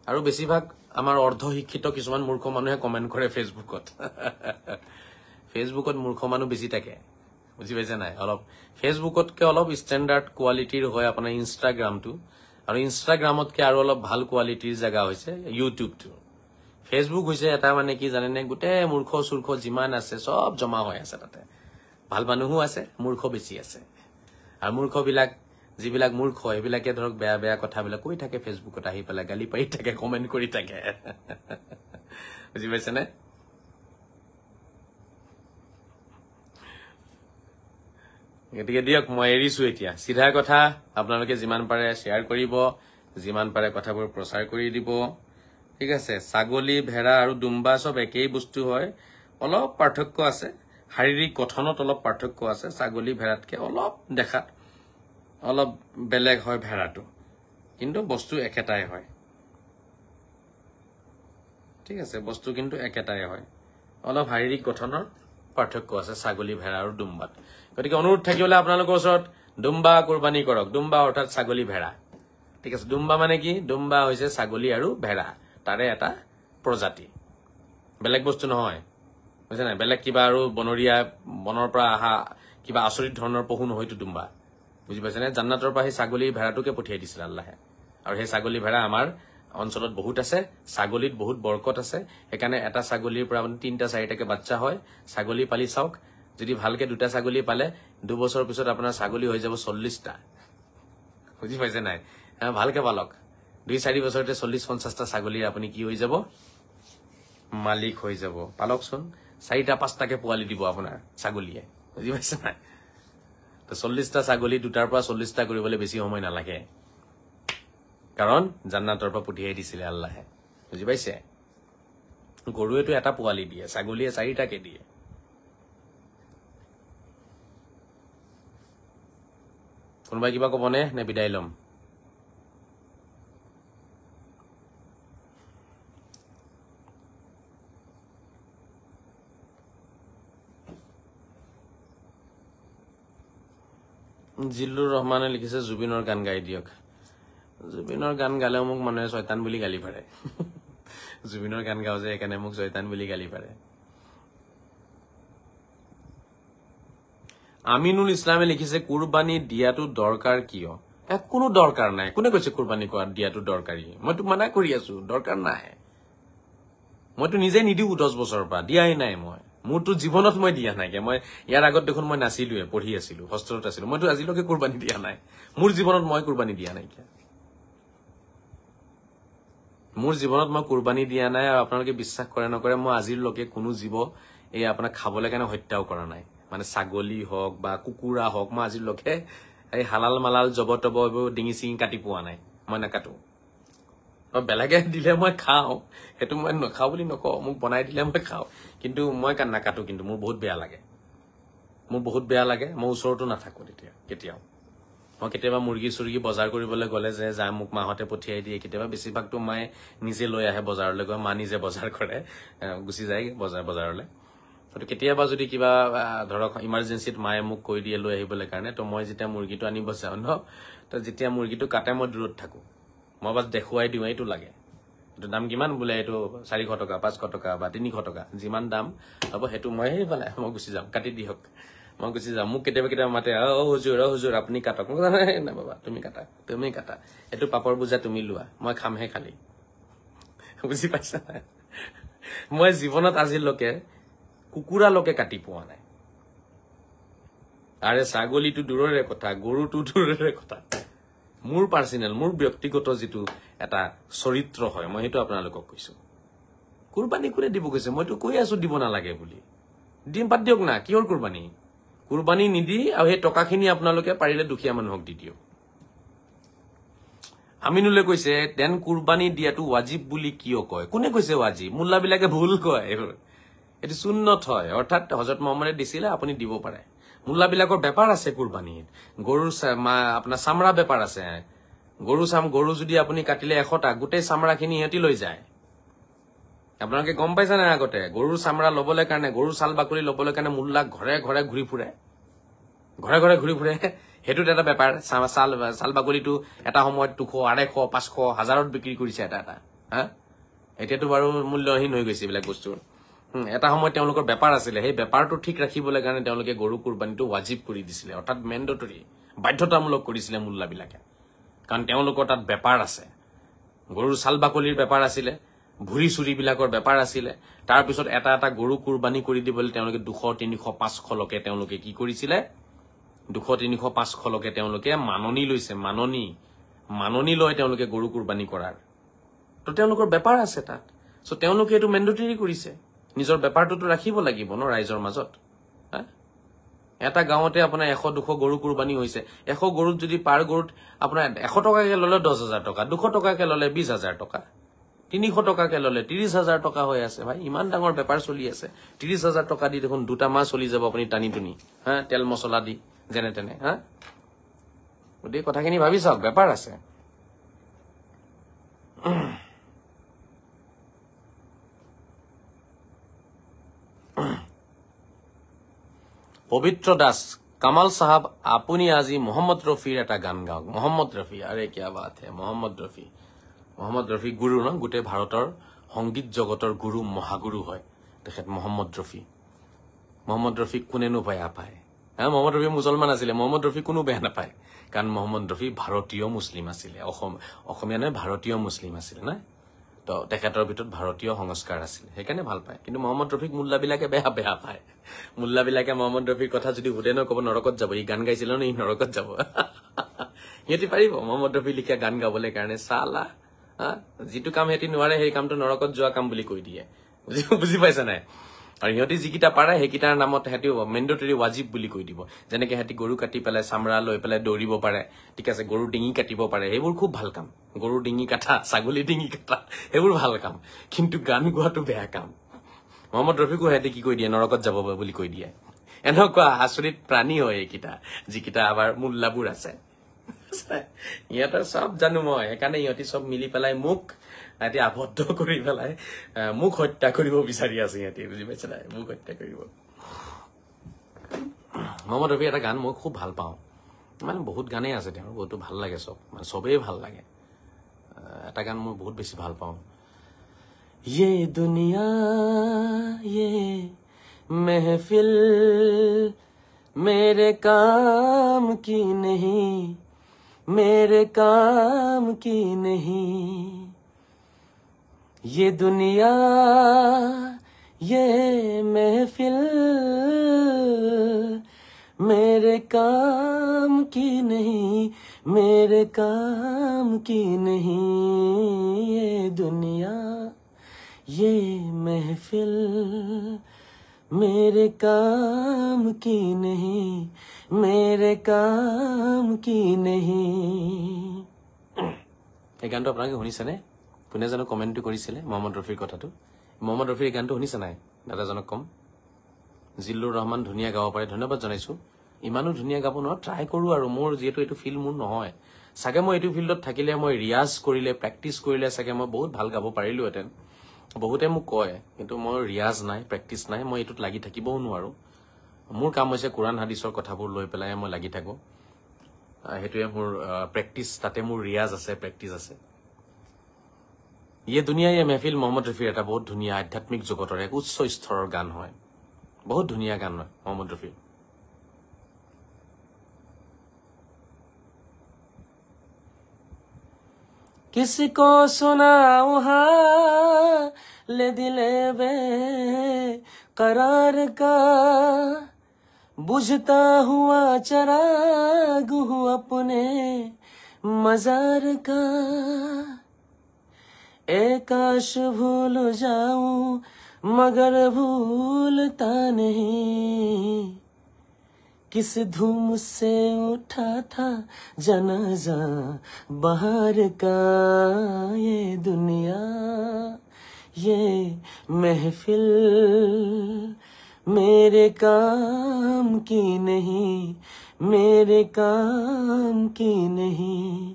আৰু বেছিভাগ আমাৰ অৰ্ধশিক্ষিত কিছুমান মূৰ্খ মানুহে কমেণ্ট কৰে ফেচবুকত। ফেচবুকত মূৰ্খ মানুহ বেছি থাকে, বুজি পাইছে নাই? অলপ ফেচবুকতকে অলপ ষ্টেণ্ডাৰ্ড কোৱালিটিৰ হয় আপোনাৰ ইনষ্টাগ্ৰামটো, আৰু ইনষ্টাগ্ৰামতকে আৰু অলপ ভাল কোৱালিটিৰ জেগা হৈছে ইউটিউবটো। ফেচবুক হৈছে এটা মানে কি জানেনে, গোটেই মূৰ্খ চূৰ্খ যিমান আছে চব জমা হৈ আছে তাতে। ভাল মানুহো আছে, মূৰ্খ বেছি আছে। আৰু মূৰ্খবিলাক, যিবিলাক মূৰ্খ, সেইবিলাকে ধৰক বেয়া বেয়া কথাবিলাক কৈ থাকে ফেচবুকত, আহি পেলাই গালি পাৰি থাকে, কমেণ্ট কৰি থাকে। বুজি পাইছেনে? গতিকে দিয়ক, মই এৰিছো এতিয়া। চিধা কথা, আপোনালোকে যিমান পাৰে শ্বেয়াৰ কৰিব, যিমান পাৰে কথাবোৰ প্ৰচাৰ কৰি দিব, ঠিক আছে? ছাগলী, ভেড়া আৰু দুম্বা চব একেই বস্তু হয়, অলপ পাৰ্থক্য আছে, শাৰীৰিক গঠনত অলপ পাৰ্থক্য আছে। ছাগলী ভেড়াতকে অলপ দেখাত অলপ বেলেগ হয় ভেড়াটো, কিন্তু বস্তু একেটাই হয়, ঠিক আছে? বস্তু কিন্তু একেটাই হয়, অলপ শাৰীৰিক গঠনৰ পাৰ্থক্য আছে ছাগলী, ভেড়া আৰু দুম্বাত। গতিকে অনুৰোধ থাকিলে আপোনালোকৰ ওচৰত দুম্বা কোৰবানী কৰক। দুম্বা অৰ্থাৎ ছাগলী, ভেড়া, ঠিক আছে? দুম্বা মানে কি? দুম্বা হৈছে ছাগলী আৰু ভেড়া, তাৰে এটা প্ৰজাতি, বেলেগ বস্তু নহয়, বুজিছে নাই? বেলেগ কিবা আৰু বনৰীয়া বনৰ পৰা অহা কিবা আচৰিত ধৰণৰ পশু নহয়তো দুম্বা, বুজি পাইছেনে? জান্নাতৰ পৰা সেই ছাগলী ভেড়াটোকে পঠিয়াই দিছিল আল্লাহে, আৰু সেই ছাগলী ভেড়া আমাৰ অঞ্চলত বহুত আছে। ছাগলীত বহুত বৰকত আছে, সেইকাৰণে এটা ছাগলীৰ পৰা 3-4টাকে বাচ্চা হয়। ছাগলী পালি চাওক, যদি ভালকে 2টা ছাগলী পালে 2 বছৰ পিছত আপোনাৰ ছাগলী হৈ যাব 40টা, বুজি পাইছে নাই? ভালকে পালক, 2-4 বছৰতে 40-50টা ছাগলীৰ আপুনি কি হৈ যাব? মালিক হৈ যাব। পালকচোন, 4টা-5টাকে পোৱালি দিব আপোনাৰ ছাগলীয়ে, বুজি পাইছে নাই? 40টা ছাগলী 2টাৰ পৰা 40টা কৰিবলৈ বেছি সময় নালাগে, কাৰণ জান্নাতৰ পৰা পঠিয়াই দিছিলে আল্লাহে, বুজি পাইছে? গৰুৱেটো এটা পোৱালি দিয়ে, ছাগলীয়ে 4টাকে দিয়ে। কোনোবাই কিবা ক'বনে নে বিদায় ল'ম? জিল্লুৰ ৰহমানে লিখিছে জুবিনৰ গান গাই দিয়ক জুবিনৰ গান গালেও মোক মানুহে শয়তান বুলি গালি পাৰে জুবিনৰ গান গাও যে এখানে মোক শয়তান বুলি গালি পাৰে আমিনুল ইসলামে লিখিছে কুৰবানি দিয়াটো দৰকাৰ কিয় কোনো দৰকাৰ নাই কোনে কৈছে কুৰবানি কৰা দিয়াটো দৰকাৰী মইতো মানা কৰি আছো দৰকাৰ নাই মইতো নিজে নিদিও 10 বছৰৰ পৰা দিয়াই নাই মই মোৰতো জীৱনত মই দিয়া নাই মই ইয়াৰ আগত দেখোন মই নাছিলুৱে পঢ়ি আছিলো হস্তেলত আছিলো মইতো আজিলৈকে কুৰবানি দিয়া নাই মোৰ জীৱনত মই কুৰবানি দিয়া নাই মোৰ জীৱনত মই কুৰবানি দিয়া নাই আৰু আপোনালোকে বিশ্বাস কৰে নকৰে মই আজিলৈকে কোনো জীৱ এই আপোনাক খাবলৈ কাৰণে হত্যাও কৰা নাই মানে ছাগলী হওক বা কুকুৰা হওক মই আজিলৈকে এই হালাল মালাল জবতব ডিঙি চিঙি কাটি পোৱা নাই মই নাকাটো বেলেগে দিলে মই খাওঁ সেইটো মই নাখাওঁ বুলি নকওঁ মোক বনাই দিলে মই খাওঁ কিন্তু মই নাকাটো কিন্তু মোৰ বহুত বেয়া লাগে মই ওচৰতো নাথাকো তেতিয়া কেতিয়াও মই কেতিয়াবা মুৰ্গী চুৰ্গী বজাৰ কৰিবলৈ গ'লে যে যা মোক মাহতে পঠিয়াই দিয়ে কেতিয়াবা বেছিভাগতো মায়ে নিজে লৈ আহে বজাৰলৈ গৈ মা নিজে বজাৰ কৰে গুচি যায় বজাৰলৈ তো কেতিয়াবা যদি কিবা ধৰক ইমাৰ্জেন্সিত মায়ে মোক কৈ দিয়ে লৈ আহিবলৈ কাৰণে তো মই যেতিয়া মুৰ্গীটো আনিব যাওঁ ন তো যেতিয়া মুৰ্গীটো কাটে মই দূৰত থাকো মই বাছ দেখুৱাই দিওঁ এইটো লাগে এইটো দাম কিমান বোলে এইটো 400 টকা 500 টকা বা 300 টকা যিমান দাম হ'ব সেইটো মই সেইফালে মই গুচি যাম কাটি দিয়ক মই গুচি যাম মোক কেতিয়াবা মাতে হুজুৰ আপুনি কাটক না বাবা তুমি কাটা এইটো পাপৰ বুজা তুমি লোৱা মই খামহে খালি বুজি পাইছা মই জীৱনত আজিলৈকে কুকুৰালৈকে কাটি পোৱা নাই আৰে ছাগলীটো দূৰৰে কথা গৰুটো দূৰৰে কথা মোৰ পাৰ্সোনেল মোৰ ব্যক্তিগত যেটো এটা চৰিত্ৰ হয় মই হেতু আপোনালোকক কৈছো কুরবানি করে দিব কৈছে মইতো কৈ আছো দিব না লাগে বুলি দিম বাদ দিয়ক না কিহৰ কুৰবানি নিদি আৰু হে টকাখিনি আপোনালোকে পাৰিলে দুখীয়া মানুহক দি দিও আমিনুলে কৈছে দেন কুরবানি দিয়াটো ওয়াজিব বুলি কিয় কয় কোনে কৈছে ওয়াজিব মুল্লা বিলাকে ভুল কয় এটি সুন্নত হয় অৰ্থাৎ হযৰত মুহাম্মদে দিছিলে আপুনি দিব পাৰে মুল্লা বিলাকৰ ব্যাপাৰ আছে কুৰবানিত গৰুৰ আপোনাৰ চামৰা ব্যাপাৰ আছে গৰু যদি আপুনি কাটিলে 100টা গুটেই চামৰাখিনি হেতি লৈ যায় আপোনালোকে গম পাইছে না আগতে গৰুৰ চামৰা লবলৈ কাৰণে গৰুৰ ছাল বাকলি লবলৈ কাৰণে মুল্লা ঘৰে ঘৰে ঘুৰি ফুৰে হেতু এটা ব্যাপাৰ ছাল বাকলিটো এটা সময়ত 200 250 500 হাজাৰত বিক্ৰী কৰিছে এটা হা এতিয়াতো বাৰু মূল্যহীন হৈ গৈছে বিলা বস্তু এটা সময় তেওঁলোকৰ ব্যাপাৰ আছিল সেই ব্যাপাৰটো ঠিক ৰাখিবলৈ কাৰণে তেওঁলোকে গৰু কুৰবানিটো ওয়াজিব কৰি দিছিলে অৰ্থাৎ মেন্ডেটৰি বাধ্যতামূলক কৰিছিলে মুল্লা বিলাকে কাৰণ তেওঁলোকৰ তাত ব্যাপাৰ আছে গৰুৰ ছাল বাকলিৰ ব্যাপাৰ আছিল ভুৰি চুৰি বিলাকৰ ব্যাপাৰ আছিল তাৰ পিছত এটা গৰু কুৰবানি কৰি দিবলৈ তেওঁলোকে 200 300 500 লকে তেওঁলোকে কি কৰিছিলে 200 300 500 লকে তেওঁলোকে মাননি লৈছে মাননি লৈ তেওঁলোকে গৰু কুৰবানি কৰাৰ তো তেওঁলোকৰ ব্যাপাৰ আছে তাত সো তেওঁলোকে এটো মেন্ডেটৰি কৰিছে নিজৰ ব্যাপাৰটো ৰাখিব লাগিব ন ৰাইজৰ মাজত এটা গাঁৱতে আপোনাৰ 100 200 গৰু কুৰবানি হৈছে 100 গৰুত যদি পাৰ গৰুত আপোনাৰ 100 টকাকে ললে 10000 টকা 200 টকাকে ললে 20000 টকা 300 টকাকে ললে 30000 টকা হৈ আছে ভাই ইমান ডাঙৰ ব্যাপাৰ চলি আছে 30000 টকা দি দেখোন দুটা মাছ চলি যাব আপুনি টানি টুনি তেল মছলা দি যেনে তেনে ওদে কথাখিনি ভাবি চাওক ব্যাপাৰ আছে पवित्र दास कमाल साहब আপুনি আজি मोहम्मद रफीर এটা গান গাওক मोहम्मद रफी अरे क्या बात है मोहम्मद रफी गुरु न गुटे भारतर संगीत जगतर गुरु महागुरु হয় তেখেত मोहम्मद रफी কোনেনো বেয়া পায় मोहम्मद रफी মুছলমান আছিল मोहम्मद रफी কোনো বেয়া নাপায় কাৰণ मोहम्मद रफी ভাৰতীয় মুছলিম আছিল অসমীয়া নহয় ভাৰতীয় মুছলিম আছিল না তো তেখেতৰ ভিতৰত ভাৰতীয় সংস্কাৰ আছিল হেকানে ভাল পায় কিন্তু মোহাম্মদ ৰফিক মুল্লা বিলাকে বেয়া পায় মুল্লা বিলাকে মোহাম্মদ ৰফিক কথা যদি হুদে ন কব নৰকত যাব ই গান গাইছিল ন ই নৰকত যাব হেতি পাৰিব মোহাম্মদ ৰফি লিখা গান গাবলৈ কাৰণে সালা যেটো কাম হেতি নোৱাৰে সেই কামটো নৰকত যোৱা কাম বুলি কৈ দিয়ে বুজি পাইছা নাই আৰু হেতি যিকিটা পাৰে হেকিটাৰ নামত হেতি মেন্ডেটৰি ওয়াজিব বুলি কৈ দিব যেনেকে হেতি গৰু কাটি পেলাই চামৰা লৈ পেলাই দৌৰিব পাৰে ঠিক আছে গৰু ডিঙি কাটিব পাৰে হেবোৰ খুব ভাল কাম গৰু ডিঙি কাটা ছাগলী ডিঙি কাটা হেবোৰ ভাল কাম কিন্তু গান গোৱাটো বেয়া কাম মোহাম্মদ ৰফিকো হেতি কি কৈ দিয়ে নৰকত যাব বুলি কৈ দিয়ে এনেকুৱা আচৰিত প্ৰাণী হয় এইকিটা যিকিটা আবাৰ মুল্লাবোৰ আছে ইয়াত সব জানো মই একানে ইহতি সব মিলি পেলাই মুখ এটি আবদ্ধ কৰি পেলাই মুখ হত্যা কৰিব বিচাৰি আছে ইহতি বুজি পাইছে না মুখ হত্যা কৰিব মোহাম্মদ ৰফি এটা গান মই খুব ভাল পাওঁ মানে বহুত গানেই আছে তেওঁৰ, বহুতো ভাল লাগে চব, মানে চবেই ভাল লাগে। এটা গান মই বহুত বেছি ভাল পাওঁ, ये दुनिया ये महफिल मेरे काम की नहीं, मेरे काम की नहीं, ये दुनिया ये महफिल मेरे काम की नहीं, मेरे काम की नहीं, ये दुनिया ये महफिल मेरे काम की नहीं, मेरे काम की नहीं। এই গানটো আপোনালোকে শুনিছেনে? কোনে জানো কমেণ্টটো কৰিছিলে মহম্মদ ৰফিৰ কথাটো? মহম্মদ ৰফিৰ এই গানটো শুনিছে নাই? দাদাজনক কম। জিল্লুৰ ৰহমান ধুনীয়া গাব পাৰে, ধন্যবাদ জনাইছো। ইমানো ধুনীয়া গাব নোৱাৰো, ট্ৰাই কৰো আৰু। মোৰ যিহেতু এইটো ফিল্ড মোৰ নহয়, চাগে মই এইটো ফিল্ডত থাকিলে, মই ৰিয়াজ কৰিলে, প্ৰেক্টিচ কৰিলে চাগে মই বহুত ভাল গাব পাৰিলোহেঁতেন। বহুতে মোক কয়, কিন্তু মোৰ ৰিয়াজ নাই, প্ৰেক্টিচ নাই, মই এইটোত লাগি থাকিবও নোৱাৰো। মোৰ কাম হৈছে কোৰাণ হাদিছৰ কথাবোৰ লৈ পেলাই মই লাগি থাকো, সেইটোৱে মোৰ প্ৰেক্টিচ, তাতে মোৰ ৰিয়াজ আছে, প্ৰেক্টিচ আছে। ইয়ে দুনিয়া ইয়ে মেহফিল মহম্মদ ৰফিৰ এটা বহুত ধুনীয়া আধ্যাত্মিক জগতৰ এক উচ্চ স্তৰৰ গান হয়, বহুত ধুনীয়া গান হয় মহম্মদ ৰফিৰ। किसी को सुनाऊं हाल दिले बेकरार का, बुझता हुआ चराग हूँ अपने मजार का, काश भूल जाऊं मगर भूलता नहीं, किस धूम से उठा था जनाजा बाहर का, ये दुनिया ये महफिल मेरे काम की नहीं, मेरे काम की नहीं,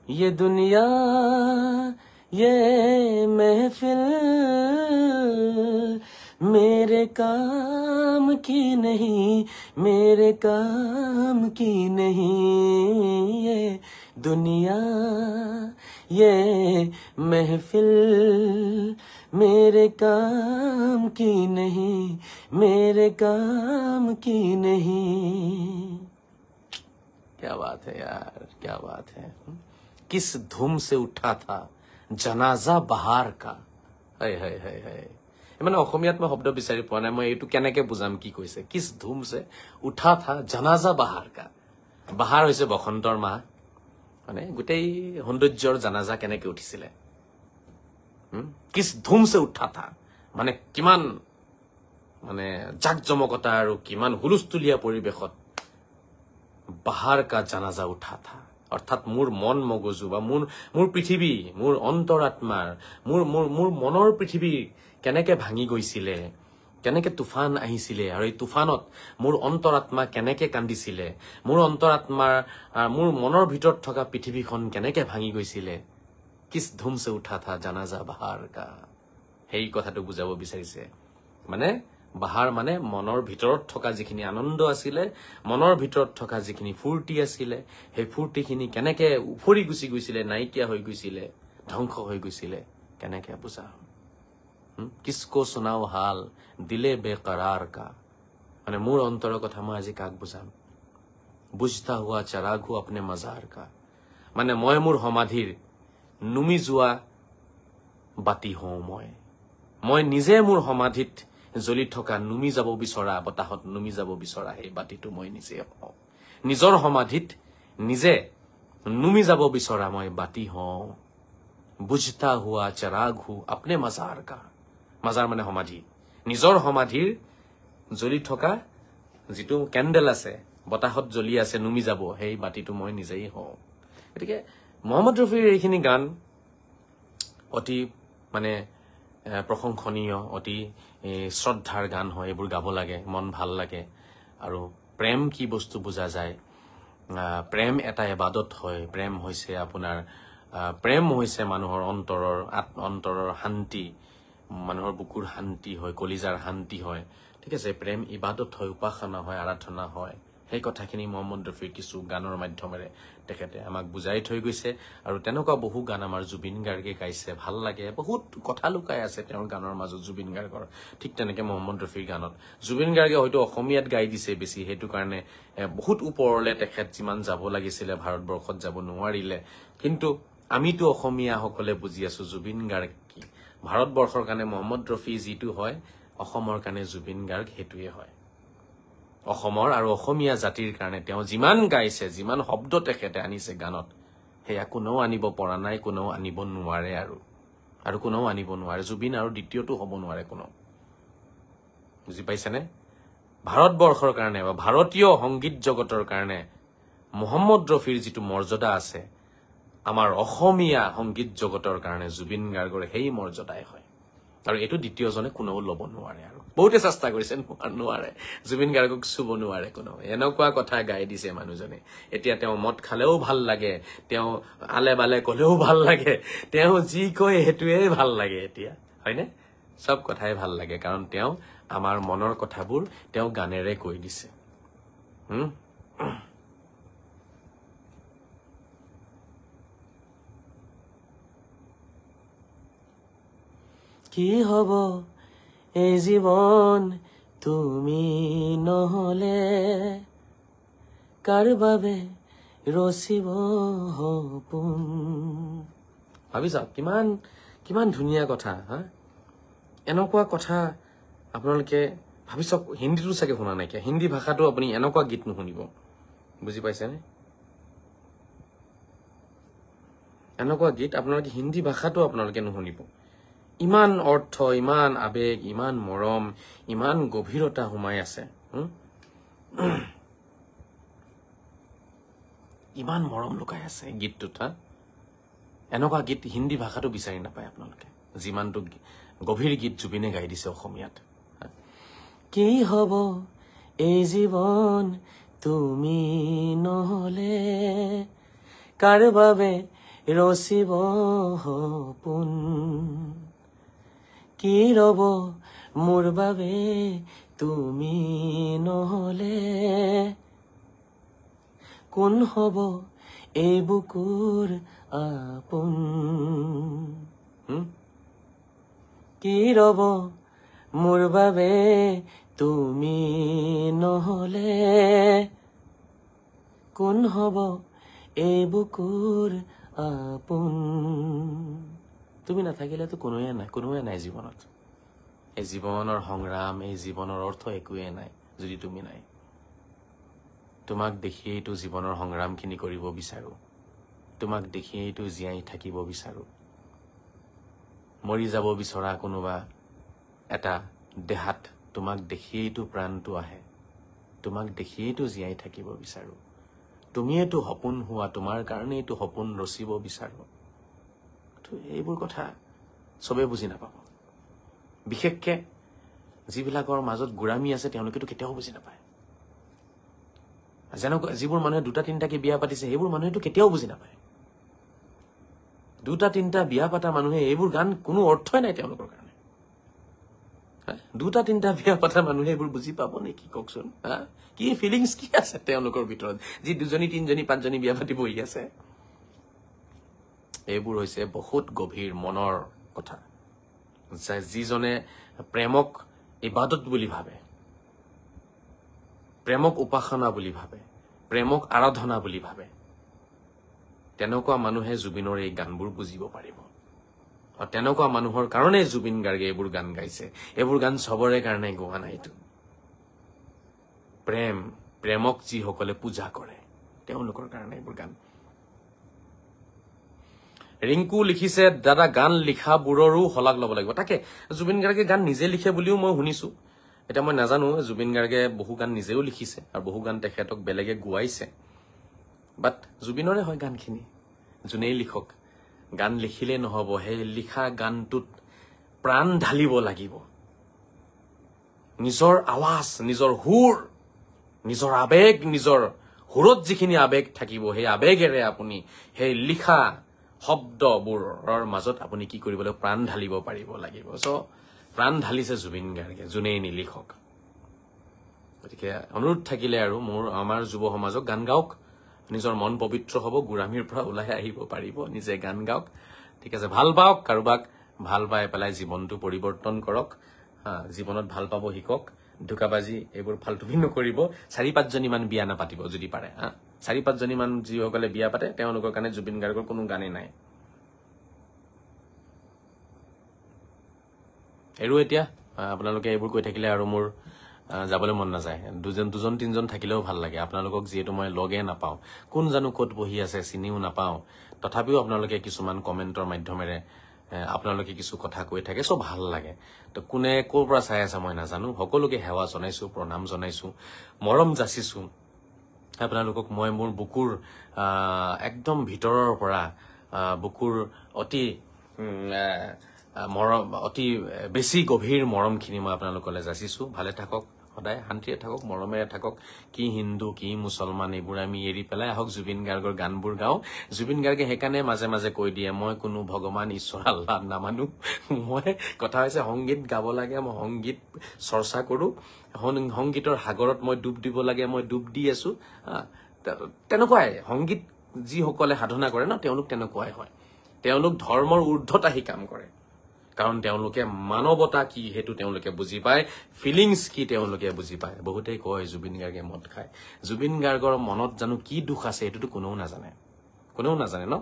ये दुनिया ये महफिल मेरे काम की नहीं, मेरे काम की नहीं, ये दुनिया ये महफिल मेरे काम की नहीं, मेरे काम की नहीं। क्या बात है यार, क्या बात है। किस धूम से उठा था जनाजा बहार का, हाय हाय हाय हाय। মানে অসমীয়াত মই শব্দ বিচাৰি পোৱা নাই, মই এইটো কেনেকে বুজাম কি কৈছে। কিছ ধুম সে উঠা থা জানাজা বাহাৰ কা, বাহাৰ হৈছে বসন্তৰ মাহ, মানে গোটেই সৌন্দৰ্যৰ জানাজা কেনেকে উঠিছিলে। কিছ ধুম সে উঠা থা মানে কিমান মানে জাক জমকতা আৰু কিমান হুলস্থুলীয়া পৰিৱেশত বাহাৰ কা জানাজা উঠা থা, অৰ্থাৎ মোৰ মন মগজু বা মোৰ পৃথিৱী, মোৰ অন্তৰাত্মাৰ, মোৰ মনৰ পৃথিৱী কেনেকে ভাঙি গৈছিলে, কেনেকে তুফান আহিছিলে, আৰু এই তুফানত মোৰ অন্তৰাত্মা কেনেকে কান্দিছিলে, মোৰ অন্তৰাত্মাৰ মোৰ মনৰ ভিতৰত থকা পৃথিৱীখন কেনেকে ভাঙি গৈছিলে। কিছ ধুম সে উঠা থা জানাজা বাহাৰ কা, সেই কথাটো বুজাব বিচাৰিছে। মানে বাহাৰ মানে মনৰ ভিতৰত থকা যিখিনি আনন্দ আছিলে, মনৰ ভিতৰত থকা যিখিনি ফূৰ্তি আছিলে, সেই ফূৰ্তিখিনি কেনেকে উফৰি গুচি গৈছিলে, নাইকিয়া হৈ গৈছিলে, ধ্বংস হৈ গৈছিলে, কেনেকে বুজাম। কিসকো শুনাও হাল দিলে বেকৰাৰ কা, মানে মোৰ অন্তৰৰ কথা মই আজি কাক বুজাম। বুজতা হোৱা চাৰাগ হু আপনে মজাৰ কা, মানে মই মোৰ সমাধিৰ নুমি যোৱা বাতি হওঁ, মই নিজে মোৰ সমাধিত জ্বলি থকা নুমি যাব বিচৰা, বতাহত নুমি যাব বিচৰা সেই বাতিটো মই নিজে হওঁ। নিজৰ সমাধিত নিজে নুমি যাব বিচৰা মই বাতি হওঁ। বুজতা হোৱা চাৰাগ হু আপনে মজাৰ কা, মাজাৰ মানে সমাধি, নিজৰ সমাধিৰ জ্বলি থকা যিটো কেণ্ডেল আছে, বতাহত জ্বলি আছে, নুমি যাব, সেই বাতিটো মই নিজেই হওঁ। গতিকে মহম্মদ ৰফিৰ এইখিনি গান অতি মানে প্ৰশংসনীয়, অতি শ্ৰদ্ধাৰ গান হয়। এইবোৰ গাব লাগে, মন ভাল লাগে। আৰু প্ৰেম কি বস্তু বুজা যায়, প্ৰেম এটা ইবাদত হয়। প্ৰেম হৈছে আপোনাৰ প্ৰেম হৈছে মানুহৰ অন্তৰৰ শান্তি, মানুহৰ বুকুৰ শান্তি হয়, কলিজাৰ শান্তি হয়। ঠিক আছে, প্ৰেম ইবাদত হয়, উপাসনা হয়, আৰাধনা হয়। সেই কথাখিনি মহম্মদ ৰফিৰ কিছু গানৰ মাধ্যমেৰে তেখেতে আমাক বুজাই থৈ গৈছে আৰু তেনেকুৱা বহু গান আমাৰ জুবিন গাৰ্গে গাইছে ভাল লাগে বহুত কথা লুকাই আছে তেওঁৰ গানৰ মাজত জুবিন গাৰ্গৰ ঠিক তেনেকে মহম্মদ ৰফিৰ গানত জুবিন গাৰ্গে হয়তো অসমীয়াত গাই দিছে বেছি সেইটো কাৰণে বহুত ওপৰলে তেখেত যিমান যাব লাগিছিলে ভাৰতবৰ্ষত যাব নোৱাৰিলে কিন্তু আমিতো অসমীয়া সকলে বুজি আছো জুবিন গাৰ্গ কি ভাৰতবৰ্ষৰ কাৰণে মহম্মদ ৰফি যিটো হয় অসমৰ কাৰণে জুবিন গাৰ্গ হেতুৱে হয় অসমৰ আৰু অসমীয়া জাতিৰ কাৰণে তেওঁ যিমান গাইছে যিমান শব্দ তেখেতে আনিছে গানত হেয়া কোনেও আনিব পৰা নাই কোনেও আনিব নোৱাৰে আৰু কোনেও আনিব নোৱাৰে জুবিন আৰু দ্বিতীয়টো হ'ব নোৱাৰে কোনো বুজি পাইছেনে ভাৰতবৰ্ষৰ কাৰণে বা ভাৰতীয় সংগীত জগতৰ কাৰণে মহম্মদ ৰফিৰ যিটো মৰ্যাদা আছে আমাৰ অসমীয়া সংগীত জগতৰ কাৰণে জুবিন গাৰ্গৰ সেই মৰ্যাদাই হয় আৰু এটো দ্বিতীয়জনে কোনেও ল'ব নোৱাৰে আৰু বহুতে চেষ্টা কৰিছে নোৱাৰে জুবিন গাৰ্গক চুব নোৱাৰে কোনেও এনেকুৱা কথা গাই দিছে মানুহজনে এতিয়া তেওঁ মদ খালেও ভাল লাগে তেওঁ আলে বালে কলেও ভাল লাগে তেওঁ যি কয় হেতুৱে ভাল লাগে এতিয়া হয়নে সব কথাই ভাল লাগে কাৰণ তেওঁ আমাৰ মনৰ কথাবোৰ তেওঁ গানেৰে কৈ দিছে কি হব এই জীৱন তুমি নহলে কাৰ বাবে ৰচিব সপোন ভাবি চাওক কিমান কিমান ধুনীয়া কথা হা এনেকুৱা কথা আপোনালোকে ভাবি চাওক হিন্দীটো চাগে শুনা নাইকিয়া হিন্দী ভাষাটো আপুনি এনেকুৱা গীত নুশুনিব বুজি পাইছেনে এনেকুৱা গীত আপোনালোকে হিন্দী ভাষাটো আপোনালোকে নুশুনিব ইমান অৰ্থ ইমান আবেগ ইমান মৰম ইমান গভীৰতা সোমাই আছে ইমান মৰম লুকাই আছে গীতটোত হা এনেকুৱা গীত হিন্দী ভাষাটো বিচাৰি নাপায় আপোনালোকে যিমানটো গভীৰ গীত জুবিনে গাই দিছে অসমীয়াত কি হব এই জীৱন তুমি নহলে কাৰ বাবে ৰচিব সপোন কি ৰব মোৰ বাবে তুমি নহলে কোন হব এই বুকুৰ আপোন কি ৰব মোৰ বাবে তুমি নহলে কোন হব এই বুকুৰ আপোন তুমি নাথাকিলেতো কোনোৱে নাই জীৱনত এই জীৱনৰ সংগ্ৰাম এই জীৱনৰ অৰ্থ একোৱে নাই যদি তুমি নাই তোমাক দেখিয়েইতো জীৱনৰ সংগ্ৰামখিনি কৰিব বিচাৰো তোমাক দেখিয়েইতো জীয়াই থাকিব বিচাৰো মৰি যাব বিচৰা কোনোবা এটা দেহাত তোমাক দেখিয়েইতো প্ৰাণটো আহে তোমাক দেখিয়েইতো জীয়াই থাকিব বিচাৰো তুমিয়েতো সপোন হোৱা তোমাৰ কাৰণেইতো সপোন ৰচিব বিচাৰো এইবোৰ কথা সবে বুজি নাপাব বিশেষকে যিবিলাকৰ মাজত গুৰামী আছে তেওঁলোকেতো কেতিয়াও বুজি নাপায় যেনেকুৱা যিবোৰ মানুহে দুটা তিনিটাকে বিয়া পাতিছে সেইবোৰ মানুহেতো কেতিয়াও বুজি নাপায় দুটা তিনিটা বিয়া পাতা মানুহে এইবোৰ গান কোনো অৰ্থই নাই তেওঁলোকৰ কাৰণে দুটা তিনিটা বিয়া পাতা মানুহে এইবোৰ বুজি পাব নেকি কওকচোন কি ফিলিংছ কি আছে তেওঁলোকৰ ভিতৰত যি দুজনী তিনিজনী পাঁচজনী বিয়া পাতি বহি আছে এইবোৰ হৈছে বহুত গভীৰ মনৰ কথা যিজনে প্ৰেমক ইবাদত বুলি ভাবে প্ৰেমক উপাসনা বুলি ভাবে প্ৰেমক আৰাধনা বুলি ভাবে তেনেকুৱা মানুহে জুবিনৰ এই গানবোৰ বুজিব পাৰিব আৰু তেনেকুৱা মানুহৰ কাৰণে জুবিন গাৰ্গে এইবোৰ গান গাইছে এইবোৰ গান সবৰে কাৰণে গোৱা নাইতো প্ৰেমক যিসকলে পূজা কৰে তেওঁলোকৰ কাৰণে এইবোৰ গান ৰিংকু লিখিছে দাদা গান লিখাবোৰৰো হলাক ল'ব লাগিব তাকে জুবিন গাৰ্গে গান নিজে লিখে বুলিও মই শুনিছো এটা মই নাজানো জুবিন গাৰ্গে বহু গান নিজেও লিখিছে আৰু বহু গান তেখেতক বেলেগে গুৱাইছে বাট জুবিনৰে হয় গানখিনি যোনেই লিখক গান লিখিলে নহব সেই লিখা গানটোত প্ৰাণ ঢালিব লাগিব নিজৰ আৱাজ নিজৰ হুৰ নিজৰ আবেগ নিজৰ হুৰত যিখিনি আবেগ থাকিব সেই আবেগেৰে আপুনি সেই লিখা শব্দবোৰৰ মাজত আপুনি কি কৰিব লাগিব প্ৰাণ ঢালিব পাৰিব লাগিব সো প্ৰাণ ঢালিছে জুবিন গাৰ্গে যোনেই নিলিখক গতিকে অনুৰোধ থাকিলে আৰু আমাৰ যুৱ সমাজক গান গাওক, নিজৰ মন পবিত্ৰ হ'ব, গুৰামীৰ পৰা ওলাই আহিব পাৰিব, নিজে গান গাওক, ঠিক আছে। ভাল পাওক, কাৰোবাক ভাল পাই পেলাই জীৱনটো পৰিৱৰ্তন কৰক, জীৱনত ভাল পাব শিকক, ধোকাবাজি এইবোৰ ফাল্টুবি নকৰিব। 4-5 মান বিয়া নাপাতিব যদি পাৰে। 4-5 মান যিসকলে বিয়া পাতে তেওঁলোকৰ কাৰণে জুবিন গাৰ্গৰ কোনো গানেই নাই। আৰু এতিয়া আপোনালোকে এইবোৰ কৈ থাকিলে আৰু মোৰ যাবলৈ মন নাযায়। 2-3জন থাকিলেও ভাল লাগে। আপোনালোকক যিহেতু মই লগে নাপাওঁ, কোন জানো ক'ত বহি আছে চিনিও নাপাওঁ, তথাপিও আপোনালোকে কিছুমান কমেণ্টৰ মাধ্যমেৰে আপোনালোকে কিছু কথা কৈ থাকে, চব ভাল লাগে। তো কোনে ক'ৰ পৰা চাই আছে মই নাজানো, সকলোকে সেৱা জনাইছো, প্ৰণাম জনাইছো, মৰম যাচিছো। আপোনালোকক মই মোৰ বুকুৰ একদম ভিতৰৰ পৰা বুকুৰ অতি অতি বেছি গভীৰ মৰমখিনি মই আপোনালোকলৈ যাচিছো। ভালে থাকক, সদায় শান্তিৰে থাকক, মৰমেৰে থাকক। কি হিন্দু কি মুছলমান এইবোৰ আমি এৰি পেলাই আহক জুবিন গাৰ্গৰ গানবোৰ গাওঁ। জুবিন গাৰ্গে সেইকাৰণে মাজে মাজে কৈ দিয়ে, মই কোনো ভগৱান ঈশ্বৰ আল্লাহ নামানো। মই কথা হৈছে সংগীত গাব লাগে, মই সংগীত চৰ্চা কৰো, সংগীতৰ সাগৰত মই ডুব দিব লাগে, মই ডুব দি আছো। তেনেকুৱাই সংগীত যিসকলে সাধনা কৰে ন, তেওঁলোক তেনেকুৱাই হয়। তেওঁলোক ধৰ্মৰ ঊৰ্ধত আহি কাম কৰে, কাৰণ তেওঁলোকে মানৱতা কি সেইটো তেওঁলোকে বুজি পায়, ফিলিংছ কি তেওঁলোকে বুজি পায়। বহুতেই কয় জুবিন গাৰ্গে মদ খায়। জুবিন গাৰ্গৰ মনত জানো কি দুখ আছে সেইটোতো কোনেও নাজানে, কোনেও নাজানে ন।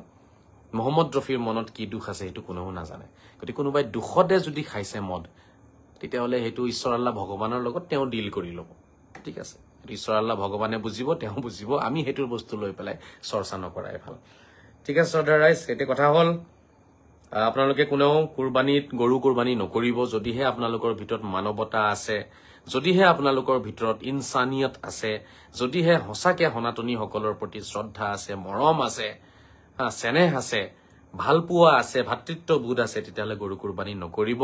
মহম্মদ ৰফিৰ মনত কি দুখ আছে সেইটো কোনেও নাজানে। গতিকে কোনোবাই দুখতে যদি খাইছে মদ, তেতিয়াহ'লে সেইটো ঈশ্বৰ আল্লাহ ভগৱানৰ লগত তেওঁ ডিল কৰি ল'ব, ঠিক আছে। ঈশ্বৰ আল্লাহ ভগৱানে বুজিব, তেওঁ বুজিব। আমি সেইটোৰ বস্তু লৈ পেলাই চৰ্চা নকৰাই ভাল, ঠিক আছে। শ্ৰদ্ধা ৰাইজ, এতিয়া কথা হ'ল আপোনালোকে কোনেও গৰু কুৰবানী নকৰিব। যদিহে আপোনালোকৰ ভিতৰত মানৱতা আছে, যদিহে আপোনালোকৰ ভিতৰত ইনচানিয়ত আছে, যদিহে সঁচাকে সনাতনীসকলৰ প্ৰতি শ্ৰদ্ধা আছে, মৰম আছে, চেনেহ আছে, ভালপোৱা আছে, ভাতৃত্ববোধ আছে, তেতিয়াহ'লে গৰু কুৰবানী নকৰিব।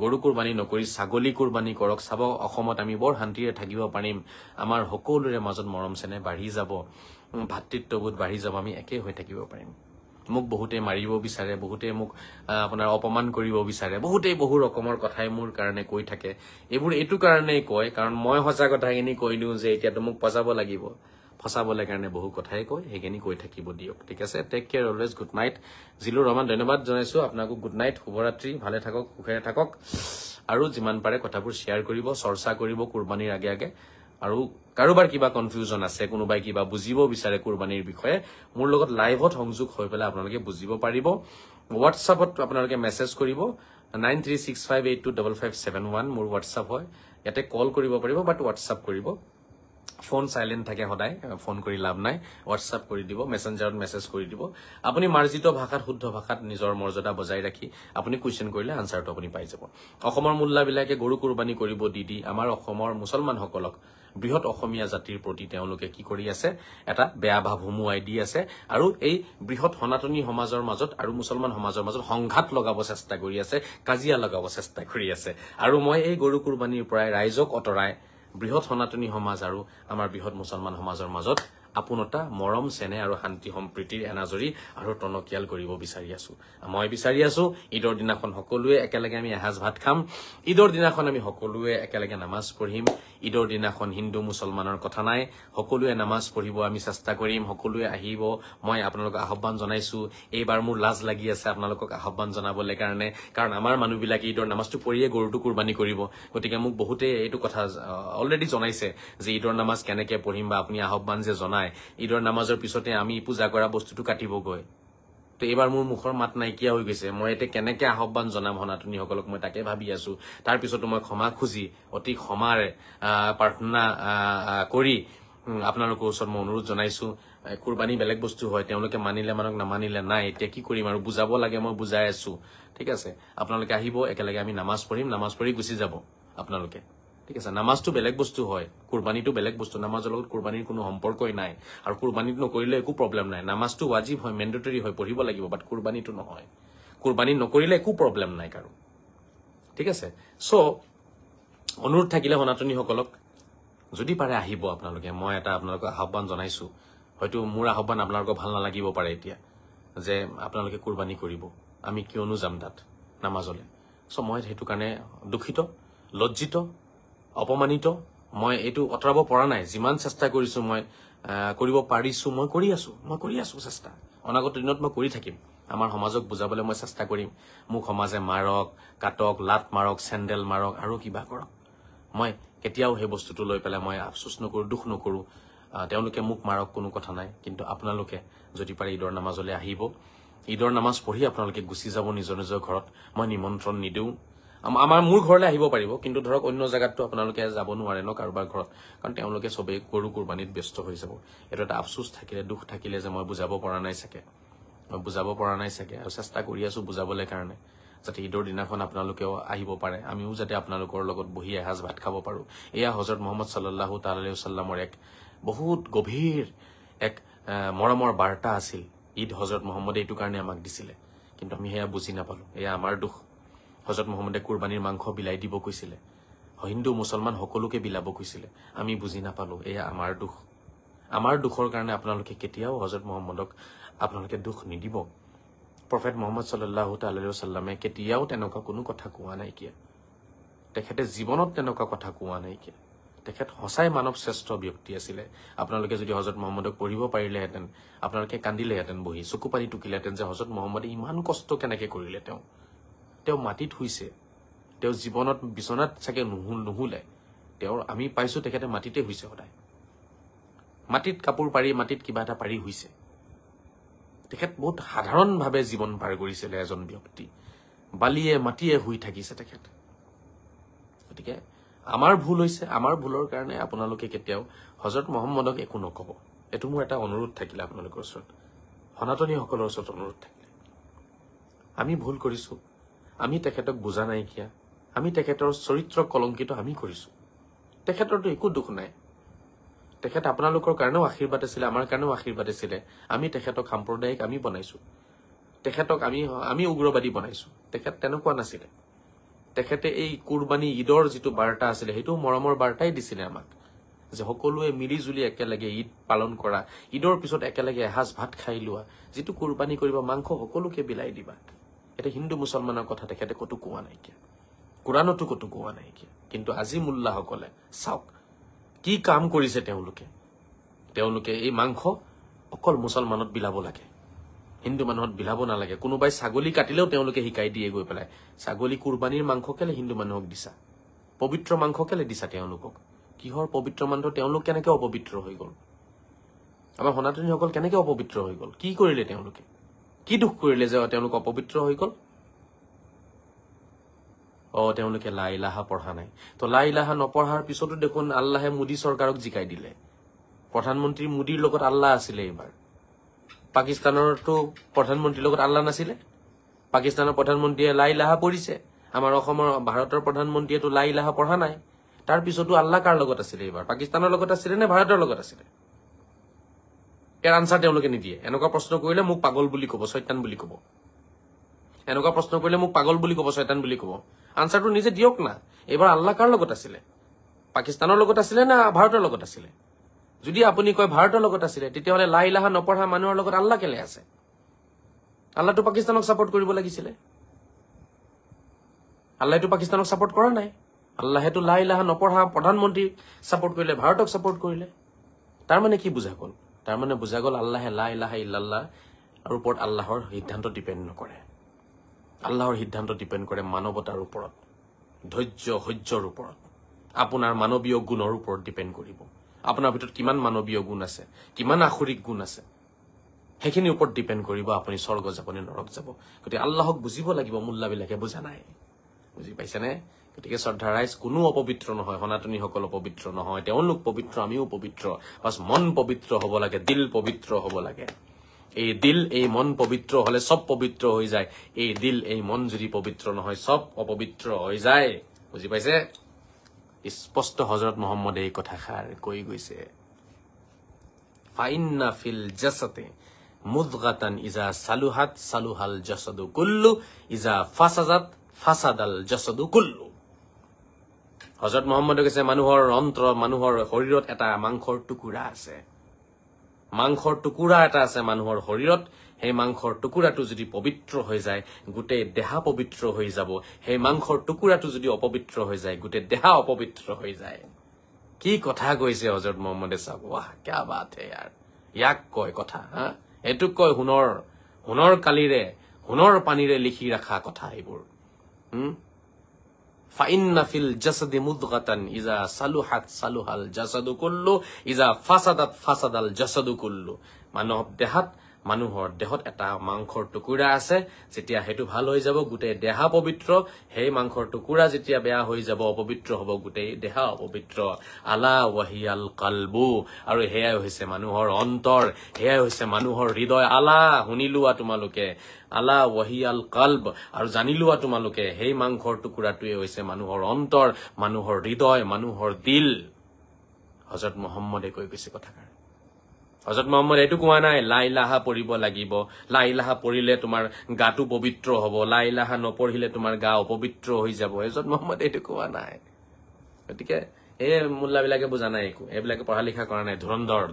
গৰু কুৰবানী নকৰি ছাগলী কুৰবানী কৰক। চাব, অসমত আমি বৰ শান্তিৰে থাকিব পাৰিম। আমাৰ সকলোৰে মাজত মৰম চেনেহ বাঢ়ি যাব, ভাতৃত্ববোধ বাঢ়ি যাব, আমি একে হৈ থাকিব পাৰিম। মোক বহুতে মাৰিব বিচাৰে, বহুতে মোক আপোনাৰ অপমান কৰিব বিচাৰে, বহুতেই বহু ৰকমৰ কথাই মোৰ কাৰণে কৈ থাকে। এইবোৰ এইটো কাৰণেই কয় কাৰণ মই সঁচা কথাখিনি কৈ দিওঁ যে এতিয়াতো মোক ফচাব লাগিব, ফচাবলৈ কাৰণে বহু কথাই কয়, সেইখিনি কৈ থাকিব দিয়ক, ঠিক আছে। Take care, always good night. Zilur Rahman ধন্যবাদ জনাইছো আপোনাকো, গুড নাইট, শুভৰাত্ৰি, ভালে থাকক, সুখেৰে থাকক। আৰু যিমান পাৰে কথাবোৰ শ্বেয়াৰ কৰিব, চৰ্চা কৰিব কুৰবানীৰ আগে আগে। আৰু কাৰোবাৰ কিবা কনফিউজন আছে, কোনোবাই কিবা বুজিব বিচাৰে কুৰবানীৰ বিষয়ে, মোৰ লগত লাইভত সংযোগ হৈ পেলাই আপোনালোকে বুজিব পাৰিব। হোৱাটছআপত আপোনালোকে মেছেজ কৰিব, 9365825571 মোৰ হোৱাটছআপ হয়। ইয়াতে কল কৰিব পাৰিব, বাট হোৱাটছআপ কৰিব। ফোন চাইলেণ্ট থাকে সদায়, ফোন কৰি লাভ নাই, হোৱাটছআপ কৰি দিব, মেছেঞ্জাৰত মেছেজ কৰি দিব। আপুনি মাৰ্জিত ভাষাত, শুদ্ধ ভাষাত নিজৰ মৰ্যাদা বজাই ৰাখি আপুনি কুৱেশ্যন কৰিলে আনচাৰটো আপুনি পাই যাব। অসমৰ মোল্লাবিলাকে গৰু কুৰবানী কৰিব দি আমাৰ অসমৰ মুছলমানসকলক, বৃহৎ অসমীয়া জাতিৰ প্ৰতি তেওঁলোকে কি কৰি আছে, এটা বেয়া ভাৱ হুমুৱাই দি আছে। আৰু এই বৃহৎ সনাতনী সমাজৰ মাজত আৰু মুছলমান সমাজৰ মাজত সংঘাত লগাব চেষ্টা কৰি আছে, কাজিয়া লগাব চেষ্টা কৰি আছে। আৰু মই এই গৰু কুৰবানীৰ পৰাই ৰাইজক অঁতৰাই বৃহৎ সনাতনী সমাজ আৰু আমাৰ বৃহৎ মুছলমান সমাজৰ মাজত আপোনতা, মৰম চেনেহ আৰু শান্তি সম্প্ৰীতিৰ এনাজৰী আৰু টনকিয়াল কৰিব বিচাৰি আছো। মই বিচাৰি আছো ঈদৰ দিনাখন সকলোৱে একেলগে আমি এসাঁজ ভাত খাম, ঈদৰ দিনাখন আমি সকলোৱে একেলগে নামাজ পঢ়িম। ঈদৰ দিনাখন হিন্দু মুছলমানৰ কথা নাই, সকলোৱে নামাজ পঢ়িব আমি চেষ্টা কৰিম, সকলোৱে আহিব। মই আপোনালোকক আহ্বান জনাইছো। এইবাৰ মোৰ লাজ লাগি আছে আপোনালোকক আহ্বান জনাবলৈ কাৰণে, কাৰণ আমাৰ মানুহবিলাকে ঈদৰ নামাজটো পঢ়িয়ে গৰুটো কুৰবানী কৰিব। গতিকে মোক বহুতে এইটো কথা অলৰেডি জনাইছে যে ঈদৰ নামাজ কেনেকে পঢ়িম, বা আপুনি আহ্বান যে জনায় ঈদৰ নামাজৰ পিছতে আমি পূজা কৰা বস্তুটো কাটিবগৈ। তো এইবাৰ মোৰ মুখৰ মাত নাইকিয়া হৈ গৈছে। মই এতিয়া কেনেকে আহ্বান জনাম সনাতনীসকলক, মই তাকে ভাবি আছো। তাৰ পিছতো মই ক্ষমা খুজি, অতি ক্ষমাৰে প্ৰাৰ্থনা কৰি আপোনালোকৰ ওচৰত মই অনুৰোধ জনাইছো। কুৰবানী বেলেগ বস্তু হয়, তেওঁলোকে মানিলে মানক, নামানিলে নাই। এতিয়া কি কৰিম আৰু, বুজাব লাগে, মই বুজাই আছো, ঠিক আছে। আপোনালোকে আহিব, একেলগে আমি নামাজ পঢ়িম, নামাজ পঢ়ি গুচি যাব আপোনালোকে, ঠিক আছে। নামাজটো বেলেগ বস্তু হয়, কুৰবানীটো বেলেগ বস্তু। নামাজৰ লগত কুৰবানীৰ কোনো সম্পৰ্কই নাই, আৰু কুৰবানীটো নকৰিলে একো প্ৰব্লেম নাই। নামাজটো ৱাজিব হয়, মেণ্ডেটৰী হয়, পঢ়িব লাগিব, বাট কুৰবানীটো নহয়। কুৰবানী নকৰিলে একো প্ৰব্লেম নাই কাৰো, ঠিক আছে। চ' অনুৰোধ থাকিলে সনাতনীসকলক, যদি পাৰে আহিব আপোনালোকে। মই এটা আপোনালোকক আহ্বান জনাইছো। হয়তো মোৰ আহ্বান আপোনালোকৰ ভাল নালাগিব পাৰে এতিয়া, যে আপোনালোকে কুৰবানী কৰিব, আমি কিয়নো যাম তাত নামাজলৈ। চ' মই সেইটো কাৰণে দুখিত, লজ্জিত, অপমানিত, মই এইটো অতৰাব পৰা নাই যিমান চেষ্টা কৰিছো মই কৰিব পাৰিছো মই কৰি আছো চেষ্টা অনাগত দিনত মই কৰি থাকিম আমাৰ সমাজক বুজাবলৈ মই চেষ্টা কৰিম মোক সমাজে মাৰক কাটক লাত মাৰক চেণ্ডেল মাৰক আৰু কিবা কৰক মই কেতিয়াও সেই বস্তুটো লৈ পেলাই মই আফসোস নকৰো দুখ নকৰো তেওঁলোকে মোক মাৰক কোনো কথা নাই কিন্তু আপোনালোকে যদি পাৰে ঈদৰ নামাজলৈ আহিব ঈদৰ নামাজ পঢ়ি আপোনালোকে গুচি যাব নিজৰ নিজৰ ঘৰত মই নিমন্ত্ৰণ নিদিও আমাৰ মোৰ ঘৰলৈ আহিব পাৰিব কিন্তু ধৰক অন্য জায়গাতো আপোনালোকে যাব নোৱাৰে ন কাৰোবাৰ ঘৰত কাৰণ তেওঁলোকে সবেই গৰু কুৰবানীত ব্যস্ত হৈ যাব এটা এটা আফসোস থাকিলে দুখ থাকিলে যে মই বুজাব পৰা নাই চাগে আৰু চেষ্টা কৰি আছো বুজাবলৈ কাৰণে যাতে ঈদৰ দিনাখন আপোনালোকেও আহিব পাৰে আমিও যাতে আপোনালোকৰ লগত বহি এসাঁজ ভাত খাব পাৰো এয়া হযৰত মুহাম্মদ সাল্লাল্লাহু তাআলা আলাইহি ওয়াসাল্লামৰ এক বহুত গভীৰ এক মৰমৰ বাৰ্তা আছিল ঈদ হযৰত মুহাম্মদে এইটো কাৰণে আমাক দিছিলে কিন্তু আমি হেয়া বুজি নাপালো এয়া আমাৰ দুখ হযৰত মুহাম্মদে কুৰবানীৰ মাংস বিলাই দিব কৈছিলে হিন্দু মুছলমান সকলোকে বিলাব কৈছিলে আমি বুজি নাপালো এয়া আমাৰ দুখৰ কাৰণে আপোনালোকে কেতিয়াও হযৰত মুহাম্মদক আপোনালোকে দুখ নিদিব প্ৰফেট মুহাম্মদ সাল্লাল্লাহু তাআলা আলাইহি ওয়াসাল্লামে কেতিয়াও তেনেকুৱা কোনো কথা কোৱা নাই কিয়া তেখেতে জীৱনত তেনেকুৱা কথা কোৱা নাই কিয়া তেখেত হসাই মানৱ শ্ৰেষ্ঠ ব্যক্তি আছিলে আপোনালোকে যদি হযৰত মুহাম্মদক পঢ়িব পাৰিলেহেঁতেন আপোনালোকে কান্দিলেহেঁতেন বহি চকু পানী টুকিলেহেঁতেন যে হযৰত মুহাম্মদে ইমান কষ্ট কেনেকৈ কৰিলে তেওঁ মাটিত শুইছে তেওঁ জীৱনত বিছনাত চাগে নুহুলে আমি পাইছো তেখেতে মাটিতে শুইছে সদায় মাটিত কাপোৰ পাৰি মাটিত কিবা এটা পাৰি শুইছে তেখেত বহুত সাধাৰণভাৱে জীৱন পাৰ কৰিছিলে এজন ব্যক্তি বালিয়ে মাটিয়ে শুই থাকিছে তেখেত গতিকে আমাৰ ভুল হৈছে আমাৰ ভুলৰ কাৰণে আপোনালোকে কেতিয়াও হযৰত মুহাম্মদক একো নকব এটো মোৰ এটা অনুৰোধ থাকিলে আপোনালোকৰ ওচৰত সনাতনীসকলৰ ওচৰত অনুৰোধ থাকিলে আমি ভুল কৰিছো আমি তেখেতক বুজা নাই কিয়া আমি তেখেতৰ চৰিত্ৰ কলংকিত আমি কৰিছো তেখেতৰতো একো দুখ নাই তেখেত আপোনালোকৰ কাৰণেও আশীৰ্বাদ আছিল আমাৰ কাৰণেও আশীৰ্বাদ আছিল আমি তেখেতক সাম্প্ৰদায়িক আমি বনাইছো তেখেতক আমি উগ্ৰবাদী বনাইছো তেখেত তেনেকুৱা নাছিল তেখেতে এই কুৰবানী ঈদৰ যেটো বাৰ্তা আছিল হেতু মৰমৰ বাৰ্তাই দিছিল আমাক যে সকলোৱে মিলি জুলি একেলগে ঈদ পালন কৰা ঈদৰ পিছত একেলগে এসাঁজ ভাত খাই লোৱা যেটো কুৰবানী কৰিবা মাংস সকলোকে বিলাই দিবা এটা হিন্দু মুছলমানৰ কথা তেখেতে কতো কোৱা নাই কিয়া কুৰানতো কতো কোৱা নাই কিয়া কিন্তু আজি মুল্লাসকলে চাওক কি কাম কৰিছে তেওঁলোকে এই মাংস অকল মুছলমানত বিলাব লাগে হিন্দু মানুহত বিলাব নালাগে কোনোবাই ছাগলী কাটিলেও তেওঁলোকে শিকাই দিয়ে গৈ পেলাই ছাগলী কুৰবানীৰ মাংস কেলে হিন্দু মানুহক দিছা পবিত্ৰ মাংস কেলে দিছা তেওঁলোকক কিহৰ পবিত্ৰ মাংস তেওঁলোক কেনেকৈ অপবিত্ৰ হৈ গল আমাৰ সনাতনীসকল কেনেকৈ অপবিত্ৰ হৈ গল কি কৰিলে তেওঁলোকে কি দুখ কৰিলে যে তেওঁলোক অপবিত্ৰ হৈ গল তেওঁলোকে লা ইলাহা পঢ়া নাই তো লা ইলাহা নপঢ়াৰ পিছতো দেখোন আল্লাহে মোদী চৰকাৰক জিকাই দিলে প্ৰধানমন্ত্ৰী মোদীৰ লগত আল্লাহ আছিলে এইবাৰ পাকিস্তানৰটো প্ৰধানমন্ত্ৰীৰ লগত আল্লাহ নাছিলে পাকিস্তানৰ প্ৰধানমন্ত্ৰীয়ে লা ইলাহা পঢ়িছে আমাৰ অসমৰ ভাৰতৰ প্ৰধানমন্ত্ৰীয়েতো লা ইলাহা পঢ়া নাই তাৰ পিছতো আল্লাহ কাৰ লগত আছিলে এইবাৰ পাকিস্তানৰ লগত আছিলে নে ভাৰতৰ লগত আছিলে এৰ আনসাৰ তেওঁলোকে নিদিয়ে এনেকুৱা প্ৰশ্ন কৰিলে মোক পাগল বুলি ক'ব শয়তান বুলি ক'ব এনেকুৱা প্ৰশ্ন কৰিলে মোক পাগল বুলি ক'ব শয়তান বুলি ক'ব আনসাৰটো নিজে দিয়ক না এইবাৰ আল্লাহ কাৰ লগত আছিলে পাকিস্তানৰ লগত আছিলে না ভাৰতৰ লগত আছিলে যদি আপুনি কয় ভাৰতৰ লগত আছিলে তেতিয়াহলে লা ইলাহা নপঢ়া মানুহৰ লগত আল্লাহ কেলে আছে আল্লাহটো পাকিস্তানক সাপোৰ্ট কৰিব লাগিছিলে আল্লাহটো পাকিস্তানক সাপোৰ্ট কৰা নাই আল্লাহেটো লা ইলাহা নপঢ়া প্ৰধানমন্ত্ৰী সাপোৰ্ট কৰিলে ভাৰতক সাপোৰ্ট কৰিলে তাৰ মানে কি বুজা গল তাৰ মানে বুজা গল আল্লাহে লা ইলাহা ইল্লাল্লাহ আৰু ওপৰত আল্লাহৰ সিদ্ধান্ত ডিপেন্ড নকৰে আল্লাহৰ সিদ্ধান্ত ডিপেন্ড কৰে মানৱতাৰ ওপৰত ধৈৰ্য সহ্যৰ ওপৰত আপোনাৰ মানৱীয় গুণৰ ওপৰত ডিপেন্ড কৰিব আপোনাৰ ভিতৰত কিমান মানৱীয় গুণ আছে কিমান আখৰিক গুণ আছে হেখিনিৰ ওপৰত ডিপেন্ড কৰিব আপুনি স্বৰ্গ যাব নে নৰক যাব গতি আল্লাহক বুজিব লাগিব মুল্লাবিলাকে বুজা নাই বুজি পাইছেনে গতিকে শ্ৰদ্ধা ৰাইজ কোনো অপবিত্ৰ নহয় সনাতনীসকল অপবিত্ৰ নহয় তেওঁলোক পবিত্ৰ আমিও পবিত্ৰ বাস মন পবিত্ৰ হ'ব লাগে দিল পবিত্ৰ হ'ব লাগে এই দিল এই মন পবিত্ৰ হলে সব পবিত্ৰ হৈ যায় এই দিল এই মন যদি পবিত্ৰ নহয় সব অপবিত্ৰ হৈ যায় বুজি পাইছে স্পষ্ট হযৰত মুহাম্মদে এই কথাষাৰ কৈ গৈছে ফাইন্না ফিল জাসাতে মুদগাতান ইজা সালুহাত সালুহাল জাসাদু কুল্লু ইজা ফাসাদাত ফাসাদাল জাসাদু কুল্লু হযৰত মুহাম্মদে কৈছে মানুহৰ অন্তৰ মানুহৰ শৰীৰত এটা মাংসৰ টুকুৰা আছে মাংসৰ টুকুৰা এটা আছে মানুহৰ শৰীৰত সেই মাংসৰ টুকুৰাটো যদি পবিত্ৰ হৈ যায় গোটেই দেহা পবিত্ৰ হৈ যাব সেই মাংসৰ টুকুৰাটো যদি অপবিত্ৰ হৈ যায় গোটেই দেহা অপবিত্ৰ হৈ যায় কি কথা কৈছে হযরত মুহাম্মদে সাহেব वाह क्या बात है यार ইয়াক কয় কথা হা এটু কয় হুনৰ কালিৰে হুনৰ পানীৰে লিখি ৰাখা কথা এইবোৰ ফাইন্না ফিল জাসাদি মুদগাতান ইজা সালুহাত সালুহাল জাসাদু কুল্লু ইজা ফাসাদাত ফাসাদাল জাসাদু কুল্লু মানুহৰ দেহত এটা মাংসৰ টুকুৰা আছে যেতিয়া হেতু ভাল হৈ যাব গোটেই দেহা পবিত্ৰ হেই মাংসৰ টুকুৰা যেতিয়া বেয়া হৈ যাব অপবিত্ৰ হ'ব গোটেই দেহা অপবিত্ৰ আলা ওয়াহিয়াল কলবু আৰু হেয়া হৈছে মানুহৰ অন্তৰ হেয়া হৈছে মানুহৰ হৃদয় আলা শুনিলোৱা তোমালোকে আলা ওয়াহিয়াল কলব আৰু জানিলোৱা তোমালোকে হেই মাংসৰ টুকুৰাটোৱে হৈছে মানুহৰ অন্তৰ মানুহৰ হৃদয় মানুহৰ দিল হযৰত মুহাম্মদে কৈ গৈছে কথাকাৰ হযৰত মুহাম্মদ এটু কোৱা নাই লা ইলাহা পঢ়িব লাগিব লা ইলাহা পঢ়িলে তোমাৰ গাটো পবিত্ৰ হ'ব লা ইলাহা নপঢ়িলে তোমাৰ গা অপবিত্ৰ হৈ যাব হযৰত মুহাম্মদ এটু কোৱা নাই গতিকে এই মুল্লাবিলাকে বুজা নাই একো এইবিলাকে পঢ়া লিখা কৰা নাই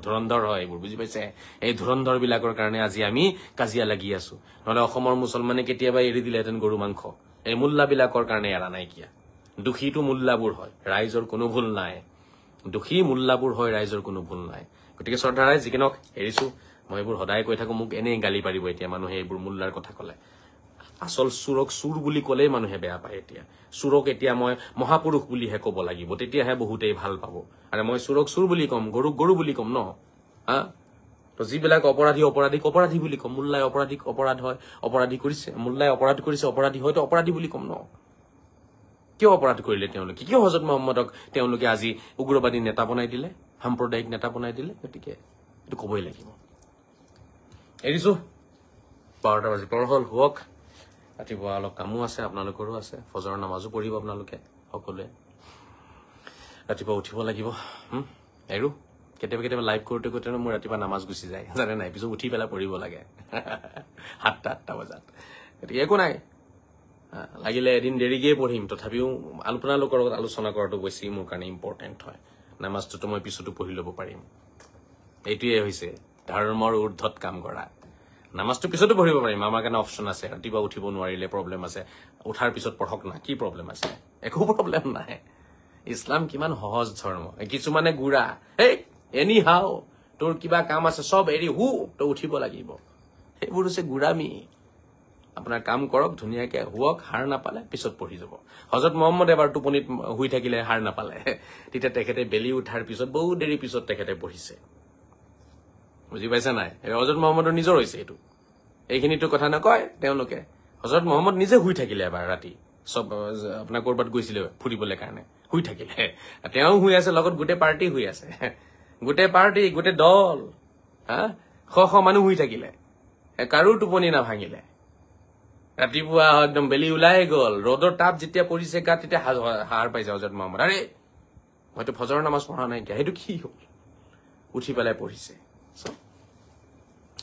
ধুৰন্ধৰ হয় এইবোৰ বুজি পাইছে এই ধুৰন্ধৰ বিলাকৰ কাৰণে আজি আমি কাজিয়া লাগি আছো নহলে অসমৰ মুছলমানে কেতিয়াবা এৰি দিলেহেঁতেন গৰু মাংস এই মুল্লাবিলাকৰ কাৰণে এৰা নাই কিয়া দুখীটো মুল্লাবোৰ হয় ৰাইজৰ কোনো ভুল নাই দুখী মুল্লাবোৰ হয় ৰাইজৰ কোনো ভুল নাই গতিকে শ্ৰদ্ধাৰাই যিকিনক এৰিছো মই এইবোৰ সদায় কৈ থাকো মোক এনেই গালি পাৰিব এতিয়া মানুহে এইবোৰ মুল্লাৰ কথা কলে আসল চুৰক চুৰ বুলি কলেই মানুহে বেয়া পায় এতিয়া চুৰক এতিয়া মই মহাপুৰুষ বুলিহে ক'ব লাগিব তেতিয়াহে বহুতেই ভাল পাব আৰু মই চুৰক চুৰ বুলি কম গৰুক গৰু বুলি কম ন হা তো যিবিলাক অপৰাধীক অপৰাধী বুলি কম মুল্লাই অপৰাধীক অপৰাধ হয় অপৰাধী কৰিছে মুল্লাই অপৰাধ কৰিছে অপৰাধী হয়তো অপৰাধী বুলি কম ন কিয় অপৰাধ কৰিলে তেওঁলোকে কিয় হযৰত মুহাম্মদক তেওঁলোকে আজি উগ্ৰবাদী নেতা বনাই দিলে সাম্প্ৰদায়িক নেতা বনাই দিলে গতিকে এটো কবই লাগিব এৰিছো 12টা বাজি পৰহল হোক ৰাতিপুৱা অলপ কামো আছে আপোনালোকৰো আছে ফজৰৰ নামাজো পঢ়িব আপোনালোকে সকলোৱে ৰাতিপুৱা উঠিব লাগিব এৰো কেতিয়াবা লাইভ কৰোঁতে মোৰ ৰাতিপুৱা নামাজ গুচি যায় জানে নাই পিছত উঠি পেলাই পঢ়িব লাগে 7টা বজাত গতিকে একো নাই লাগিলে এদিন দেৰিকে পঢ়িম তথাপিও আপোনালোকৰ লগত আলোচনা কৰাটো বেছি মোৰ কাৰণে ইম্পৰ্টেণ্ট হয় নামাজটো মই পিছতো পঢ়ি ল'ব পাৰিম এইটোৱে হৈছে ধৰ্মৰ ঊৰ্ধ্বত কাম কৰা নামাজটো পিছতো পঢ়িব পাৰিম আমাৰ কাৰণে অপচন আছে ৰাতিপুৱা উঠিব নোৱাৰিলে প্ৰব্লেম আছে উঠাৰ পিছত পঢ়ক না কি প্ৰব্লেম আছে একো প্ৰব্লেম নাই ইছলাম কিমান সহজ ধৰ্ম কিছুমানে গুড়া এই এনি হাও তোৰ কিবা কাম আছে সব এৰি তো উঠিব লাগিব সেইবোৰ হৈছে গুড়ামি আপোনাৰ কাম কৰক ধুনীয়াকে হুৱক হাৰ নাপালে পিছত পঢ়ি যাব হযৰত মুহাম্মদ এবাৰ টোপনিত হুই থাকিলে হাৰ নাপালে তেতিয়া তেখেতে বেলি উঠাৰ পিছত বহু দেৰি পিছত তেখেতে পঢ়িছে বুজি পাইছে নাই হযৰত মুহাম্মদৰ নিজৰ হৈছে এটো এইখিনিটো কথা নকয় তেওঁলোকে হযৰত মুহাম্মদ নিজে হুই থাকিলে এবাৰ ৰাতি সব আপোনাৰ কৰবাত গৈছিলে ফুৰিবলৈ কাৰণে হুই থাকিলে তেওঁ হুই আছে লগত গোটে পাৰ্টি হুই আছে গোটে পাৰ্টি গোটে দল হা শ মানুহ হুই থাকিলে কাৰো টোপনি না ভাঙিলে ৰাতিপুৱা একদম বেলি ওলাই গল ৰদৰ তাপ যেতিয়া পৰিছে গাত তেতিয়া হাৰ পাইছে হযৰত মুহাম্মদ আৰে মইতো ফজৰৰ নামাজ পঢ়া নাই কি হেতু কি হ'ল উঠি পেলাই পঢ়িছে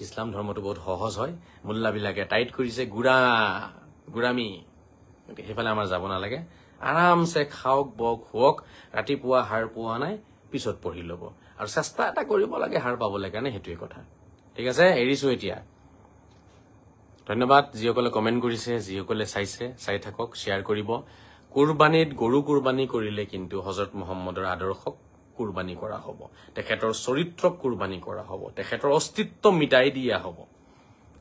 ইছলাম ধৰ্মটো বহুত সহজ হয় মুল্লাবিলাকে টাইট কৰিছে গুড়ামি সেইফালে আমাৰ যাব নালাগে আৰামছে খাওক বক হোক ৰাতিপুৱা হাৰ পোৱা নাই পিছত পঢ়ি ল'ব আৰু চেষ্টা এটা কৰিব লাগে হাৰ পাবলৈ কাৰণে হেতুৱে কথা ঠিক আছে এৰিছো এতিয়া ধন্যবাদ যিসকলে কমেন্ট কৰিছে যিসকলে চাই থাকক শেয়াৰ কৰিব কুৰবানীত গৰু কুৰবানী কৰিলে কিন্তু হযৰত মুহাম্মদৰ আদৰ্শক কুৰবানী কৰা হ'ব তেখেতৰ চৰিত্ৰক কুৰবানী কৰা হ'ব তেখেতৰ অস্তিত্ব মিটাই দিয়া হ'ব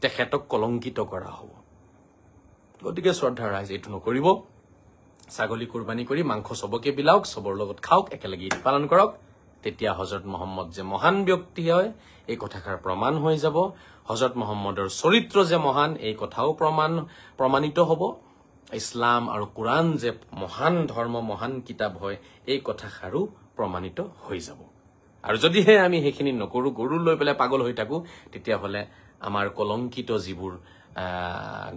তেখেতক কলংকিত কৰা হ'ব গতিকে শ্ৰদ্ধা ৰাইজ এইটো নকৰিব ছাগলী কুৰবানী কৰি মাংস সবকে বিলাওক সবৰ লগত খাওক একেলগে ঈদ পালন কৰক তেতিয়া হযৰত মুহাম্মদ যে মহান ব্যক্তি হয় এই কথাকাৰ প্ৰমাণ হৈ যাব হযৰত মুহাম্মদৰ চৰিত্ৰ যে মহান এই কথাও প্ৰমাণিত হ'ব ইছলাম আৰু কোৰআন যে মহান ধৰ্ম মহান কিতাপ হয় এই কথাষাৰো প্ৰমাণিত হৈ যাব আৰু যদিহে আমি সেইখিনি নকৰো গৰু লৈ পেলাই পাগল হৈ থাকো তেতিয়া হলে আমাৰ কলংকিত যিবোৰ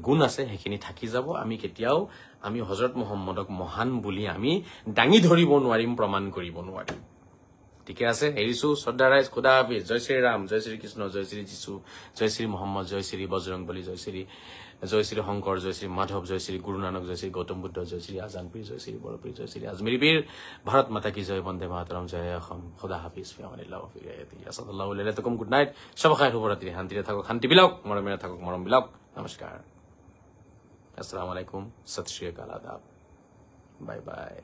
গুণ আছে সেইখিনি থাকি যাব আমি কেতিয়াও আমি হযৰত মুহাম্মদক মহান বুলি আমি দাঙি ধৰিব নোৱাৰিম প্ৰমাণ কৰিব নোৱাৰিম ঠিক আছে এৰিছো শ্ৰদ্ধা ৰাইজ খুদা হাফিজ জয় শ্ৰী ৰাম জয় শ্ৰী কৃষ্ণ জয় শ্ৰী যীশু জয় শ্ৰী মোহাম্মদ জয় শ্ৰী বজৰংবলী জয় শ্ৰী শংকৰ জয় শ্ৰী মাধৱ জয় শ্ৰী গুৰু নানক জয় শ্ৰী গৌতম বুদ্ধ জয় শ্ৰী আজান পীৰ জয় শ্ৰী বৰপীৰ জয় শ্ৰী আজমেৰী পীৰ ভাৰত মাতা কি জয় বন্দে মাতৰম জয় অসম খুদা হাফিজ ফি আমানিল্লাহ ফি ৰিয়াতি আসাদুল্লাহ লাইলাতুকুম গুড নাইট সব খাই শুভৰাত্ৰি শান্তিৰে থাকক শান্তি বিলাওক মৰমেৰে থাকক মৰম বিলাওক নমস্কাৰ আসসালামু আলাইকুম সত শ্ৰী আকাল আদাব বাই বাই